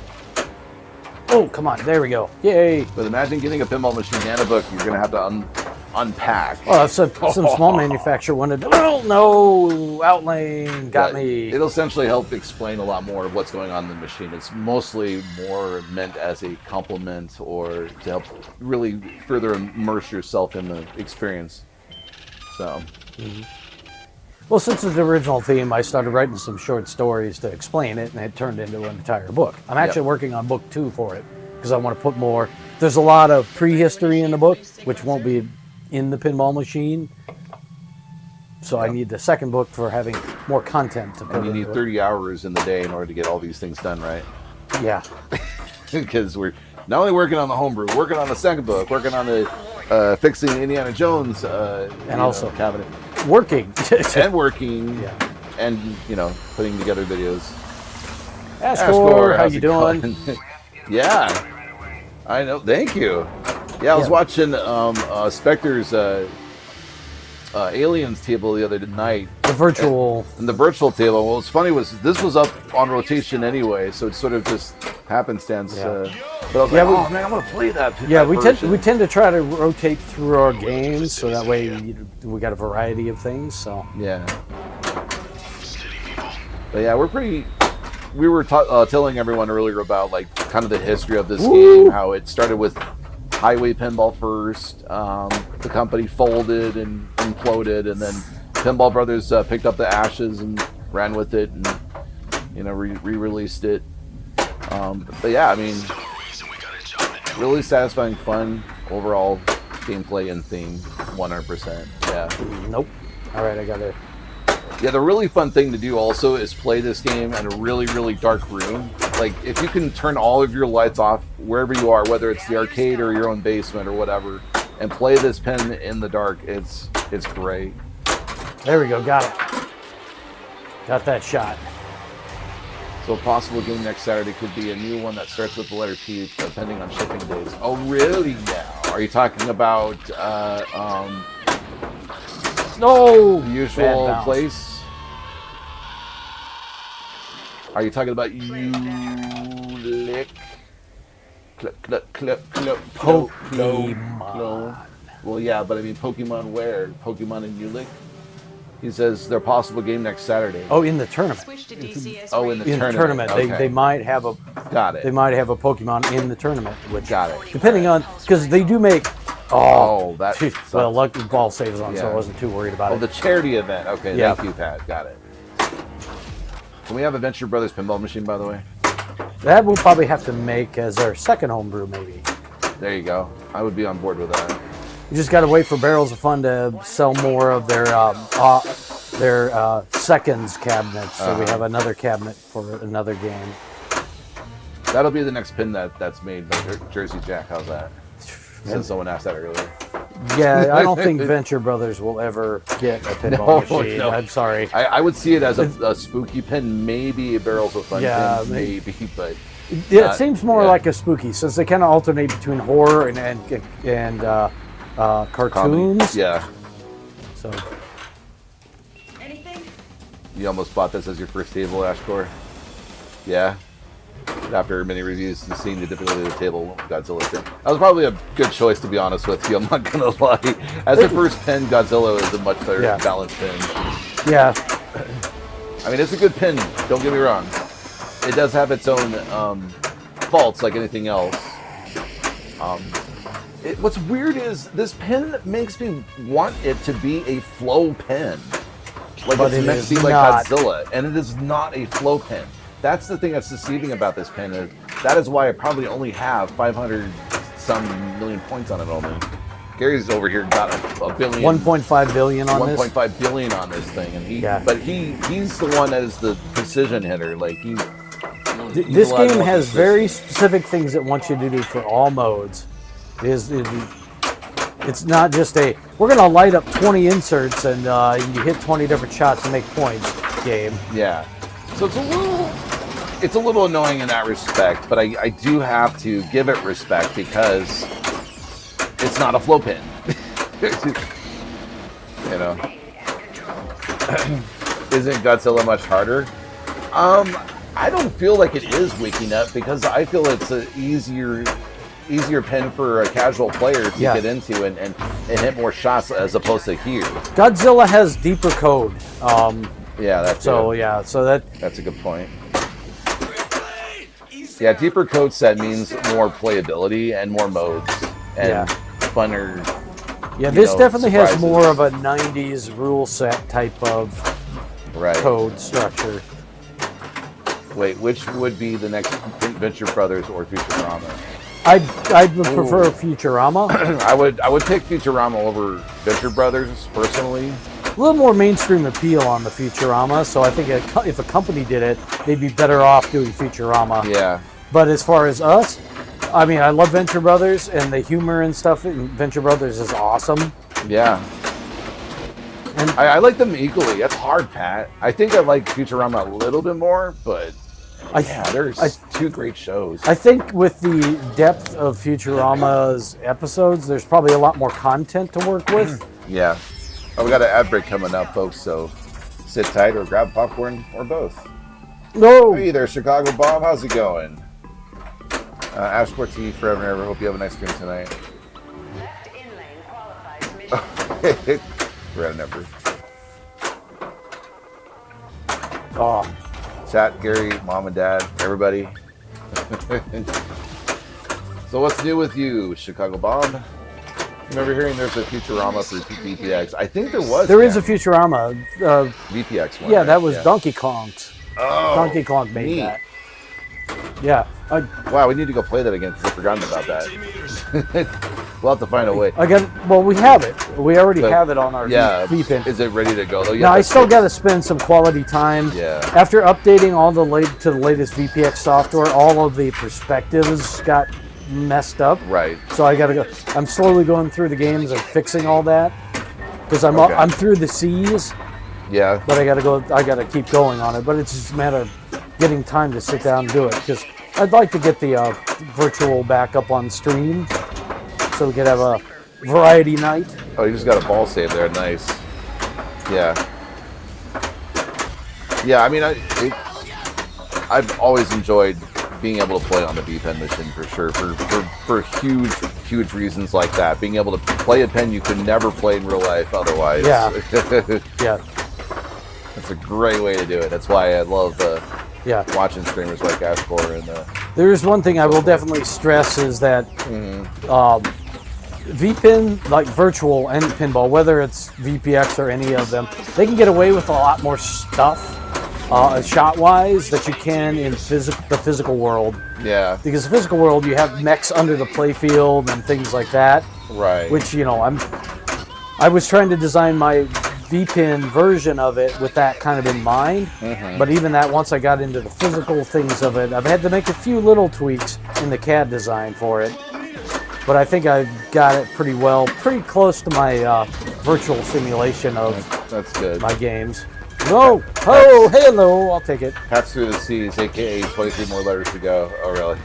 S3: Oh, come on. There we go. Yay.
S1: But imagine getting a pinball machine and a book. You're going to have to unpack.
S3: Oh, some small manufacturer wanted, oh, no, Outlane got
S1: But
S3: me.
S1: It'll essentially help explain a lot more of what's going on in the machine. It's mostly more meant as a compliment or to help really further immerse yourself in the experience. So,
S3: Well, since it's the original theme, I started writing some short stories to explain it, and it turned into an entire book. I'm actually working on book 2 for it because I want to put more. There's a lot of prehistory in the book, which won't be in the pinball machine. So I need the second book for having more content to put
S1: and you
S3: into
S1: need 30 hours in the day in order to get all these things done, right?
S3: it. Yeah.
S1: Because we're not only working on the homebrew, working on the second book, working on the fixing Indiana Jones
S3: also
S1: cabinet.
S3: Working.
S1: And working,
S3: Yeah.
S1: and putting together videos.
S3: Ashcore, how
S1: how's
S3: you
S1: it
S3: doing?
S1: going? Yeah, I know. Thank you. Yeah, I was watching Spectre's Aliens table the other night.
S3: The virtual.
S1: And the virtual table. What was funny was this was up on rotation anyway, so it's sort of just happenstance.
S3: Yeah.
S1: But I was
S3: Yeah,
S1: like, oh man, I want to play that.
S3: Yeah,
S1: that
S3: we
S1: version.
S3: tend to try to rotate through our games so that way we got a variety of things. So
S1: Yeah. But yeah, we were telling everyone earlier about like kind of the history of this game, how it started with highway pinball first. The company folded and imploded, and then Pinball Brothers picked up the ashes and ran with it, and re-released it. But yeah, I mean, really satisfying, fun overall gameplay and theme, 100%. Yeah.
S3: Nope. All right, I got it.
S1: Yeah, the really fun thing to do also is play this game in a really, really dark room. Like, if you can turn all of your lights off wherever you are, whether it's the arcade or your own basement or whatever, and play this pen in the dark, it's great.
S3: There we go. Got it. Got that shot.
S1: So a possible game next Saturday could be a new one that starts with the letter P, depending on shipping days. Oh, really now? Are you talking about
S3: No!
S1: the usual place? Are you talking about Ulick?
S3: Pokemon.
S1: Well, yeah, but I mean, Pokemon where? Pokemon in Ulick? He says their possible game next Saturday.
S3: Oh, in the tournament.
S5: Switch to DCS.
S1: Oh, in the
S3: In the
S1: tournament.
S3: tournament,
S1: Okay.
S3: they might have a
S1: Got it.
S3: they might have a Pokemon in the tournament, which
S1: Got it.
S3: depending on because they do make.
S1: Oh, that
S3: Phew,
S1: sucks.
S3: well, lucky ball saves on, so I
S1: Yeah.
S3: wasn't too worried about
S1: Oh,
S3: it.
S1: the charity event. Okay,
S3: Yeah.
S1: thank you, Pat. Got it. Can we have a Venture Brothers pinball machine, by the way?
S3: That we'll probably have to make as our second homebrew, maybe.
S1: There you go. I would be on board with that.
S3: You just got to wait for Barrels of Fun to sell more of their seconds cabinets, so we have another cabinet for another game.
S1: That'll be the next pin that's made by Jersey Jack. How's that? Since someone asked that earlier.
S3: Yeah, I don't think Venture Brothers will ever get a pinball machine.
S1: no.
S3: I'm sorry.
S1: I would see it as a spooky pin, maybe a Barrels of Fun
S3: Yeah,
S1: pin, maybe, but
S3: Yeah,
S1: not-
S3: it seems more
S1: yeah.
S3: like a spooky, since they kind of alternate between horror and cartoons.
S1: comedy. Yeah.
S3: So
S5: Anything?
S1: You almost bought this as your first table, Ashcore? Yeah. After many reviews and seeing the difficulty of the table, Godzilla thing. That was probably a good choice, to be honest with you. I'm not gonna lie. As a first pin, Godzilla is a much better
S3: Yeah.
S1: balanced pin.
S3: yeah,
S1: I mean, it's a good pin. Don't get me wrong. It does have its own faults, like anything else. What's weird is this pin makes me want it to be a flow pin. Like
S3: But
S1: it's
S3: it
S1: meant
S3: is
S1: to be like
S3: not.
S1: Godzilla, and it is not a flow pin. That's the thing that's deceiving about this pin. That is why I probably only have 500 some million points on it only. Gary's over here got a billion.
S3: 1.5 billion on this.
S1: 1.5 billion on this thing, and
S3: Yeah.
S1: he's the one that is the precision hitter. Like he's
S3: This
S1: a lot
S3: game
S1: more
S3: has
S1: consistent.
S3: very specific things it wants you to do for all modes. It's not just a we're gonna light up 20 inserts and you hit 20 different shots and make points game.
S1: Yeah. So it's a little annoying in that respect, but I do have to give it respect because it's not a flow pin. You know. Isn't Godzilla much harder? I don't feel like it is waking up because I feel it's an easier pin for a casual player to
S3: Yeah.
S1: get into and hit more shots as opposed to here.
S3: Godzilla has deeper code.
S1: Yeah, that's
S3: That's
S1: a good point. Yeah, deeper code set means more playability and more modes and
S3: Yeah.
S1: funner.
S3: yeah. This
S1: know,
S3: definitely has
S1: surprises.
S3: more of a 90s rule set type of
S1: Right.
S3: code structure.
S1: Wait, which would be the next Venture Brothers or Futurama?
S3: I'd prefer Futurama.
S1: I would pick Futurama over Venture Brothers personally.
S3: A little more mainstream appeal on the Futurama, so I think if a company did it, they'd be better off doing Futurama.
S1: Yeah.
S3: But as far as us, I mean, I love Venture Brothers, and the humor and stuff in Venture Brothers is awesome.
S1: Yeah.
S3: And
S1: I like them equally. That's hard, Pat. I think I like Futurama a little bit more, but yeah, there's two great shows.
S3: I think with the depth of Futurama's episodes, there's probably a lot more content to work with.
S1: Yeah. Oh, we got an ad break coming up, folks, so sit tight or grab popcorn or both.
S3: No!
S1: Hey there, Chicago Bob. How's it going? Ashport TV forever and ever. Hope you have a nice stream tonight.
S4: Left in lane qualifies mission.
S1: We're at a number.
S3: Oh,
S1: Chat, Gary, Mom and Dad, everybody. So what's new with you, Chicago Bob? Remember hearing there's a Futurama for VPX? I think there was.
S3: There is a Futurama.
S1: VPX one.
S3: Yeah,
S1: right?
S3: that was Donkey Kong's.
S1: Oh,
S3: Donkey Kong made
S1: neat.
S3: that. Yeah.
S1: Wow, we need to go play that again because I've forgotten about that. We'll have to find a way.
S3: Well, we have it. We already
S1: But,
S3: have it on our V-Pin.
S1: Is it ready to go though?
S3: Now, I still got to spend some quality time.
S1: Yeah.
S3: After updating all the to the latest VPX software, all of the perspectives got messed up.
S1: Right.
S3: So I got to go. I'm slowly going through the games and fixing all that because
S1: Okay.
S3: I'm through the C's,
S1: Yeah.
S3: but I got to go. I got to keep going on it. But it's just a matter of getting time to sit down and do it because I'd like to get the virtual back up on stream so we could have a variety night.
S1: Oh, you just got a ball save there. Nice. Yeah. Yeah, I mean, I've always enjoyed being able to play on the V-Pen machine for sure, for huge reasons like that. Being able to play a pen you could never play in real life otherwise.
S3: Yeah. Yeah.
S1: That's a great way to do it. That's why I love
S3: Yeah.
S1: watching streamers like Ashcore and
S3: There's one thing I will definitely stress is that V-Pin, like virtual and pinball, whether it's VPX or any of them, they can get away with a lot more stuff shot-wise that you can in the physical world.
S1: yeah.
S3: Because the physical world, you have mechs under the playfield and things like that,
S1: Right.
S3: which, you know, I was trying to design my V-Pin version of it with that kind of in mind. But even that, once I got into the physical things of it, I've had to make a few little tweaks in the CAD design for it. But I think I got it pretty well, pretty close to my virtual simulation of
S1: That's good.
S3: my games. Whoa! Oh, hello! I'll take it.
S1: Hats through the seas, aka 23 more letters to go. Oh, really?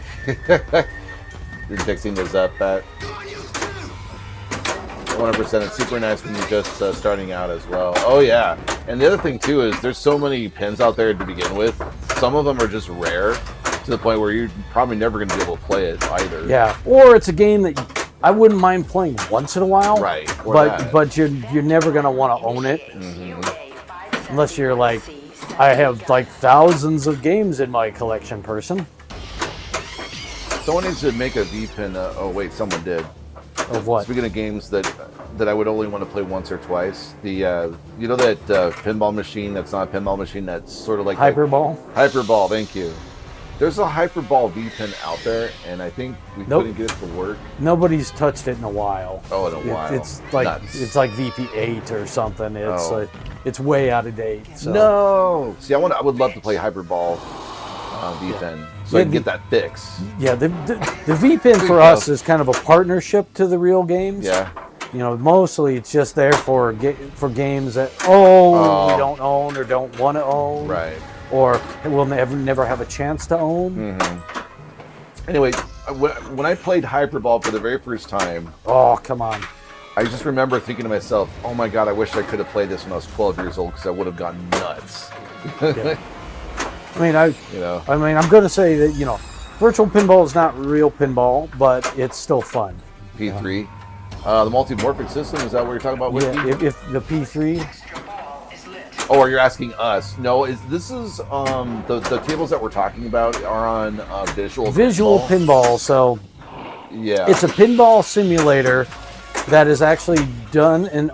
S1: Did Dixie knows up that? 100%. It's super nice when you're just starting out as well. Oh, yeah. And the other thing, too, is there's so many pins out there to begin with. Some of them are just rare to the point where you're probably never going to be able to play it either.
S3: Yeah. Or it's a game that I wouldn't mind playing once in a while.
S1: Right. Or that.
S3: But you're never going to want to own it. Unless you're like, I have like thousands of games in my collection person.
S1: Someone needs to make a V-Pin. Oh, wait, someone did.
S3: Of what?
S1: Speaking of games that I would only want to play once or twice, the you know that pinball machine that's not a pinball machine that's sort of like
S3: Hyperball?
S1: Hyperball, thank you. There's a Hyperball V-Pin out there, and I think we couldn't get it to work.
S3: Nobody's touched it in a while.
S1: Oh, in a while.
S3: It's like
S1: Nuts.
S3: it's like VP8 or something. It's
S1: Oh.
S3: it's way out of date. So.
S1: No. See, I would love to play Hyperball V-Pin so I can get that fix.
S3: Yeah, the V-Pin for us is kind of a partnership to the real games.
S1: Yeah.
S3: You know, mostly it's just there for games that we don't own or don't want to own.
S1: Right.
S3: Or we'll never have a chance to own.
S1: Anyway, when I played Hyperball for the very first time,
S3: Oh, come on.
S1: I just remember thinking to myself, oh my god, I wish I could have played this when I was 12 years old because I would have gone nuts.
S3: Yeah. I mean, I'm going to say that, you know, virtual pinball is not real pinball, but it's still fun.
S1: P3. The multi-morphic system, is that what you're talking about?
S3: Yeah,
S1: Whiskey?
S3: if the P3,
S1: Oh, are you asking us? No, the tables that we're talking about are on visual
S3: pinball. So
S1: Yeah.
S3: it's a pinball simulator that is actually done and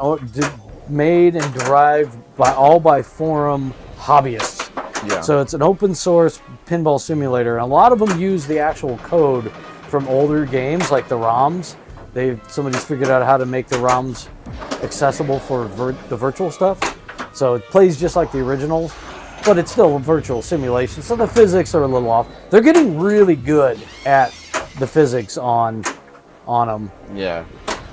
S3: made and derived by forum hobbyists.
S1: Yeah.
S3: So it's an open source pinball simulator. And a lot of them use the actual code from older games like the ROMs. Somebody's figured out how to make the ROMs accessible for the virtual stuff. So it plays just like the originals, but it's still a virtual simulation. So the physics are a little off. They're getting really good at the physics on them.
S1: Yeah.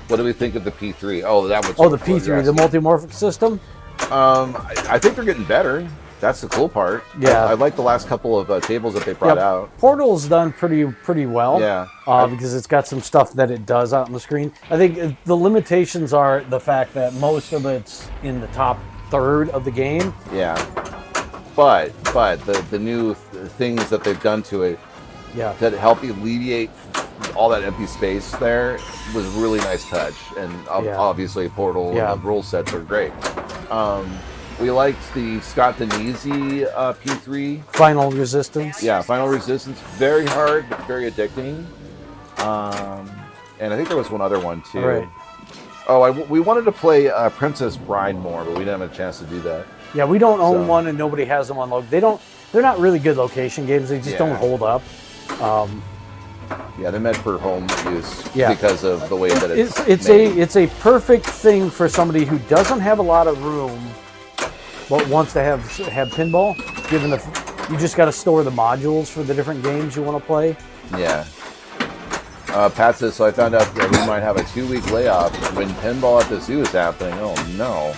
S1: What do we think of the P3? Oh, that was.
S3: Oh, the P3, the multimorphic system?
S1: I think they're getting better. That's the cool part.
S3: Yeah.
S1: I like the last couple of tables that they brought out.
S3: Portal's done pretty well.
S1: Yeah.
S3: Because it's got some stuff that it does out on the screen. I think the limitations are the fact that most of it's in the top third of the game.
S1: Yeah. But the new things that they've done to it that help alleviate all that empty space there was a really nice touch. And obviously Portal and the rule sets are great. We liked the Scott Denisi P3.
S3: Final Resistance.
S1: Yeah, Final Resistance. Very hard, but very addicting. And I think there was one other one too.
S3: All right.
S1: Oh, we wanted to play Princess Bride more, but we didn't have a chance to do that.
S3: Yeah, we don't own
S1: So-
S3: one, and nobody has them on. They're not really good location games. They just don't hold up.
S1: Yeah, they're meant for home use
S3: Yeah.
S1: because of the way that it's made.
S3: It's a perfect thing for somebody who doesn't have a lot of room, but wants to have pinball. Given you just got to store the modules for the different games you want to play.
S1: Yeah. Pat says, so I found out that we might have a 2-week layoff when pinball at the zoo is happening. Oh, no.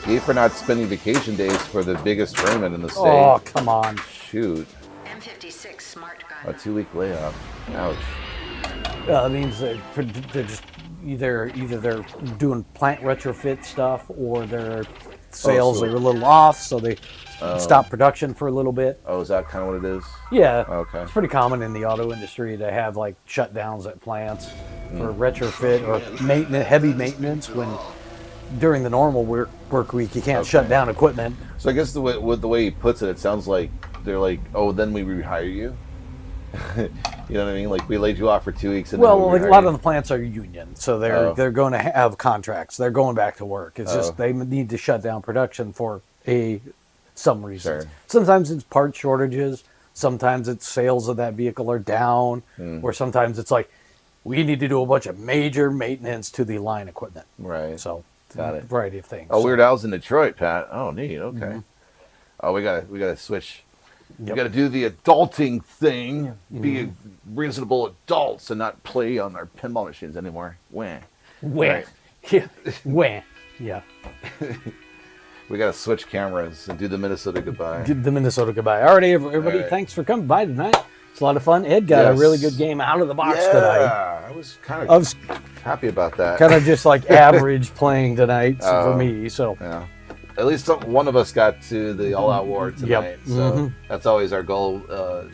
S1: Yay for not spending vacation days for the biggest tournament in the state.
S3: Oh, come on.
S1: Shoot.
S4: M56 smart gun.
S1: A 2-week layoff. Ouch.
S3: That means they're just either they're doing plant retrofit stuff or their sales
S1: so-
S3: are a little off, so they stop production for a little bit.
S1: Oh, is that kind of what it is?
S3: Yeah.
S1: Okay.
S3: It's pretty common in the auto industry to have like shutdowns at plants for retrofit or heavy maintenance when during the normal work week you can't shut down equipment.
S1: So I guess with the way he puts it, it sounds like they're like, oh, then we rehire you. You know what I mean? Like we laid you off for 2 weeks. And
S3: Well,
S1: then we
S3: like a
S1: rehire
S3: lot
S1: you.
S3: of the plants are union, so they're going to have contracts. They're going back to work. It's just they need to shut down production for some reasons.
S1: Sure.
S3: Sometimes it's part shortages. Sometimes it's sales of that vehicle are down, or sometimes it's like we need to do a bunch of major maintenance to the line equipment.
S1: Right.
S3: So
S1: Got
S3: a
S1: it.
S3: variety of things.
S1: Oh,
S3: So,
S1: Weird Al's in Detroit, Pat. Oh, neat. Okay. Oh, we gotta switch. We
S3: Yep.
S1: gotta do the adulting thing. Be reasonable adults and not play on our pinball machines anymore. Wah.
S3: Wah.
S1: Right.
S3: Yeah. Wah. Yeah.
S1: We gotta switch cameras and do the Minnesota goodbye.
S3: Did the Minnesota goodbye. All right, everybody.
S1: All right.
S3: Thanks for coming by tonight. It's a lot of fun. Ed got a
S1: Yes.
S3: really good game out of the box tonight.
S1: Yeah, I was kind
S3: I
S1: of
S3: was
S1: happy about that.
S3: kind of just like average playing tonight for
S1: Oh.
S3: me. So
S1: Yeah. At least one of us got to the all-out war tonight. So that's always our goal.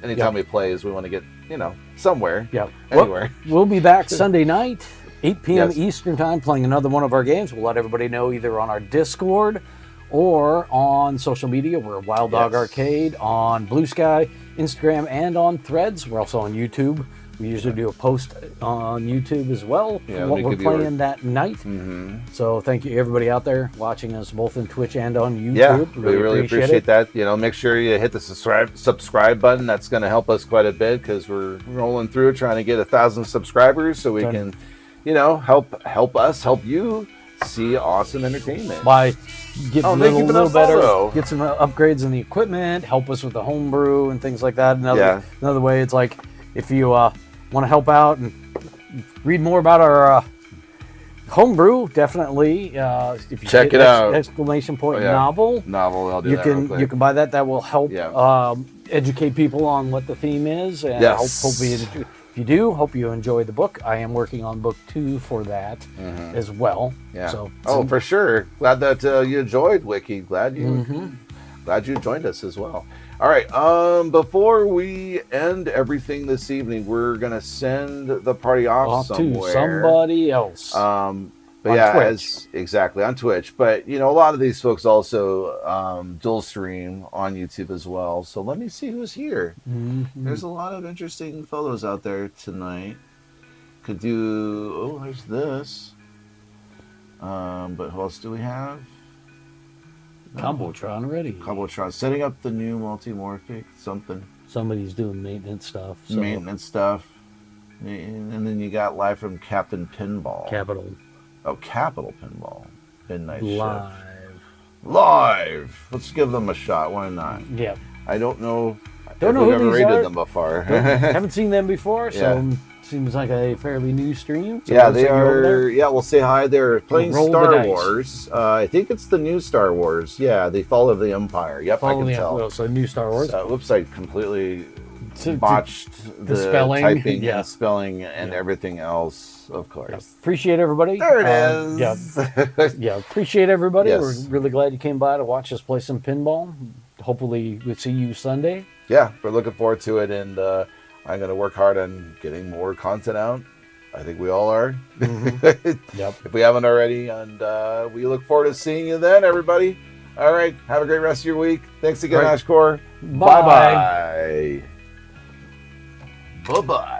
S1: Anytime we play is we want to get, somewhere.
S3: yeah,
S1: Anywhere.
S3: We'll be back Sunday night, 8 p.m.
S1: Yes.
S3: Eastern time, playing another one of our games. We'll let everybody know either on our Discord or on social media. We're Wild Dog
S1: Yes.
S3: Arcade on Blue Sky, Instagram, and on Threads. We're also on YouTube. We usually do a post on YouTube as well for
S1: Yeah,
S3: what
S1: we
S3: we're
S1: could be our-
S3: playing that night. So thank you everybody out there watching us both in Twitch and on YouTube.
S1: Yeah, we really appreciate
S3: it.
S1: that. Make sure you hit the subscribe button. That's going to help us quite a bit because we're rolling through trying to get 1,000 subscribers so we can, help us help you see awesome entertainment.
S3: By getting
S1: Oh,
S3: a
S1: thank you for
S3: little
S1: that
S3: better,
S1: follow.
S3: get some upgrades in the equipment, help us with the homebrew and things like that. Another way, it's like if you want to help out and read more about our homebrew, definitely. If you
S1: Check
S3: hit
S1: it out.
S3: Exclamation point
S1: Oh, yeah.
S3: novel.
S1: I'll do
S3: You
S1: that real
S3: can
S1: quick.
S3: you can buy that. That will help
S1: Yeah.
S3: educate people on what the theme is. And
S1: Yes.
S3: hopefully, if you do, hope you enjoy the book. I am working on book 2 for that as well.
S1: Yeah.
S3: So
S1: For sure. Glad that you enjoyed Wiki. Glad you joined us as well. All right. Before we end everything this evening, we're gonna send the party off
S3: to
S1: somewhere.
S3: somebody else.
S1: But
S3: On
S1: yeah,
S3: Twitch.
S1: exactly on Twitch. But a lot of these folks also dual stream on YouTube as well. So let me see who's here. There's a lot of interesting photos out there tonight. Could do. Oh, there's this. But who else do we have?
S3: Combotron ready.
S1: Combotron setting up the new multimorphic something
S3: Somebody's doing maintenance stuff. So
S1: maintenance stuff, and then you got live from Captain Pinball.
S3: Capital
S1: Oh, Capital Pinball. Midnight
S3: live.
S1: Shift. Live. Let's give them a shot. Why not?
S3: Yeah.
S1: I don't know.
S3: Don't
S1: if
S3: know
S1: we've
S3: who
S1: ever
S3: these
S1: rated
S3: are.
S1: them before.
S3: Haven't seen them before, so
S1: Yeah.
S3: seems like a fairly new stream. So
S1: Yeah,
S3: we'll
S1: they
S3: send you over there.
S1: are. Yeah, we'll say hi. They're playing
S3: Roll the
S1: Star
S3: dice.
S1: Wars. I think it's the new Star Wars. Yeah, the Fall of the Empire. Yep, I
S3: Following
S1: can
S3: the
S1: tell.
S3: so new Star Wars.
S1: Whoops, I completely
S3: To-
S1: botched the
S3: spelling,
S1: typing
S3: yeah.
S1: and spelling and everything else, of course.
S3: Appreciate everybody.
S1: There it
S3: Yeah,
S1: is.
S3: yeah. Appreciate everybody.
S1: Yes.
S3: We're really glad you came by to watch us play some pinball. Hopefully, we'll see you Sunday.
S1: Yeah, we're looking forward to it, and I'm going to work hard on getting more content out. I think we all are.
S3: Yep.
S1: If we haven't already, and we look forward to seeing you then, everybody. All right, have a great rest of your week. Thanks again,
S3: All right.
S1: Ashcore.
S3: Bye.
S1: Bye-bye. Bye-bye.